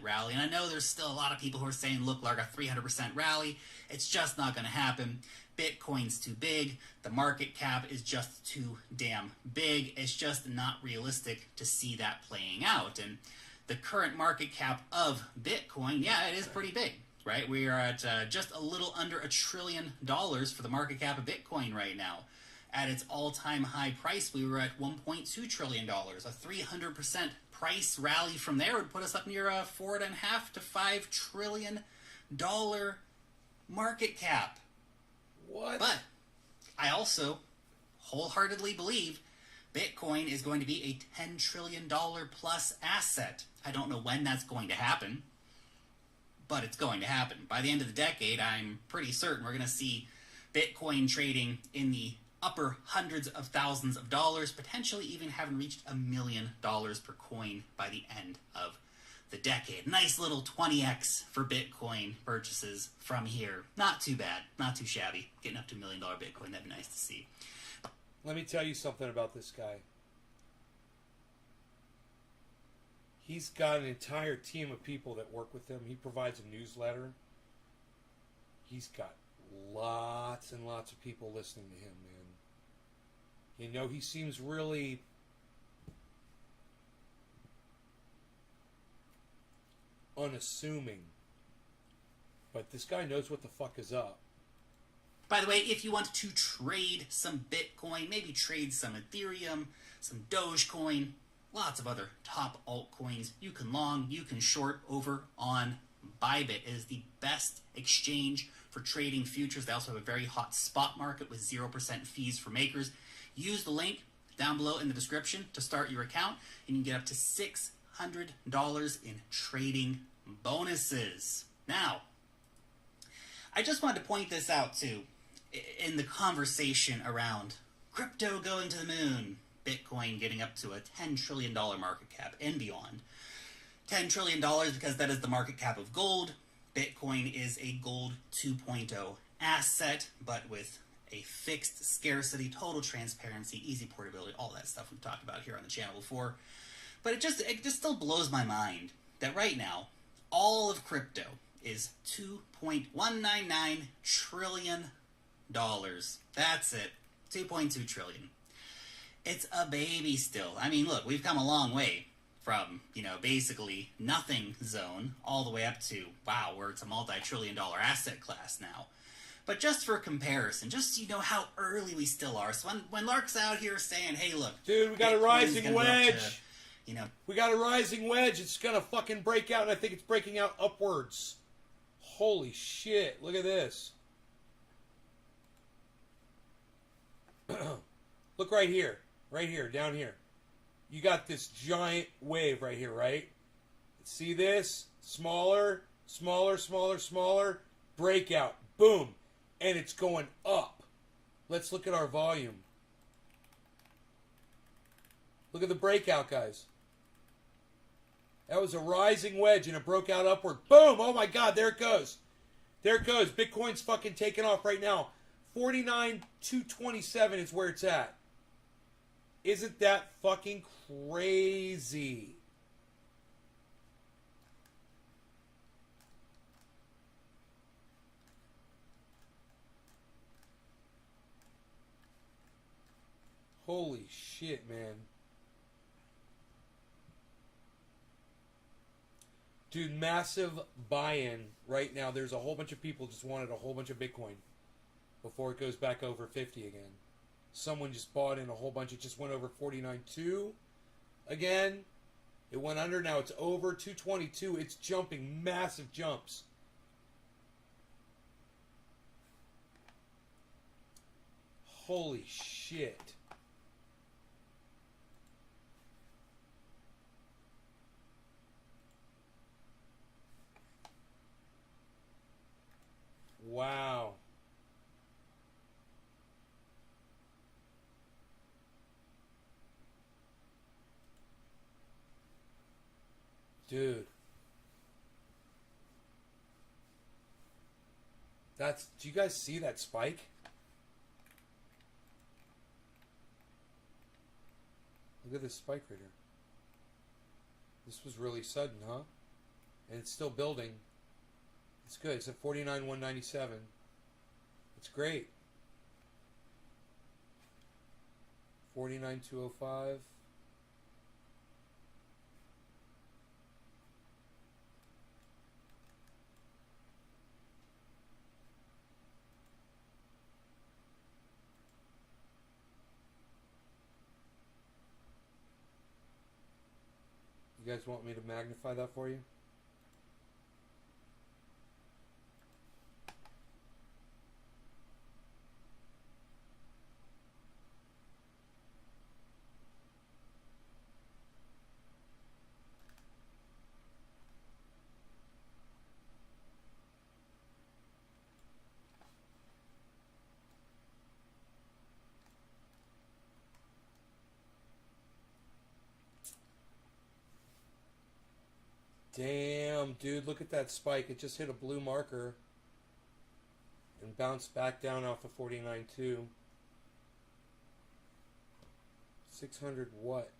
rally. And I know there's still a lot of people who are saying, look, Lark, a 300% rally, it's just not going to happen. Bitcoin's too big. The market cap is just too damn big. It's just not realistic to see that playing out. And the current market cap of Bitcoin, yeah, it is pretty big, right? We are at just a little under $1 trillion for the market cap of Bitcoin right now. At its all-time high price, we were at $1.2 trillion. A 300% price rally from there would put us up near a $4.5 to $5 trillion market cap. What? But I also wholeheartedly believe Bitcoin is going to be a $10 trillion plus asset. I don't know when that's going to happen, but it's going to happen. By the end of the decade, I'm pretty certain we're going to see Bitcoin trading in the upper hundreds of thousands of dollars, potentially even having reached $1 million per coin by the end of the decade. Nice little 20x for Bitcoin purchases from here. Not too bad, not too shabby. Getting up to $1 million Bitcoin, that'd be nice to see. Let me tell you something about this guy. He's got an entire team of people that work with him. He provides a newsletter. He's got lots and lots of people listening to him, man. You know, he seems really unassuming. But this guy knows what the fuck is up. By the way, if you want to trade some Bitcoin, maybe trade some Ethereum, some Dogecoin, lots of other top altcoins, you can long, you can short over on Bybit. It is the best exchange for trading futures. They also have a very hot spot market with 0% fees for makers. Use the link down below in the description to start your account, and you can get up to $600 in trading bonuses. Now, I just wanted to point this out too in the conversation around crypto going to the moon, Bitcoin getting up to a $10 trillion market cap and beyond. $10 trillion because that is the market cap of gold. Bitcoin is a gold 2.0 asset, but with a fixed scarcity, total transparency, easy portability, all that stuff we've talked about here on the channel before. But it just still blows my mind that right now, all of crypto is $2.199 trillion. That's it. 2.2 trillion. It's a baby still. I mean, look, we've come a long way from, basically nothing zone all the way up to, wow, where it's a multi-trillion dollar asset class now. But just for comparison, just so you know how early we still are. So when Lark's out here saying, hey, look. Dude, we got a rising wedge. To, we got a rising wedge. It's going to fucking break out, and I think it's breaking out upwards. Holy shit. Look at this. Look right here. Right here, down here. You got this giant wave right here, right? See this? Smaller, smaller, smaller, smaller. Breakout. Boom. And it's going up. Let's look at our volume. Look at the breakout, guys. That was a rising wedge and it broke out upward. Boom! Oh my God, there it goes. There it goes. Bitcoin's fucking taking off right now. 49,227 is where it's at. Isn't that fucking crazy? Holy shit, man. Dude, massive buy-in right now. There's a whole bunch of people just wanted a whole bunch of Bitcoin before it goes back over 50 again. Someone just bought in a whole bunch. It just went over 49.2 again. It went under. Now it's over 222. It's jumping massive jumps. Holy shit. Wow. Dude. Do you guys see that spike? Look at this spike right here. This was really sudden, huh? And it's still building. It's good. It's at 49,197. It's great. 49,205. You guys want me to magnify that for you? Damn, dude, look at that spike. It just hit a blue marker and bounced back down off of 49.2. 600 what?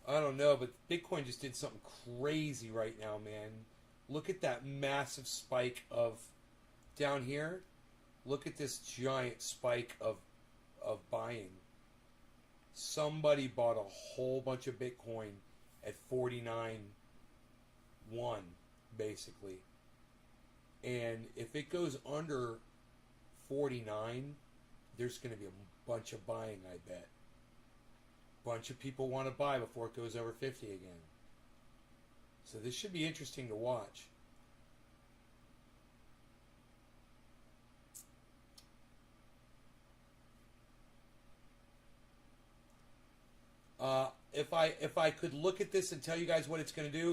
I don't know, but Bitcoin just did something crazy right now, man. Look at that massive spike of down here. Look at this giant spike of buying. Somebody bought a whole bunch of Bitcoin at 49.1, basically. And if it goes under 49, there's going to be a bunch of buying, I bet. Bunch of people want to buy before it goes over 50 again. So this should be interesting to watch. If I could look at this and tell you guys what it's going to do,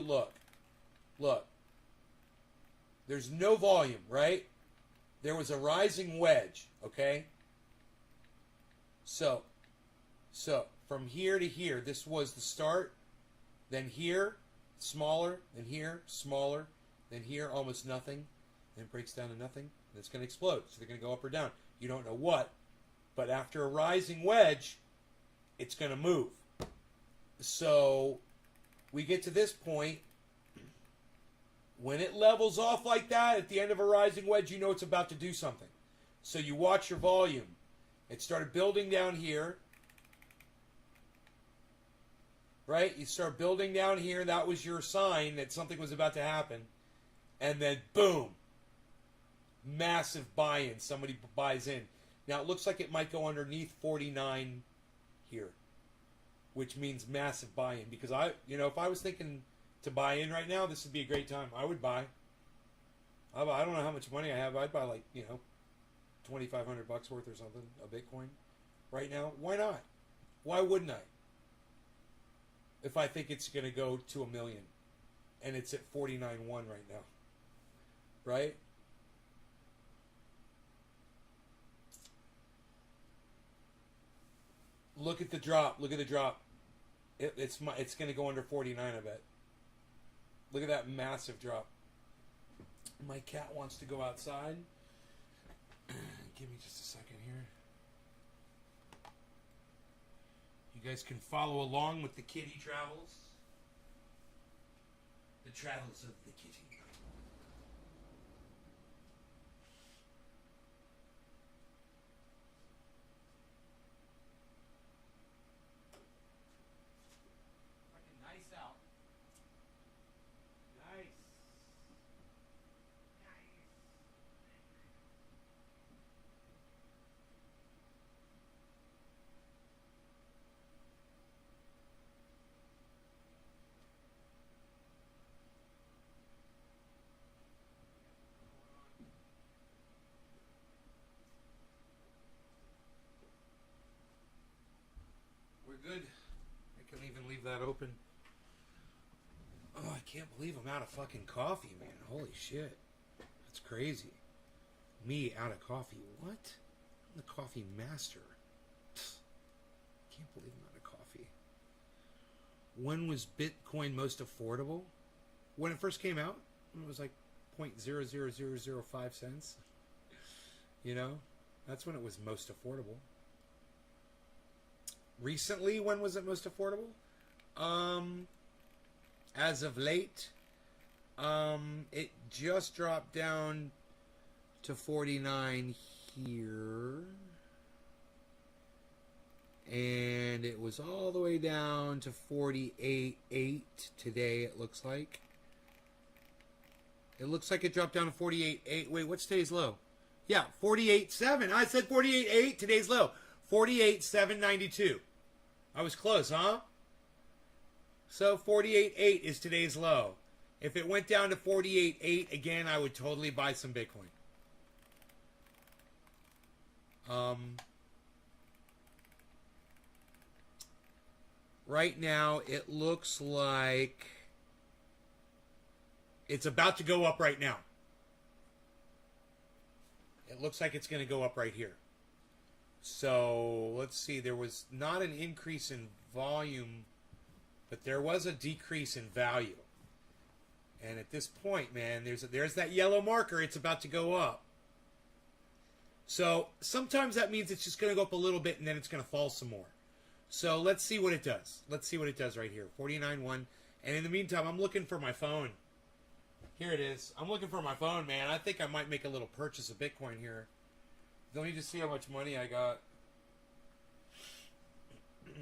look. There's no volume, right? There was a rising wedge, okay? So from here to here, this was the start. Then here, smaller. Then here, smaller. Then here, almost nothing. Then it breaks down to nothing. And it's going to explode. So they're going to go up or down. You don't know what. But after a rising wedge, it's going to move. So we get to this point. When it levels off like that at the end of a rising wedge, you know it's about to do something. So you watch your volume. It started building down here. Right? You start building down here. That was your sign that something was about to happen. And then, boom. Massive buy-in. Somebody buys in. Now, it looks like it might go underneath 49 here. Which means massive buy-in. Because, if I was thinking to buy in right now, this would be a great time. I would buy. I don't know how much money I have. I'd buy like, $2,500 worth or something of Bitcoin right now. Why not? Why wouldn't I? If I think it's going to go to $1 million and it's at 49.1 right now. Right? Look at the drop. Look at the drop. It's going to go under 49, I bet. Look at that massive drop. My cat wants to go outside. Give me just a second here. You guys can follow along with the kitty travels. The travels of the kitty. Nice out. Nice. We're good. I can even leave that open. Oh, I can't believe I'm out of fucking coffee, man. Holy shit. That's crazy. Me out of coffee. What? I'm the coffee master. Can't believe I'm out of coffee. When was Bitcoin most affordable? When it first came out, it was like 0.00005 cents. That's when it was most affordable. Recently, when was it most affordable? As of late, it just dropped down to 49 here. And it was all the way down to 48.8 today, it looks like. It looks like it dropped down to 48.8. Wait, what's today's low? Yeah, 48.7. I said 48.8. Today's low. 48.792. I was close, huh? So 48.8 is today's low. If it went down to 48.8 again, I would totally buy some Bitcoin. Right now, it looks like it's about to go up right now. It looks like it's going to go up right here. So, let's see. There was not an increase in volume, but there was a decrease in value. And at this point, man, there's that yellow marker. It's about to go up. So, sometimes that means it's just going to go up a little bit and then it's going to fall some more. So, let's see what it does. Let's see what it does right here. 49.1. And in the meantime, I'm looking for my phone. Here it is. I'm looking for my phone, man. I think I might make a little purchase of Bitcoin here. Let me just see how much money I got. Okay.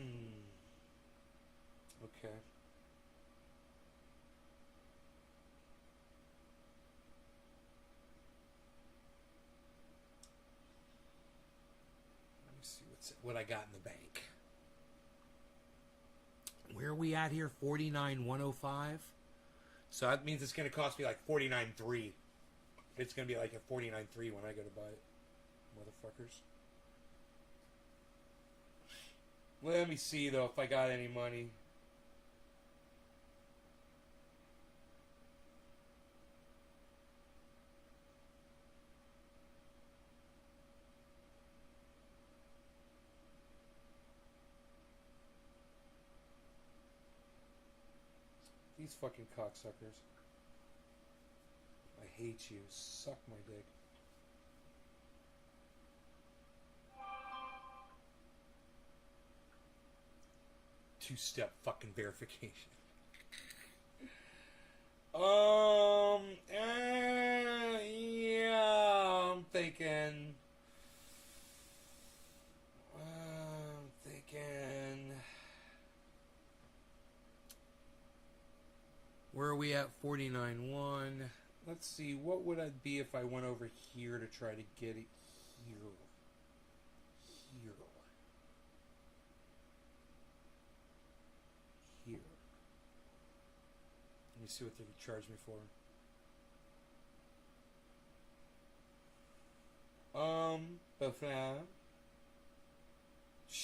Let me see what I got in the bank. Where are we at here? 49.105. So that means it's going to cost me like 49.3. It's going to be like at 49.3 when I go to buy it. Motherfuckers. Let me see, though, if I got any money. These fucking cocksuckers. I hate you. Suck my dick. Two-step fucking verification. Yeah, I'm thinking. Where are we at? 49.1. Let's see. What would it be if I went over here to try to get it here? Here. Let me see what they could charge me for.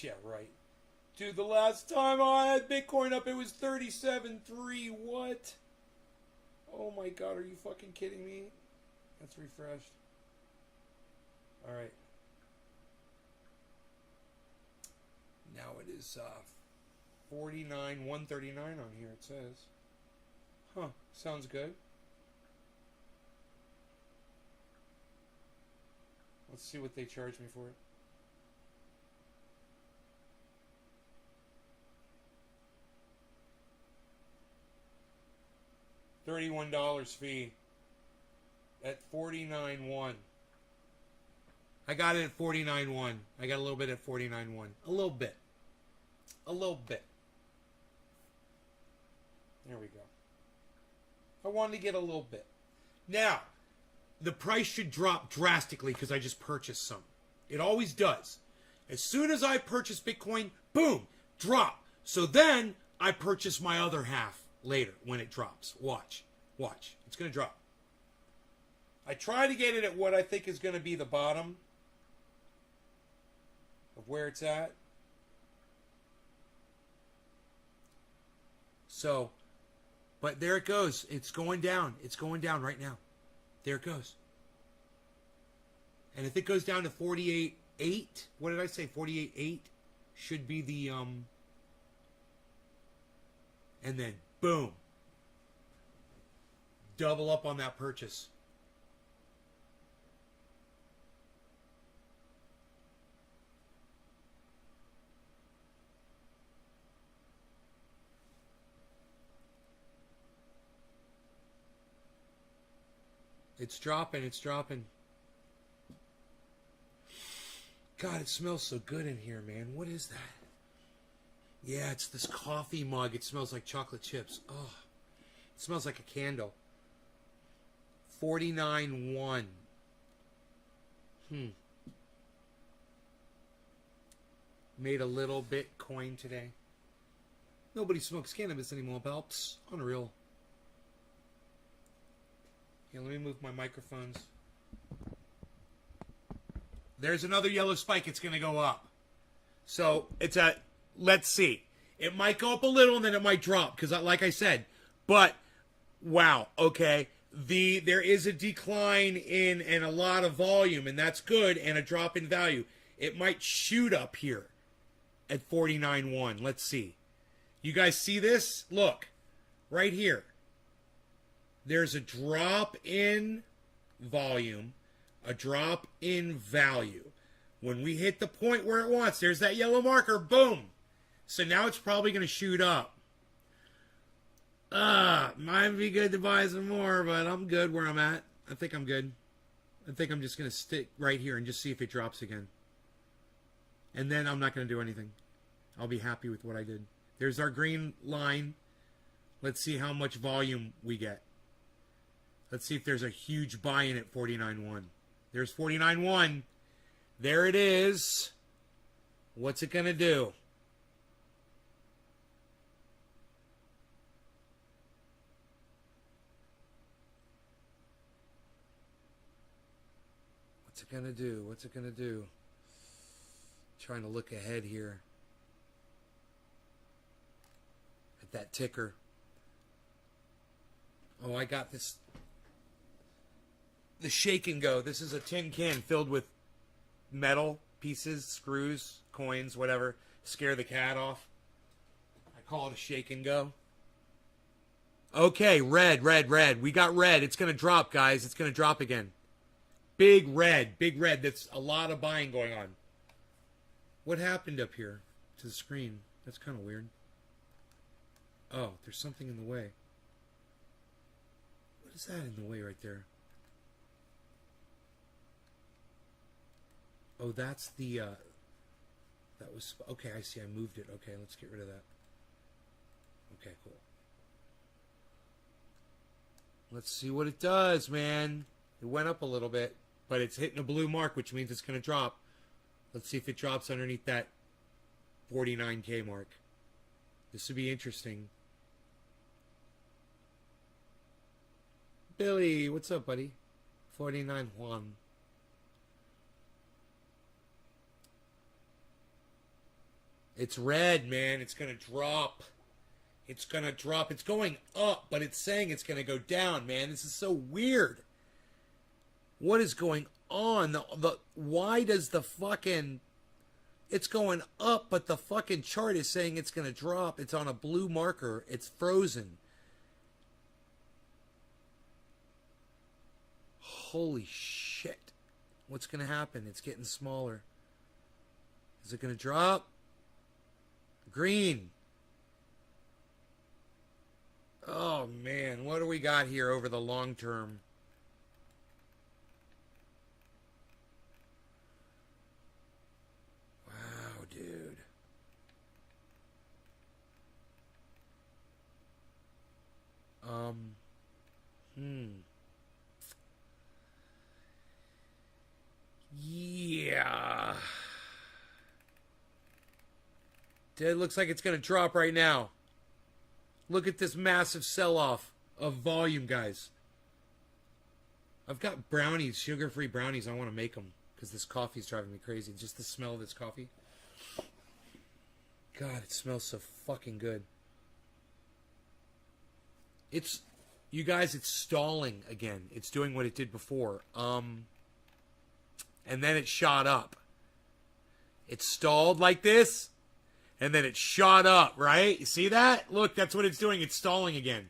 Yeah, right. Dude, the last time I had Bitcoin up, it was 37.3. What? Oh my god, are you fucking kidding me? That's refreshed. Alright. Now it is 49.139 on here, it says. Huh, sounds good. Let's see what they charge me for it. $31 fee at 49.1. I got it at 49.1. I got a little bit at 49.1. A little bit. A little bit. There we go. I wanted to get a little bit. Now, the price should drop drastically because I just purchased some. It always does. As soon as I purchase Bitcoin, boom, drop. So then I purchase my other half later when it drops. Watch. Watch. It's going to drop. I try to get it at what I think is going to be the bottom of where it's at. So, but there it goes. It's going down. It's going down right now. There it goes. And if it goes down to 48.8, what did I say? 48.8 should be the, and then, boom. Double up on that purchase. It's dropping, it's dropping. God, it smells so good in here, man. What is that? Yeah, it's this coffee mug. It smells like chocolate chips. Oh, it smells like a candle. 49.1. Made a little Bitcoin today. Nobody smokes cannabis anymore, Palps. Unreal. Here, let me move my microphones. There's another yellow spike. It's going to go up. So, let's see. It might go up a little and then it might drop. Because, like I said, but, wow, okay. There is a decline in a lot of volume, and that's good, and a drop in value. It might shoot up here at 49.1. Let's see. You guys see this? Look, right here. There's a drop in volume, a drop in value. When we hit the point where it wants, there's that yellow marker, boom. So now it's probably going to shoot up. Might be good to buy some more, but I'm good where I'm at. I think I'm good. I think I'm just going to stick right here and just see if it drops again. And then I'm not going to do anything. I'll be happy with what I did. There's our green line. Let's see how much volume we get. Let's see if there's a huge buy-in at 49.1. There's 49.1. There it is. What's it going to do? What's it going to do? What's it going to do? Trying to look ahead here. At that ticker. Oh, I got this. The shake and go. This is a tin can filled with metal pieces, screws, coins, whatever. Scare the cat off. I call it a shake and go. Okay, red, red, red. We got red. It's going to drop, guys. It's going to drop again. Big red, big red. That's a lot of buying going on. What happened up here to the screen? That's kind of weird. Oh, there's something in the way. What is that in the way right there? Oh, that's the, that was, okay, I see, I moved it. Okay, let's get rid of that. Okay, cool. Let's see what it does, man. It went up a little bit, but it's hitting a blue mark, which means it's going to drop. Let's see if it drops underneath that 49K mark. This would be interesting. Billy, what's up, buddy? 49 Juan. It's red, man. It's going to drop. It's going to drop. It's going up, but it's saying it's going to go down, man. This is so weird. What is going on? Why does the fucking... It's going up, but the fucking chart is saying it's going to drop. It's on a blue marker. It's frozen. Holy shit. What's going to happen? It's getting smaller. Is it going to drop? Green. Oh, man. What do we got here over the long term? Wow, dude. Yeah. It looks like it's going to drop right now. Look at this massive sell-off of volume, guys. I've got brownies, sugar-free brownies. I want to make them because this coffee is driving me crazy. Just the smell of this coffee. God, it smells so fucking good. It's, you guys, it's stalling again. It's doing what it did before. And then it shot up. It stalled like this. And then it shot up, right? You see that? Look, that's what it's doing. It's stalling again.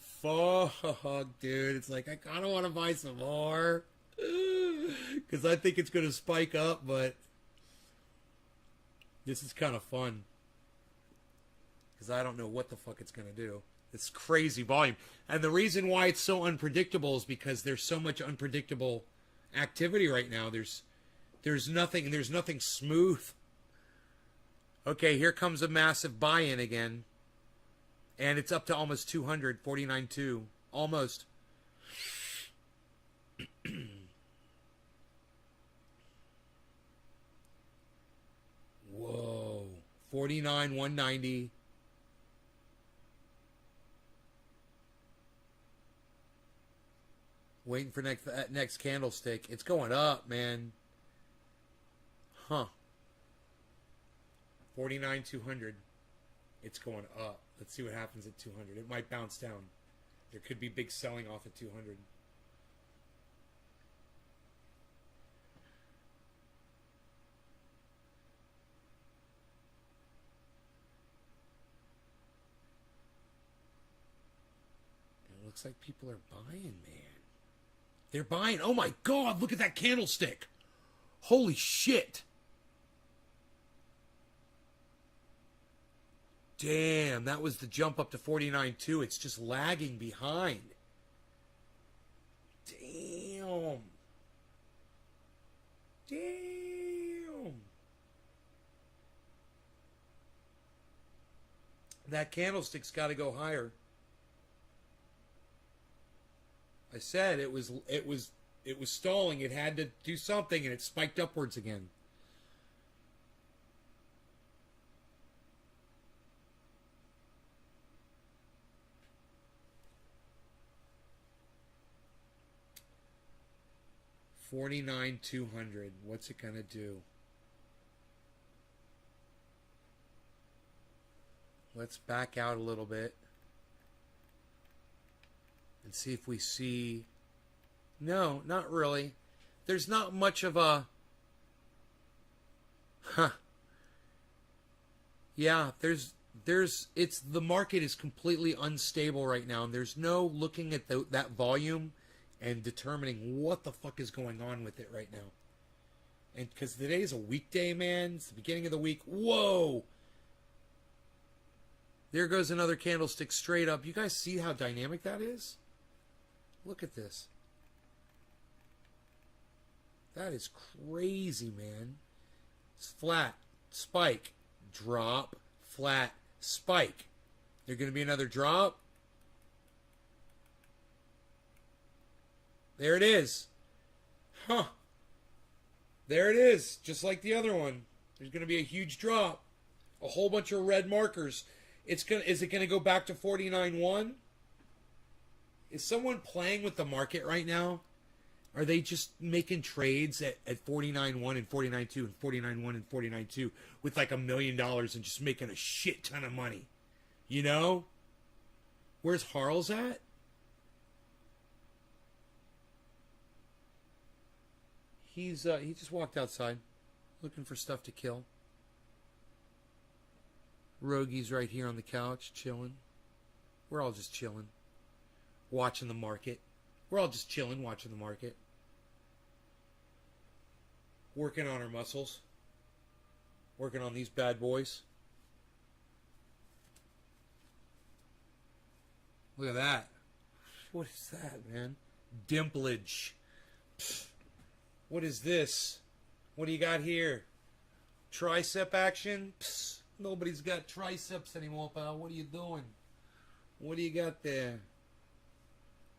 Fuck, dude. It's like, I kind of want to buy some more. Because I think it's going to spike up, but this is kind of fun. Because I don't know what the fuck it's going to do. It's crazy volume. And the reason why it's so unpredictable is because there's so much unpredictable activity right now. There's nothing smooth. Okay, here comes a massive buy-in again. And it's up to almost 200, 49.2. Almost. Whoa. 49,190. Waiting for that next candlestick. It's going up, man. Huh. 49,200. It's going up. Let's see what happens at 200. It might bounce down. There could be big selling off at 200. It looks like people are buying, man. They're buying. Oh my God, look at that candlestick. Holy shit. Damn, that was the jump up to 49.2. It's just lagging behind. Damn. Damn. That candlestick's got to go higher. I said it was stalling. It had to do something, and it spiked upwards again. $49,200. What's it gonna do? Let's back out a little bit and see if we see. No, not really. There's not much of a. Yeah, it's the market is completely unstable right now, and there's no looking at that volume and determining what the fuck is going on with it right now. And because today is a weekday, man, it's the beginning of the week. Whoa! There goes another candlestick straight up. You guys see how dynamic that is? Look at this. That is crazy, man. It's flat, spike, drop, flat, spike. There's going to be another drop. There it is. Huh. There it is. Just like the other one. There's going to be a huge drop. A whole bunch of red markers. Is it going to go back to 49.1? Is someone playing with the market right now? Are they just making trades at 49.1 and 49.2 and 49.1 and 49.2 with like $1 million and just making a shit ton of money? You know? Where's Harl's at? He just walked outside looking for stuff to kill. Rogie's right here on the couch chilling. We're all just chilling. Watching the market. We're all just chilling watching the market. Working on our muscles. Working on these bad boys. Look at that. What is that, man? Dimplage. Pfft. What is this? What do you got here? Tricep action? Psst, nobody's got triceps anymore, pal. What are you doing? What do you got there?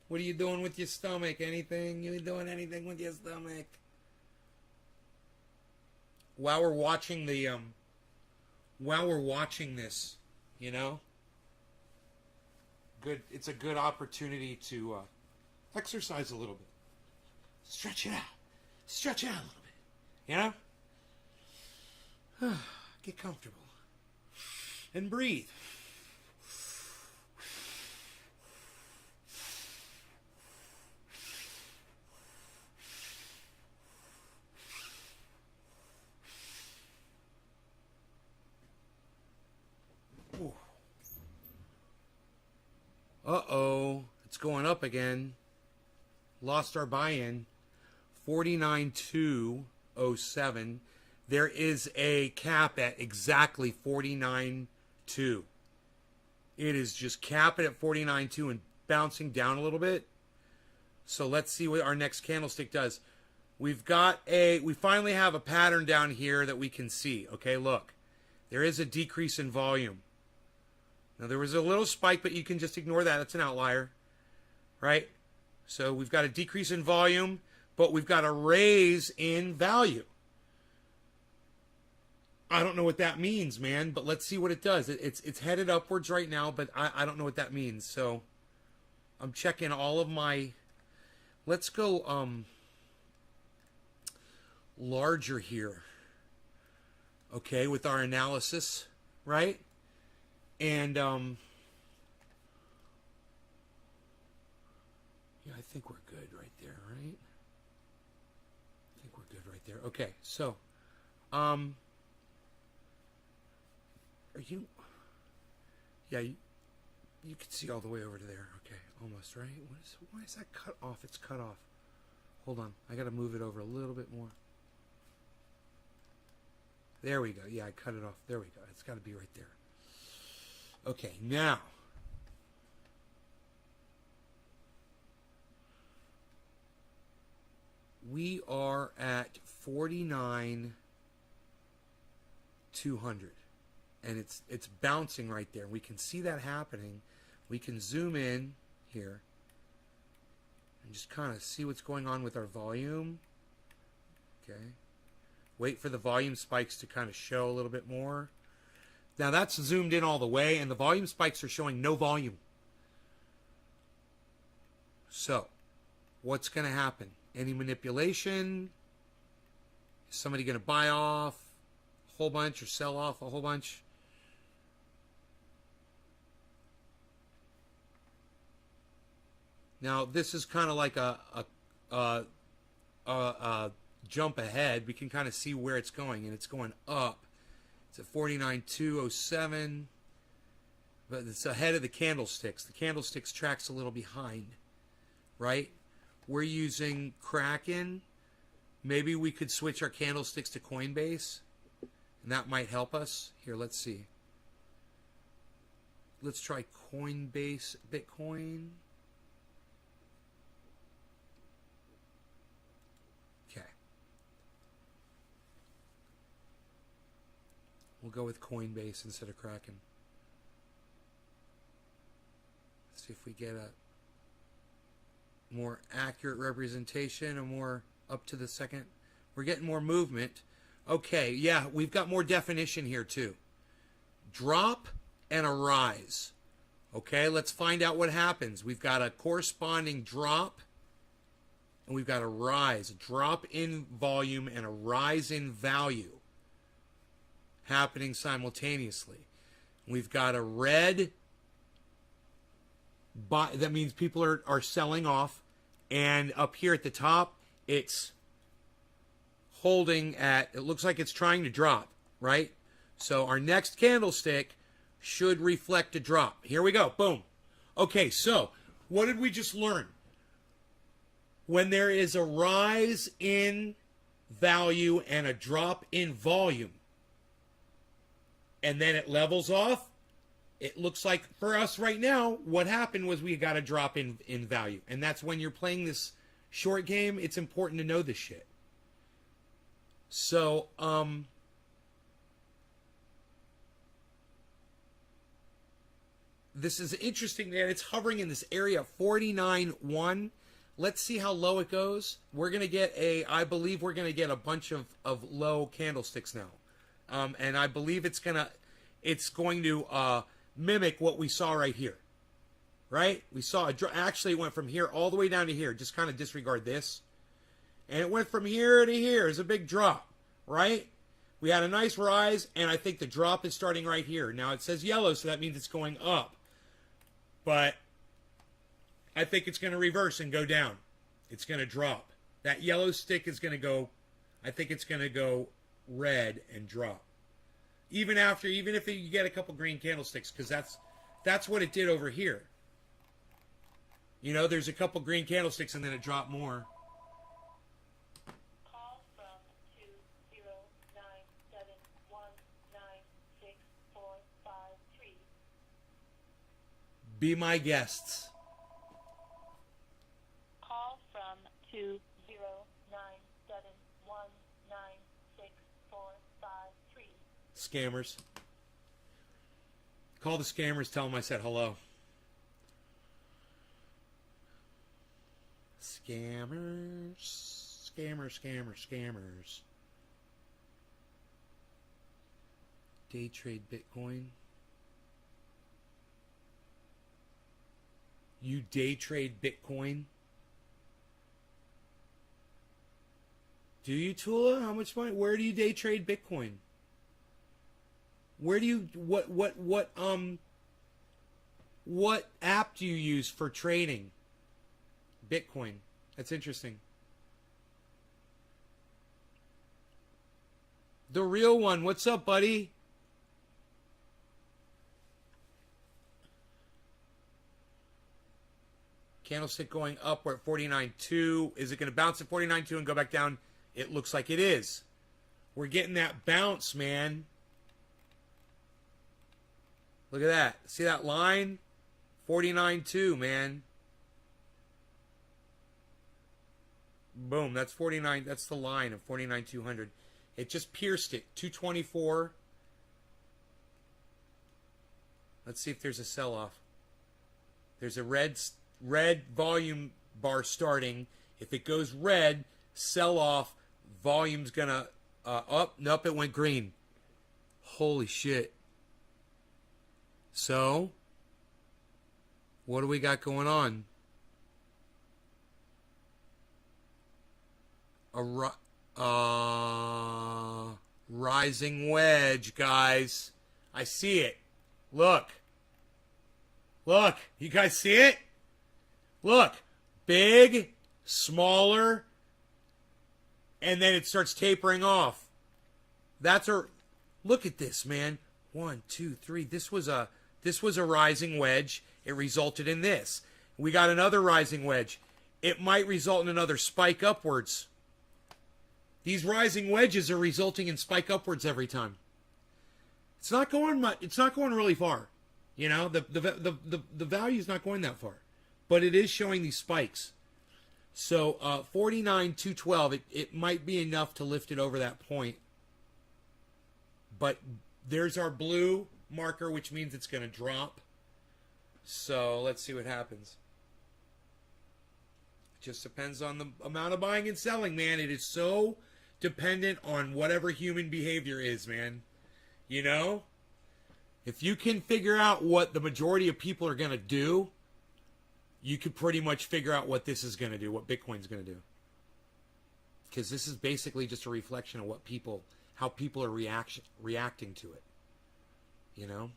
What are you doing with your stomach? Anything? You doing anything with your stomach? While we're watching this, you know, good. It's a good opportunity to exercise a little bit, stretch it out. Stretch out a little bit, you know? Get comfortable. And breathe. Ooh. Uh-oh. It's going up again. Lost our buy-in. 49,207. There is a cap at exactly 49.2. It is just capping at 49.2 and bouncing down a little bit. So let's see what our next candlestick does. We finally have a pattern down here that we can see. Okay, look. There is a decrease in volume. Now there was a little spike, but you can just ignore that. That's an outlier. Right? So we've got a decrease in volume, but we've got a raise in value. I don't know what that means, man, but let's see what it does. It's headed upwards right now, but I don't know what that means. So I'm checking all of my... Let's go larger here. Okay, with our analysis, right? And yeah, I think we're good right there, right? I think we're good right there. Okay, so are you... Yeah, you can see all the way over to there. Okay, almost, right? Why is that cut off? It's cut off. Hold on. I got to move it over a little bit more. There we go. Yeah, I cut it off. There we go. It's got to be right there. Okay, now. We are at 49,200. And it's bouncing right there. We can see that happening. We can zoom in here and just kind of see what's going on with our volume. Okay. Wait for the volume spikes to kind of show a little bit more. Now that's zoomed in all the way, and the volume spikes are showing no volume. So, what's going to happen? Any manipulation? Is somebody going to buy off a whole bunch or sell off a whole bunch? Now, this is kind of like a jump ahead. We can kind of see where it's going, and it's going up. It's at 49,207, but it's ahead of the candlesticks. The candlesticks tracks a little behind, right? We're using Kraken. Maybe we could switch our candlesticks to Coinbase, and that might help us. Here, let's see. Let's try Coinbase Bitcoin. We'll go with Coinbase instead of Kraken. See if we get a more accurate representation, a more up to the second. We're getting more movement. Okay, yeah, we've got more definition here too. Drop and a rise. Okay, let's find out what happens. We've got a corresponding drop and we've got a rise. A drop in volume and a rise in value happening simultaneously. We've got a red buy, that means people are selling off, and up here at the top it's holding at, it looks like it's trying to drop, right? So our next candlestick should reflect a drop. Here we go. Boom. Okay, so what did we just learn? When there is a rise in value and a drop in volume, and then it levels off, it looks like for us right now, what happened was we got a drop in value. And that's when you're playing this short game, it's important to know this shit. So, this is interesting that it's hovering in this area 49.1. Let's see how low it goes. We're going to get I believe we're going to get a bunch of low candlesticks now. And I believe it's going to mimic what we saw right here. Right? We saw actually it went from here all the way down to here. Just kind of disregard this. And it went from here to here. It's a big drop. Right? We had a nice rise, and I think the drop is starting right here. Now it says yellow, so that means it's going up. But I think it's going to reverse and go down. It's going to drop. That yellow stick is going to go, I think it's going to go red and drop. Even if you get a couple green candlesticks, because that's what it did over here. You know, there's a couple green candlesticks and then it dropped more. Call from 209719645. Be my guests. Call from 209719645. Scammers. Call the scammers, tell them I said hello. Scammers. Scammers. Day trade Bitcoin. You day trade Bitcoin? Do you, Tula? How much money? Where do you day trade Bitcoin? Where do you what app do you use for trading Bitcoin? That's interesting. The real one. What's up, buddy? Candlestick going up. We're at 49.2. Is it going to bounce at 49.2 and go back down? It looks like it is. We're getting that bounce, man. Look at that. See that line? 49.2, man. Boom. That's 49. That's the line of 49.200. It just pierced it. 224. Let's see if there's a sell-off. There's a red volume bar starting. If it goes red, sell-off. Volume's gonna up. Nope, it went green. Holy shit. So, what do we got going on? Rising wedge, guys. I see it. Look. Look. You guys see it? Look. Big, smaller, and then it starts tapering off. That's a... Look at this, man. 1, 2, 3. This was a rising wedge. It resulted in this. We got another rising wedge. It might result in another spike upwards. These rising wedges are resulting in spike upwards every time. It's not going much. It's not going really far. You know, the value is not going that far, but it is showing these spikes. So 49,212. It might be enough to lift it over that point. But there's our blue marker, which means it's going to drop. So let's see what happens. It just depends on the amount of buying and selling, man. It is so dependent on whatever human behavior is, man. You know? If you can figure out what the majority of people are going to do, you could pretty much figure out what this is going to do, what Bitcoin's going to do. Because this is basically just a reflection of how people are reacting to it. You know?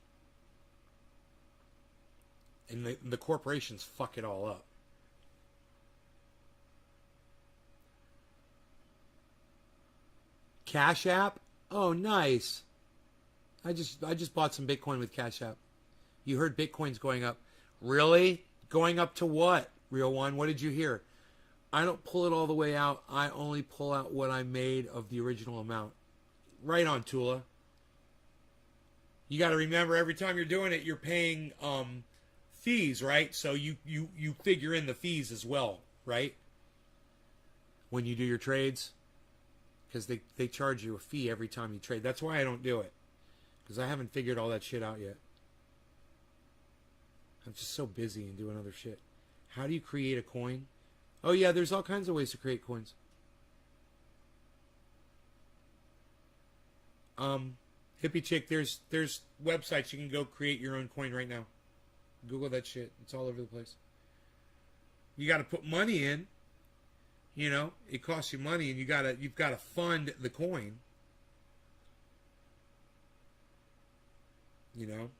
And the corporations fuck it all up. Cash App? Oh, nice. I just bought some Bitcoin with Cash App. You heard Bitcoin's going up. Really? Going up to what? Real one, what did you hear? I don't pull it all the way out. I only pull out what I made of the original amount. Right on, Tula. You got to remember, every time you're doing it, you're paying fees, right? So you figure in the fees as well, right? When you do your trades. Because they charge you a fee every time you trade. That's why I don't do it. Because I haven't figured all that shit out yet. I'm just so busy and doing other shit. How do you create a coin? Oh yeah, there's all kinds of ways to create coins. Hippie chick, there's websites you can go create your own coin right now. Google that shit. It's all over the place. You got to put money in. You know, it costs you money, and you've got to fund the coin. You know.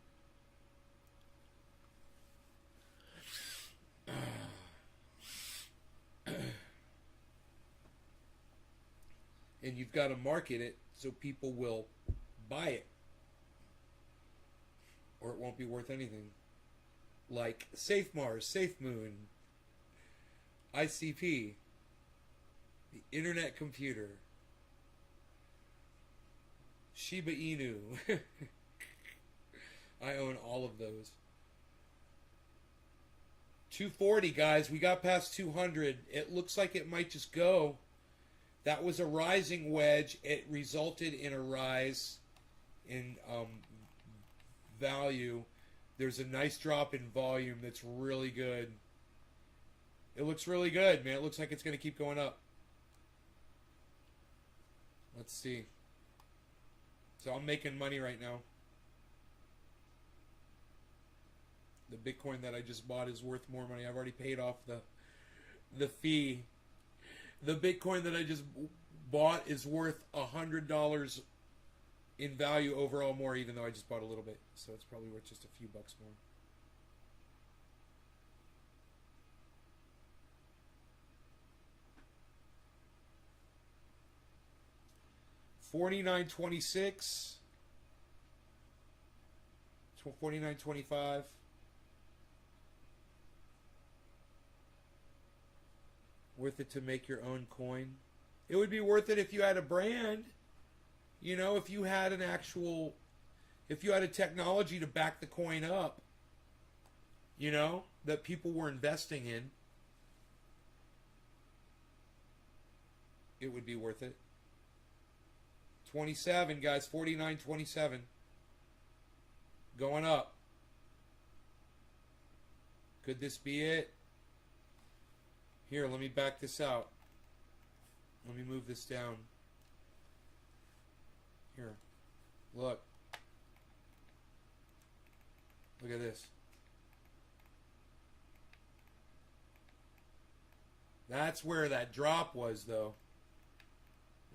And you've got to market it so people will buy it, or it won't be worth anything. Like Safe Mars, Safe Moon, ICP, the Internet Computer, Shiba Inu. I own all of those. 240, guys. We got past 200. It looks like it might just go. That was a rising wedge. It resulted in a rise in value. There's a nice drop in volume that's really good. It looks really good, man. It looks like it's going to keep going up. Let's see. So I'm making money right now. The Bitcoin that I just bought is worth more money. I've already paid off the fee. The Bitcoin that I just bought is worth $100 in value overall more, even though I just bought a little bit. So it's probably worth just a few bucks more. $49.26, $49.25. Worth it to make your own coin? It would be worth it if you had a brand. You know, if you had an actual, if you had a technology to back the coin up, you know, that people were investing in, it would be worth it. 27, guys, 49.27. Going up. Could this be it? Here, let me back this out. Let me move this down. Here. Look. Look at this. That's where that drop was, though.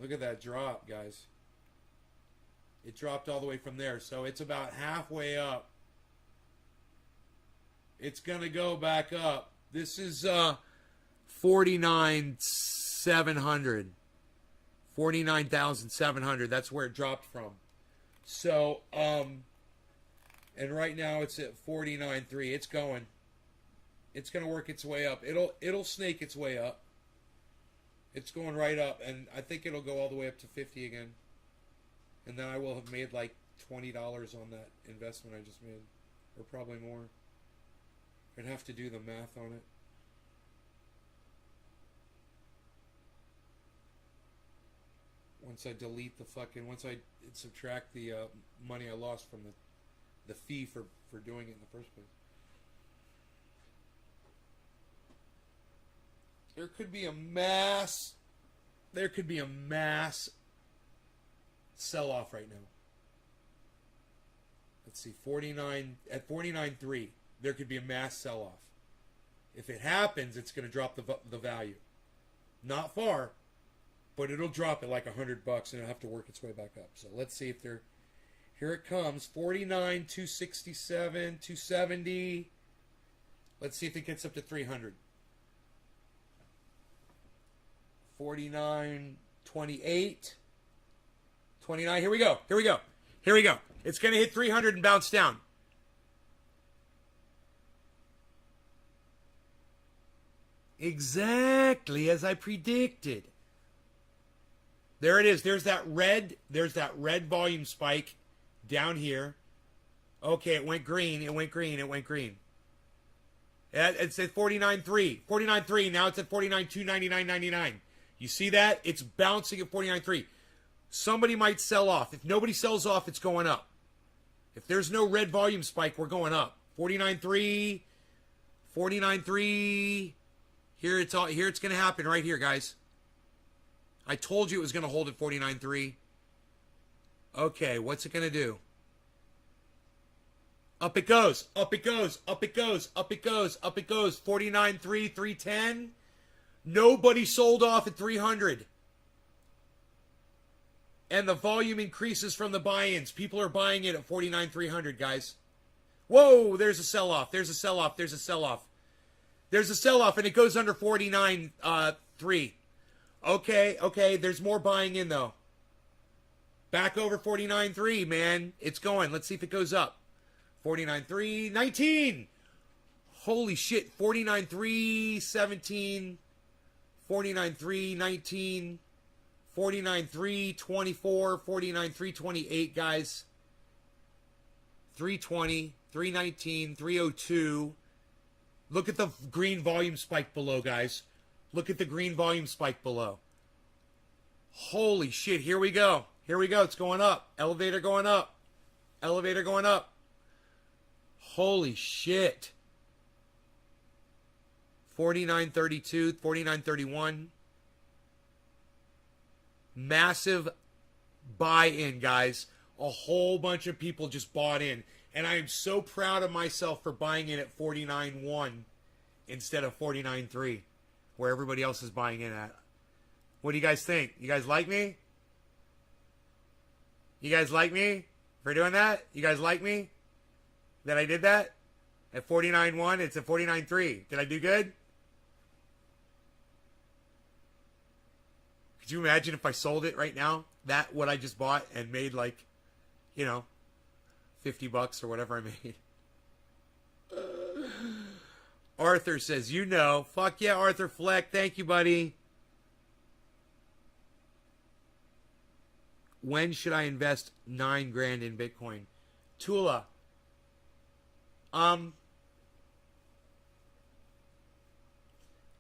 Look at that drop, guys. It dropped all the way from there. So it's about halfway up. It's going to go back up. This is 49,700. 49,700. That's where it dropped from. So, and right now it's at 49.3. It's going. It's going to work its way up. It'll snake its way up. It's going right up, and I think it'll go all the way up to 50 again. And then I will have made like $20 on that investment I just made. Or probably more. I'd have to do the math on it. Once I delete the fucking, once I subtract the money I lost from the fee for doing it in the first place. There could be a mass sell-off right now. Let's see, 49 at 49.3. There could be a mass sell-off. If it happens, it's going to drop the value. Not far, but it'll drop at like $100 and it'll have to work its way back up. So let's see if they're. Here it comes, 49, 267, 270. Let's see if it gets up to 300. 49, 28, 29. Here we go. Here we go. Here we go. It's going to hit 300 and bounce down. Exactly as I predicted. There it is. There's that red volume spike down here. Okay, it went green. It went green. It went green. It's at 49.3. 49.3. Now it's at 49.299.99. You see that? It's bouncing at 49.3. Somebody might sell off. If nobody sells off, it's going up. If there's no red volume spike, we're going up. 49.3. 49.3. Here it's going to happen right here, guys. I told you it was going to hold at 49.3. Okay, what's it going to do? Up it goes. Up it goes. Up it goes. Up it goes. Up it goes. 49.3, 310. Nobody sold off at 300. And the volume increases from the buy-ins. People are buying it at 49,300, guys. Whoa, there's a sell-off. There's a sell-off. There's a sell-off. There's a sell-off, and it goes under 49.3. Okay. There's more buying in, though. Back over 49.3, man. It's going. Let's see if it goes up. 49.3, 19. Holy shit. 49.3, 17. 49.3, 19. 49.3, 24. 49.3, 28, guys. 320, 319, 302. Look at the green volume spike below, guys. Look at the green volume spike below. Holy shit, here we go. Here we go, it's going up. Elevator going up. Elevator going up. Holy shit. 49.32, 49.31. Massive buy-in, guys. A whole bunch of people just bought in. And I am so proud of myself for buying in at 49.1 instead of 49.3, where everybody else is buying in at. What do you guys think? You guys like me? You guys like me for doing that? You guys like me that I did that? At 49.1, it's at 49.3. Did I do good? Could you imagine if I sold it right now? That what I just bought and made like, you know, $50 or whatever I made. Arthur says, you know. Fuck yeah, Arthur Fleck. Thank you, buddy. When should I invest $9,000 in Bitcoin? Tula.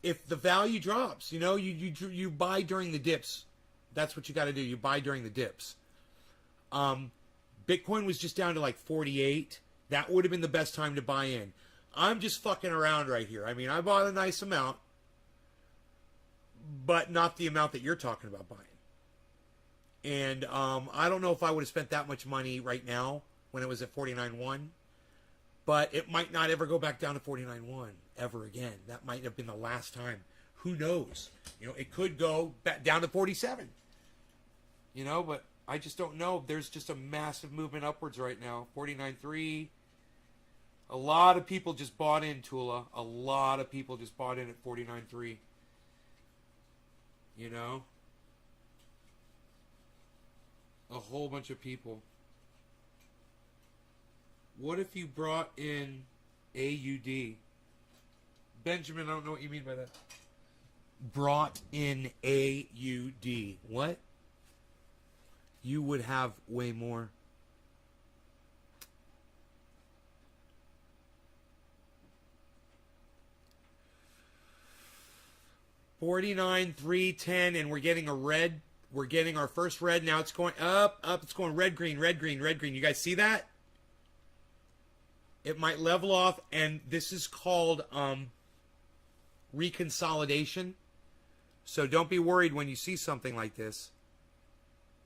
If the value drops, you know, you buy during the dips. That's what you got to do. You buy during the dips. Bitcoin was just down to like 48. That would have been the best time to buy in. I'm just fucking around right here. I mean, I bought a nice amount, but not the amount that you're talking about buying. And I don't know if I would have spent that much money right now when it was at 49.1, but it might not ever go back down to 49.1 ever again. That might have been the last time. Who knows? You know, it could go back down to 47. You know, but I just don't know. There's just a massive movement upwards right now. 49.3. A lot of people just bought in, Tula. A lot of people just bought in at 49.3. You know? A whole bunch of people. What if you brought in AUD? Benjamin, I don't know what you mean by that. Brought in AUD. What? You would have way more. $49,310, and we're getting a red. We're getting our first red. Now it's going up, up. It's going red, green, red, green, red, green. You guys see that? It might level off, and this is called reconsolidation. So don't be worried when you see something like this.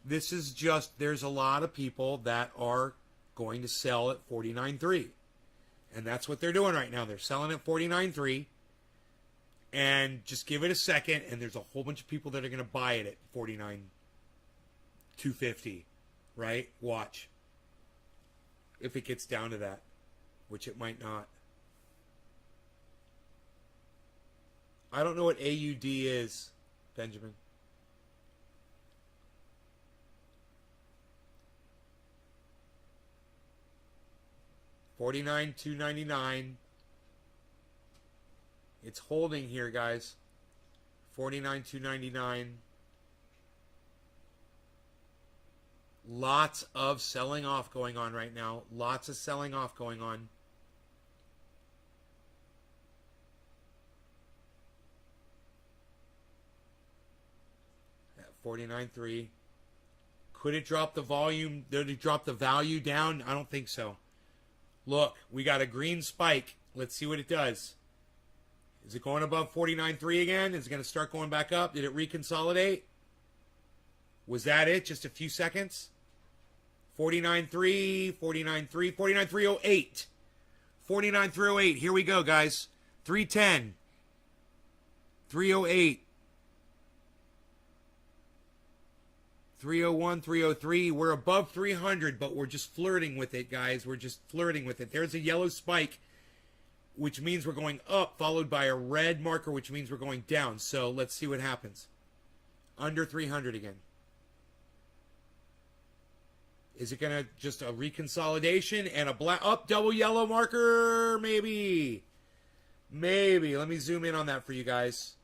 This is just, there's a lot of people that are going to sell at 49.3. And that's what they're doing right now. They're selling at 49.3. And just give it a second, and there's a whole bunch of people that are going to buy it at 49.250, right? Watch. If it gets down to that, which it might not. I don't know what AUD is, Benjamin. $49,299. It's holding here, guys. $49,299. Lots of selling off going on right now. Lots of selling off going on. At 49.3. Could it drop the volume? Did it drop the value down? I don't think so. Look, we got a green spike. Let's see what it does. Is it going above 49.3 again? Is it going to start going back up? Did it reconsolidate? Was that it? Just a few seconds? 49.3, 49.3, 49.308. 49.308. Here we go, guys. 310. 308. 301, 303. We're above 300, but we're just flirting with it, guys. We're just flirting with it. There's a yellow spike, which means we're going up, followed by a red marker, which means we're going down. So let's see what happens. Under 300 again. Is it going to just a reconsolidation and a black up double yellow marker? Maybe. Maybe. Let me zoom in on that for you guys.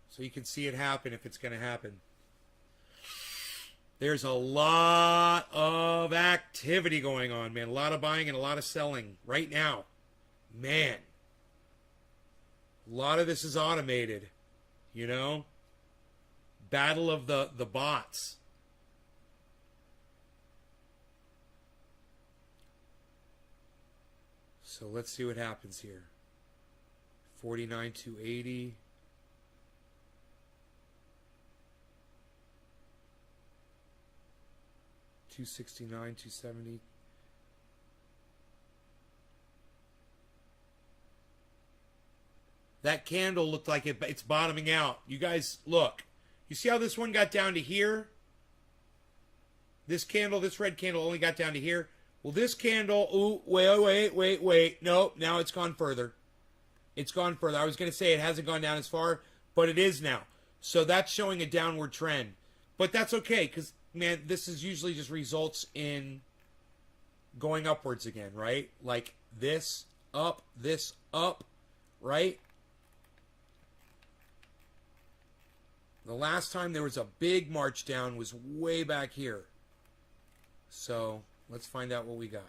So you can see it happen if it's going to happen. There's a lot of activity going on, man. A lot of buying and a lot of selling right now. Man. A lot of this is automated. You know? Battle of the bots. So let's see what happens here. 49,280. 269, 270. That candle looked like it's bottoming out. You guys, look. You see how this one got down to here? This candle, this red candle only got down to here. Well, this candle, ooh, wait. Nope, now it's gone further. It's gone further. I was going to say it hasn't gone down as far, but it is now. So that's showing a downward trend. But that's okay, because, man, this is usually just results in going upwards again, right? Like this, up, right? The last time there was a big march down was way back here. So let's find out what we got.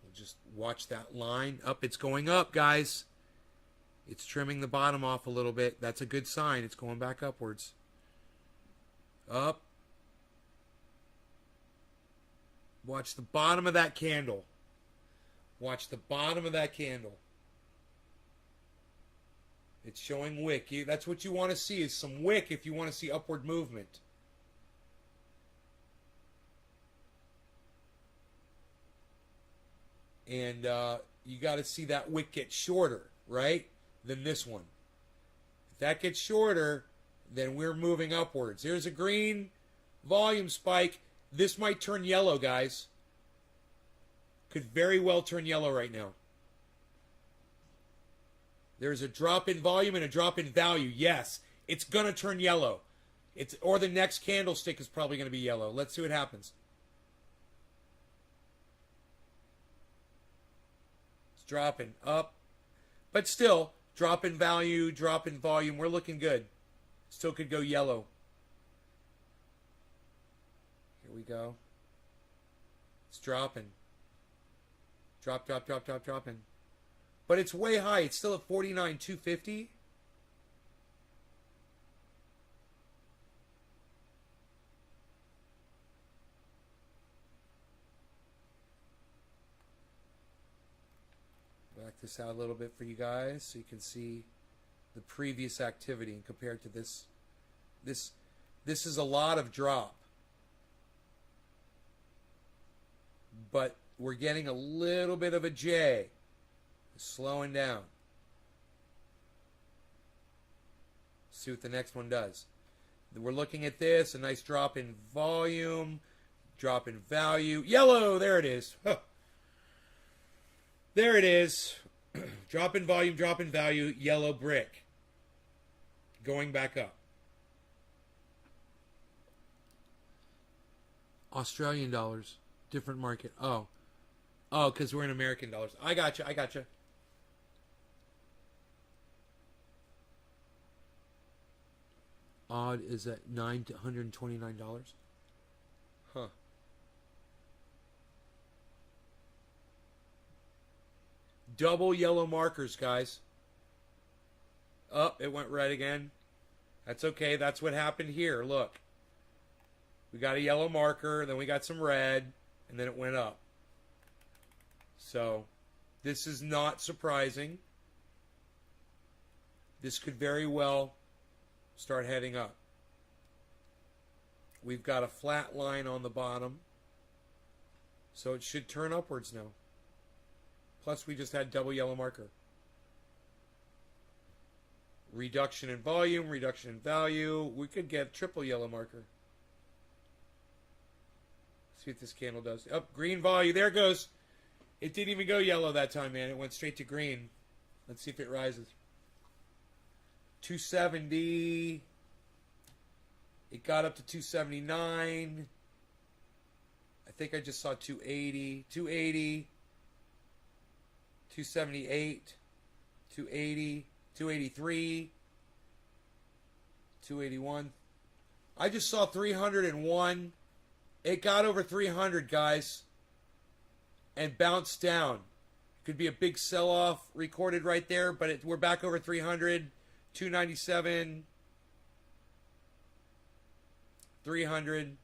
We'll just watch that line. Up, it's going up, guys. It's trimming the bottom off a little bit. That's a good sign. It's going back upwards. Up. Watch the bottom of that candle. Watch the bottom of that candle. It's showing wick. That's what you want to see, is some wick if you want to see upward movement. And you got to see that wick get shorter, right, than this one. If that gets shorter, then we're moving upwards. There's a green volume spike. This might turn yellow, guys. Could very well turn yellow right now. There's a drop in volume and a drop in value. Yes, it's going to turn yellow. Or the next candlestick is probably going to be yellow. Let's see what happens. It's dropping up. But still, drop in value, drop in volume. We're looking good. Still could go yellow. Here we go. It's dropping. Dropping. But it's way high. It's still at 49,250. Back this out a little bit for you guys so you can see the previous activity and compared to this. This is a lot of drop. But we're getting a little bit of a J. Slowing down. See what the next one does. We're looking at this, a nice drop in volume, drop in value. Yellow, there it is. Huh. There it is. Drop in volume, drop in value, yellow brick. Going back up. Australian dollars, different market. Oh, because we're in American dollars. I gotcha. Odd is at $929. Huh. Double yellow markers, guys. Oh, it went red again. That's okay. That's what happened here. Look. We got a yellow marker, then we got some red, and then it went up. So, this is not surprising. This could very well start heading up. We've got a flat line on the bottom, so it should turn upwards now. Plus, we just had double yellow marker. Reduction in volume, reduction in value. We could get triple yellow marker. See what this candle does. Oh, green volume. There it goes. It didn't even go yellow that time, man. It went straight to green. Let's see if it rises. 270. It got up to 279. I think I just saw 280. 280. 278. 280. 283. 281. I just saw 301. It got over 300, guys, and bounced down. Could be a big sell-off recorded right there, but we're back over 300, 297, 300.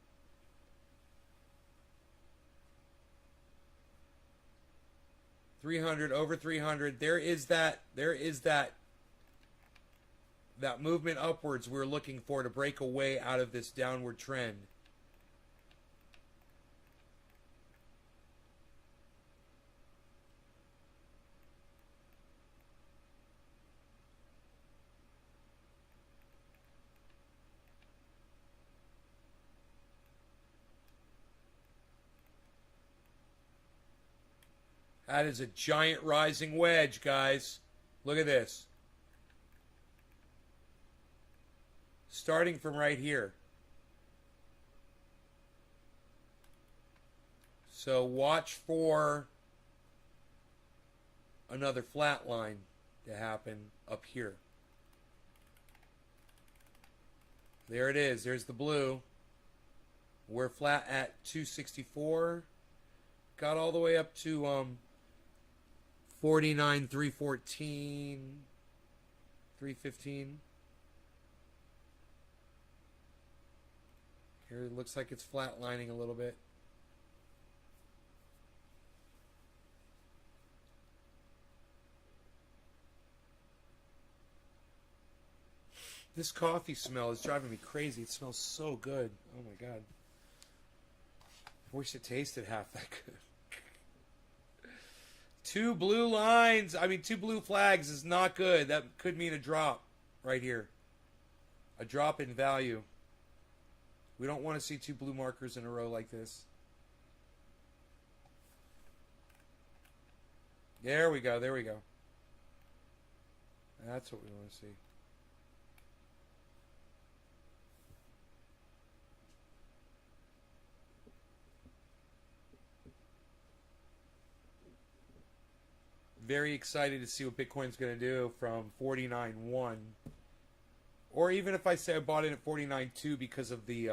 $300, over 300. There is that that movement upwards we're looking for to break away out of this downward trend. That is a giant rising wedge, guys. Look at this. Starting from right here. So watch for another flat line to happen up here. There it is. There's the blue. We're flat at 264. Got all the way up to 49, 314, 315. Here it looks like it's flatlining a little bit. This coffee smell is driving me crazy. It smells so good. Oh my God. I wish it tasted half that good. Two blue lines, two blue flags is not good. That could mean a drop right here. A drop in value. We don't want to see two blue markers in a row like this. There we go, there we go. That's what we want to see. Very excited to see what Bitcoin's going to do from 49.1. Or even if I say I bought it at 49.2 because of the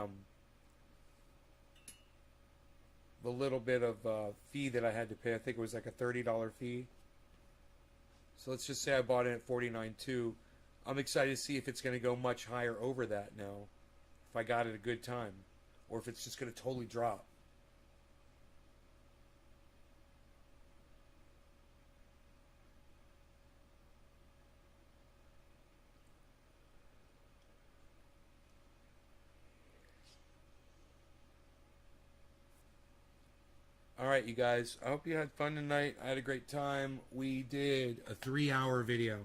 little bit of fee that I had to pay. I think it was like a $30 fee. So let's just say I bought it at 49.2. I'm excited to see if it's going to go much higher over that now. If I got it a good time. Or if it's just going to totally drop. Alright, you guys. I hope you had fun tonight. I had a great time. We did a 3-hour video.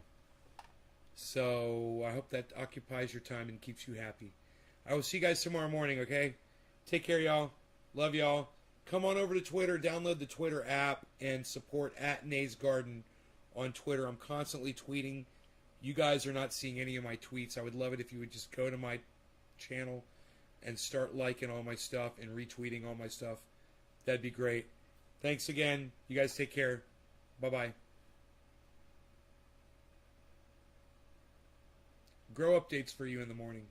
So, I hope that occupies your time and keeps you happy. I will see you guys tomorrow morning, okay? Take care, y'all. Love y'all. Come on over to Twitter. Download the Twitter app and support @NaysGarden on Twitter. I'm constantly tweeting. You guys are not seeing any of my tweets. I would love it if you would just go to my channel and start liking all my stuff and retweeting all my stuff. That'd be great. Thanks again. You guys take care. Bye-bye. Grow updates for you in the morning.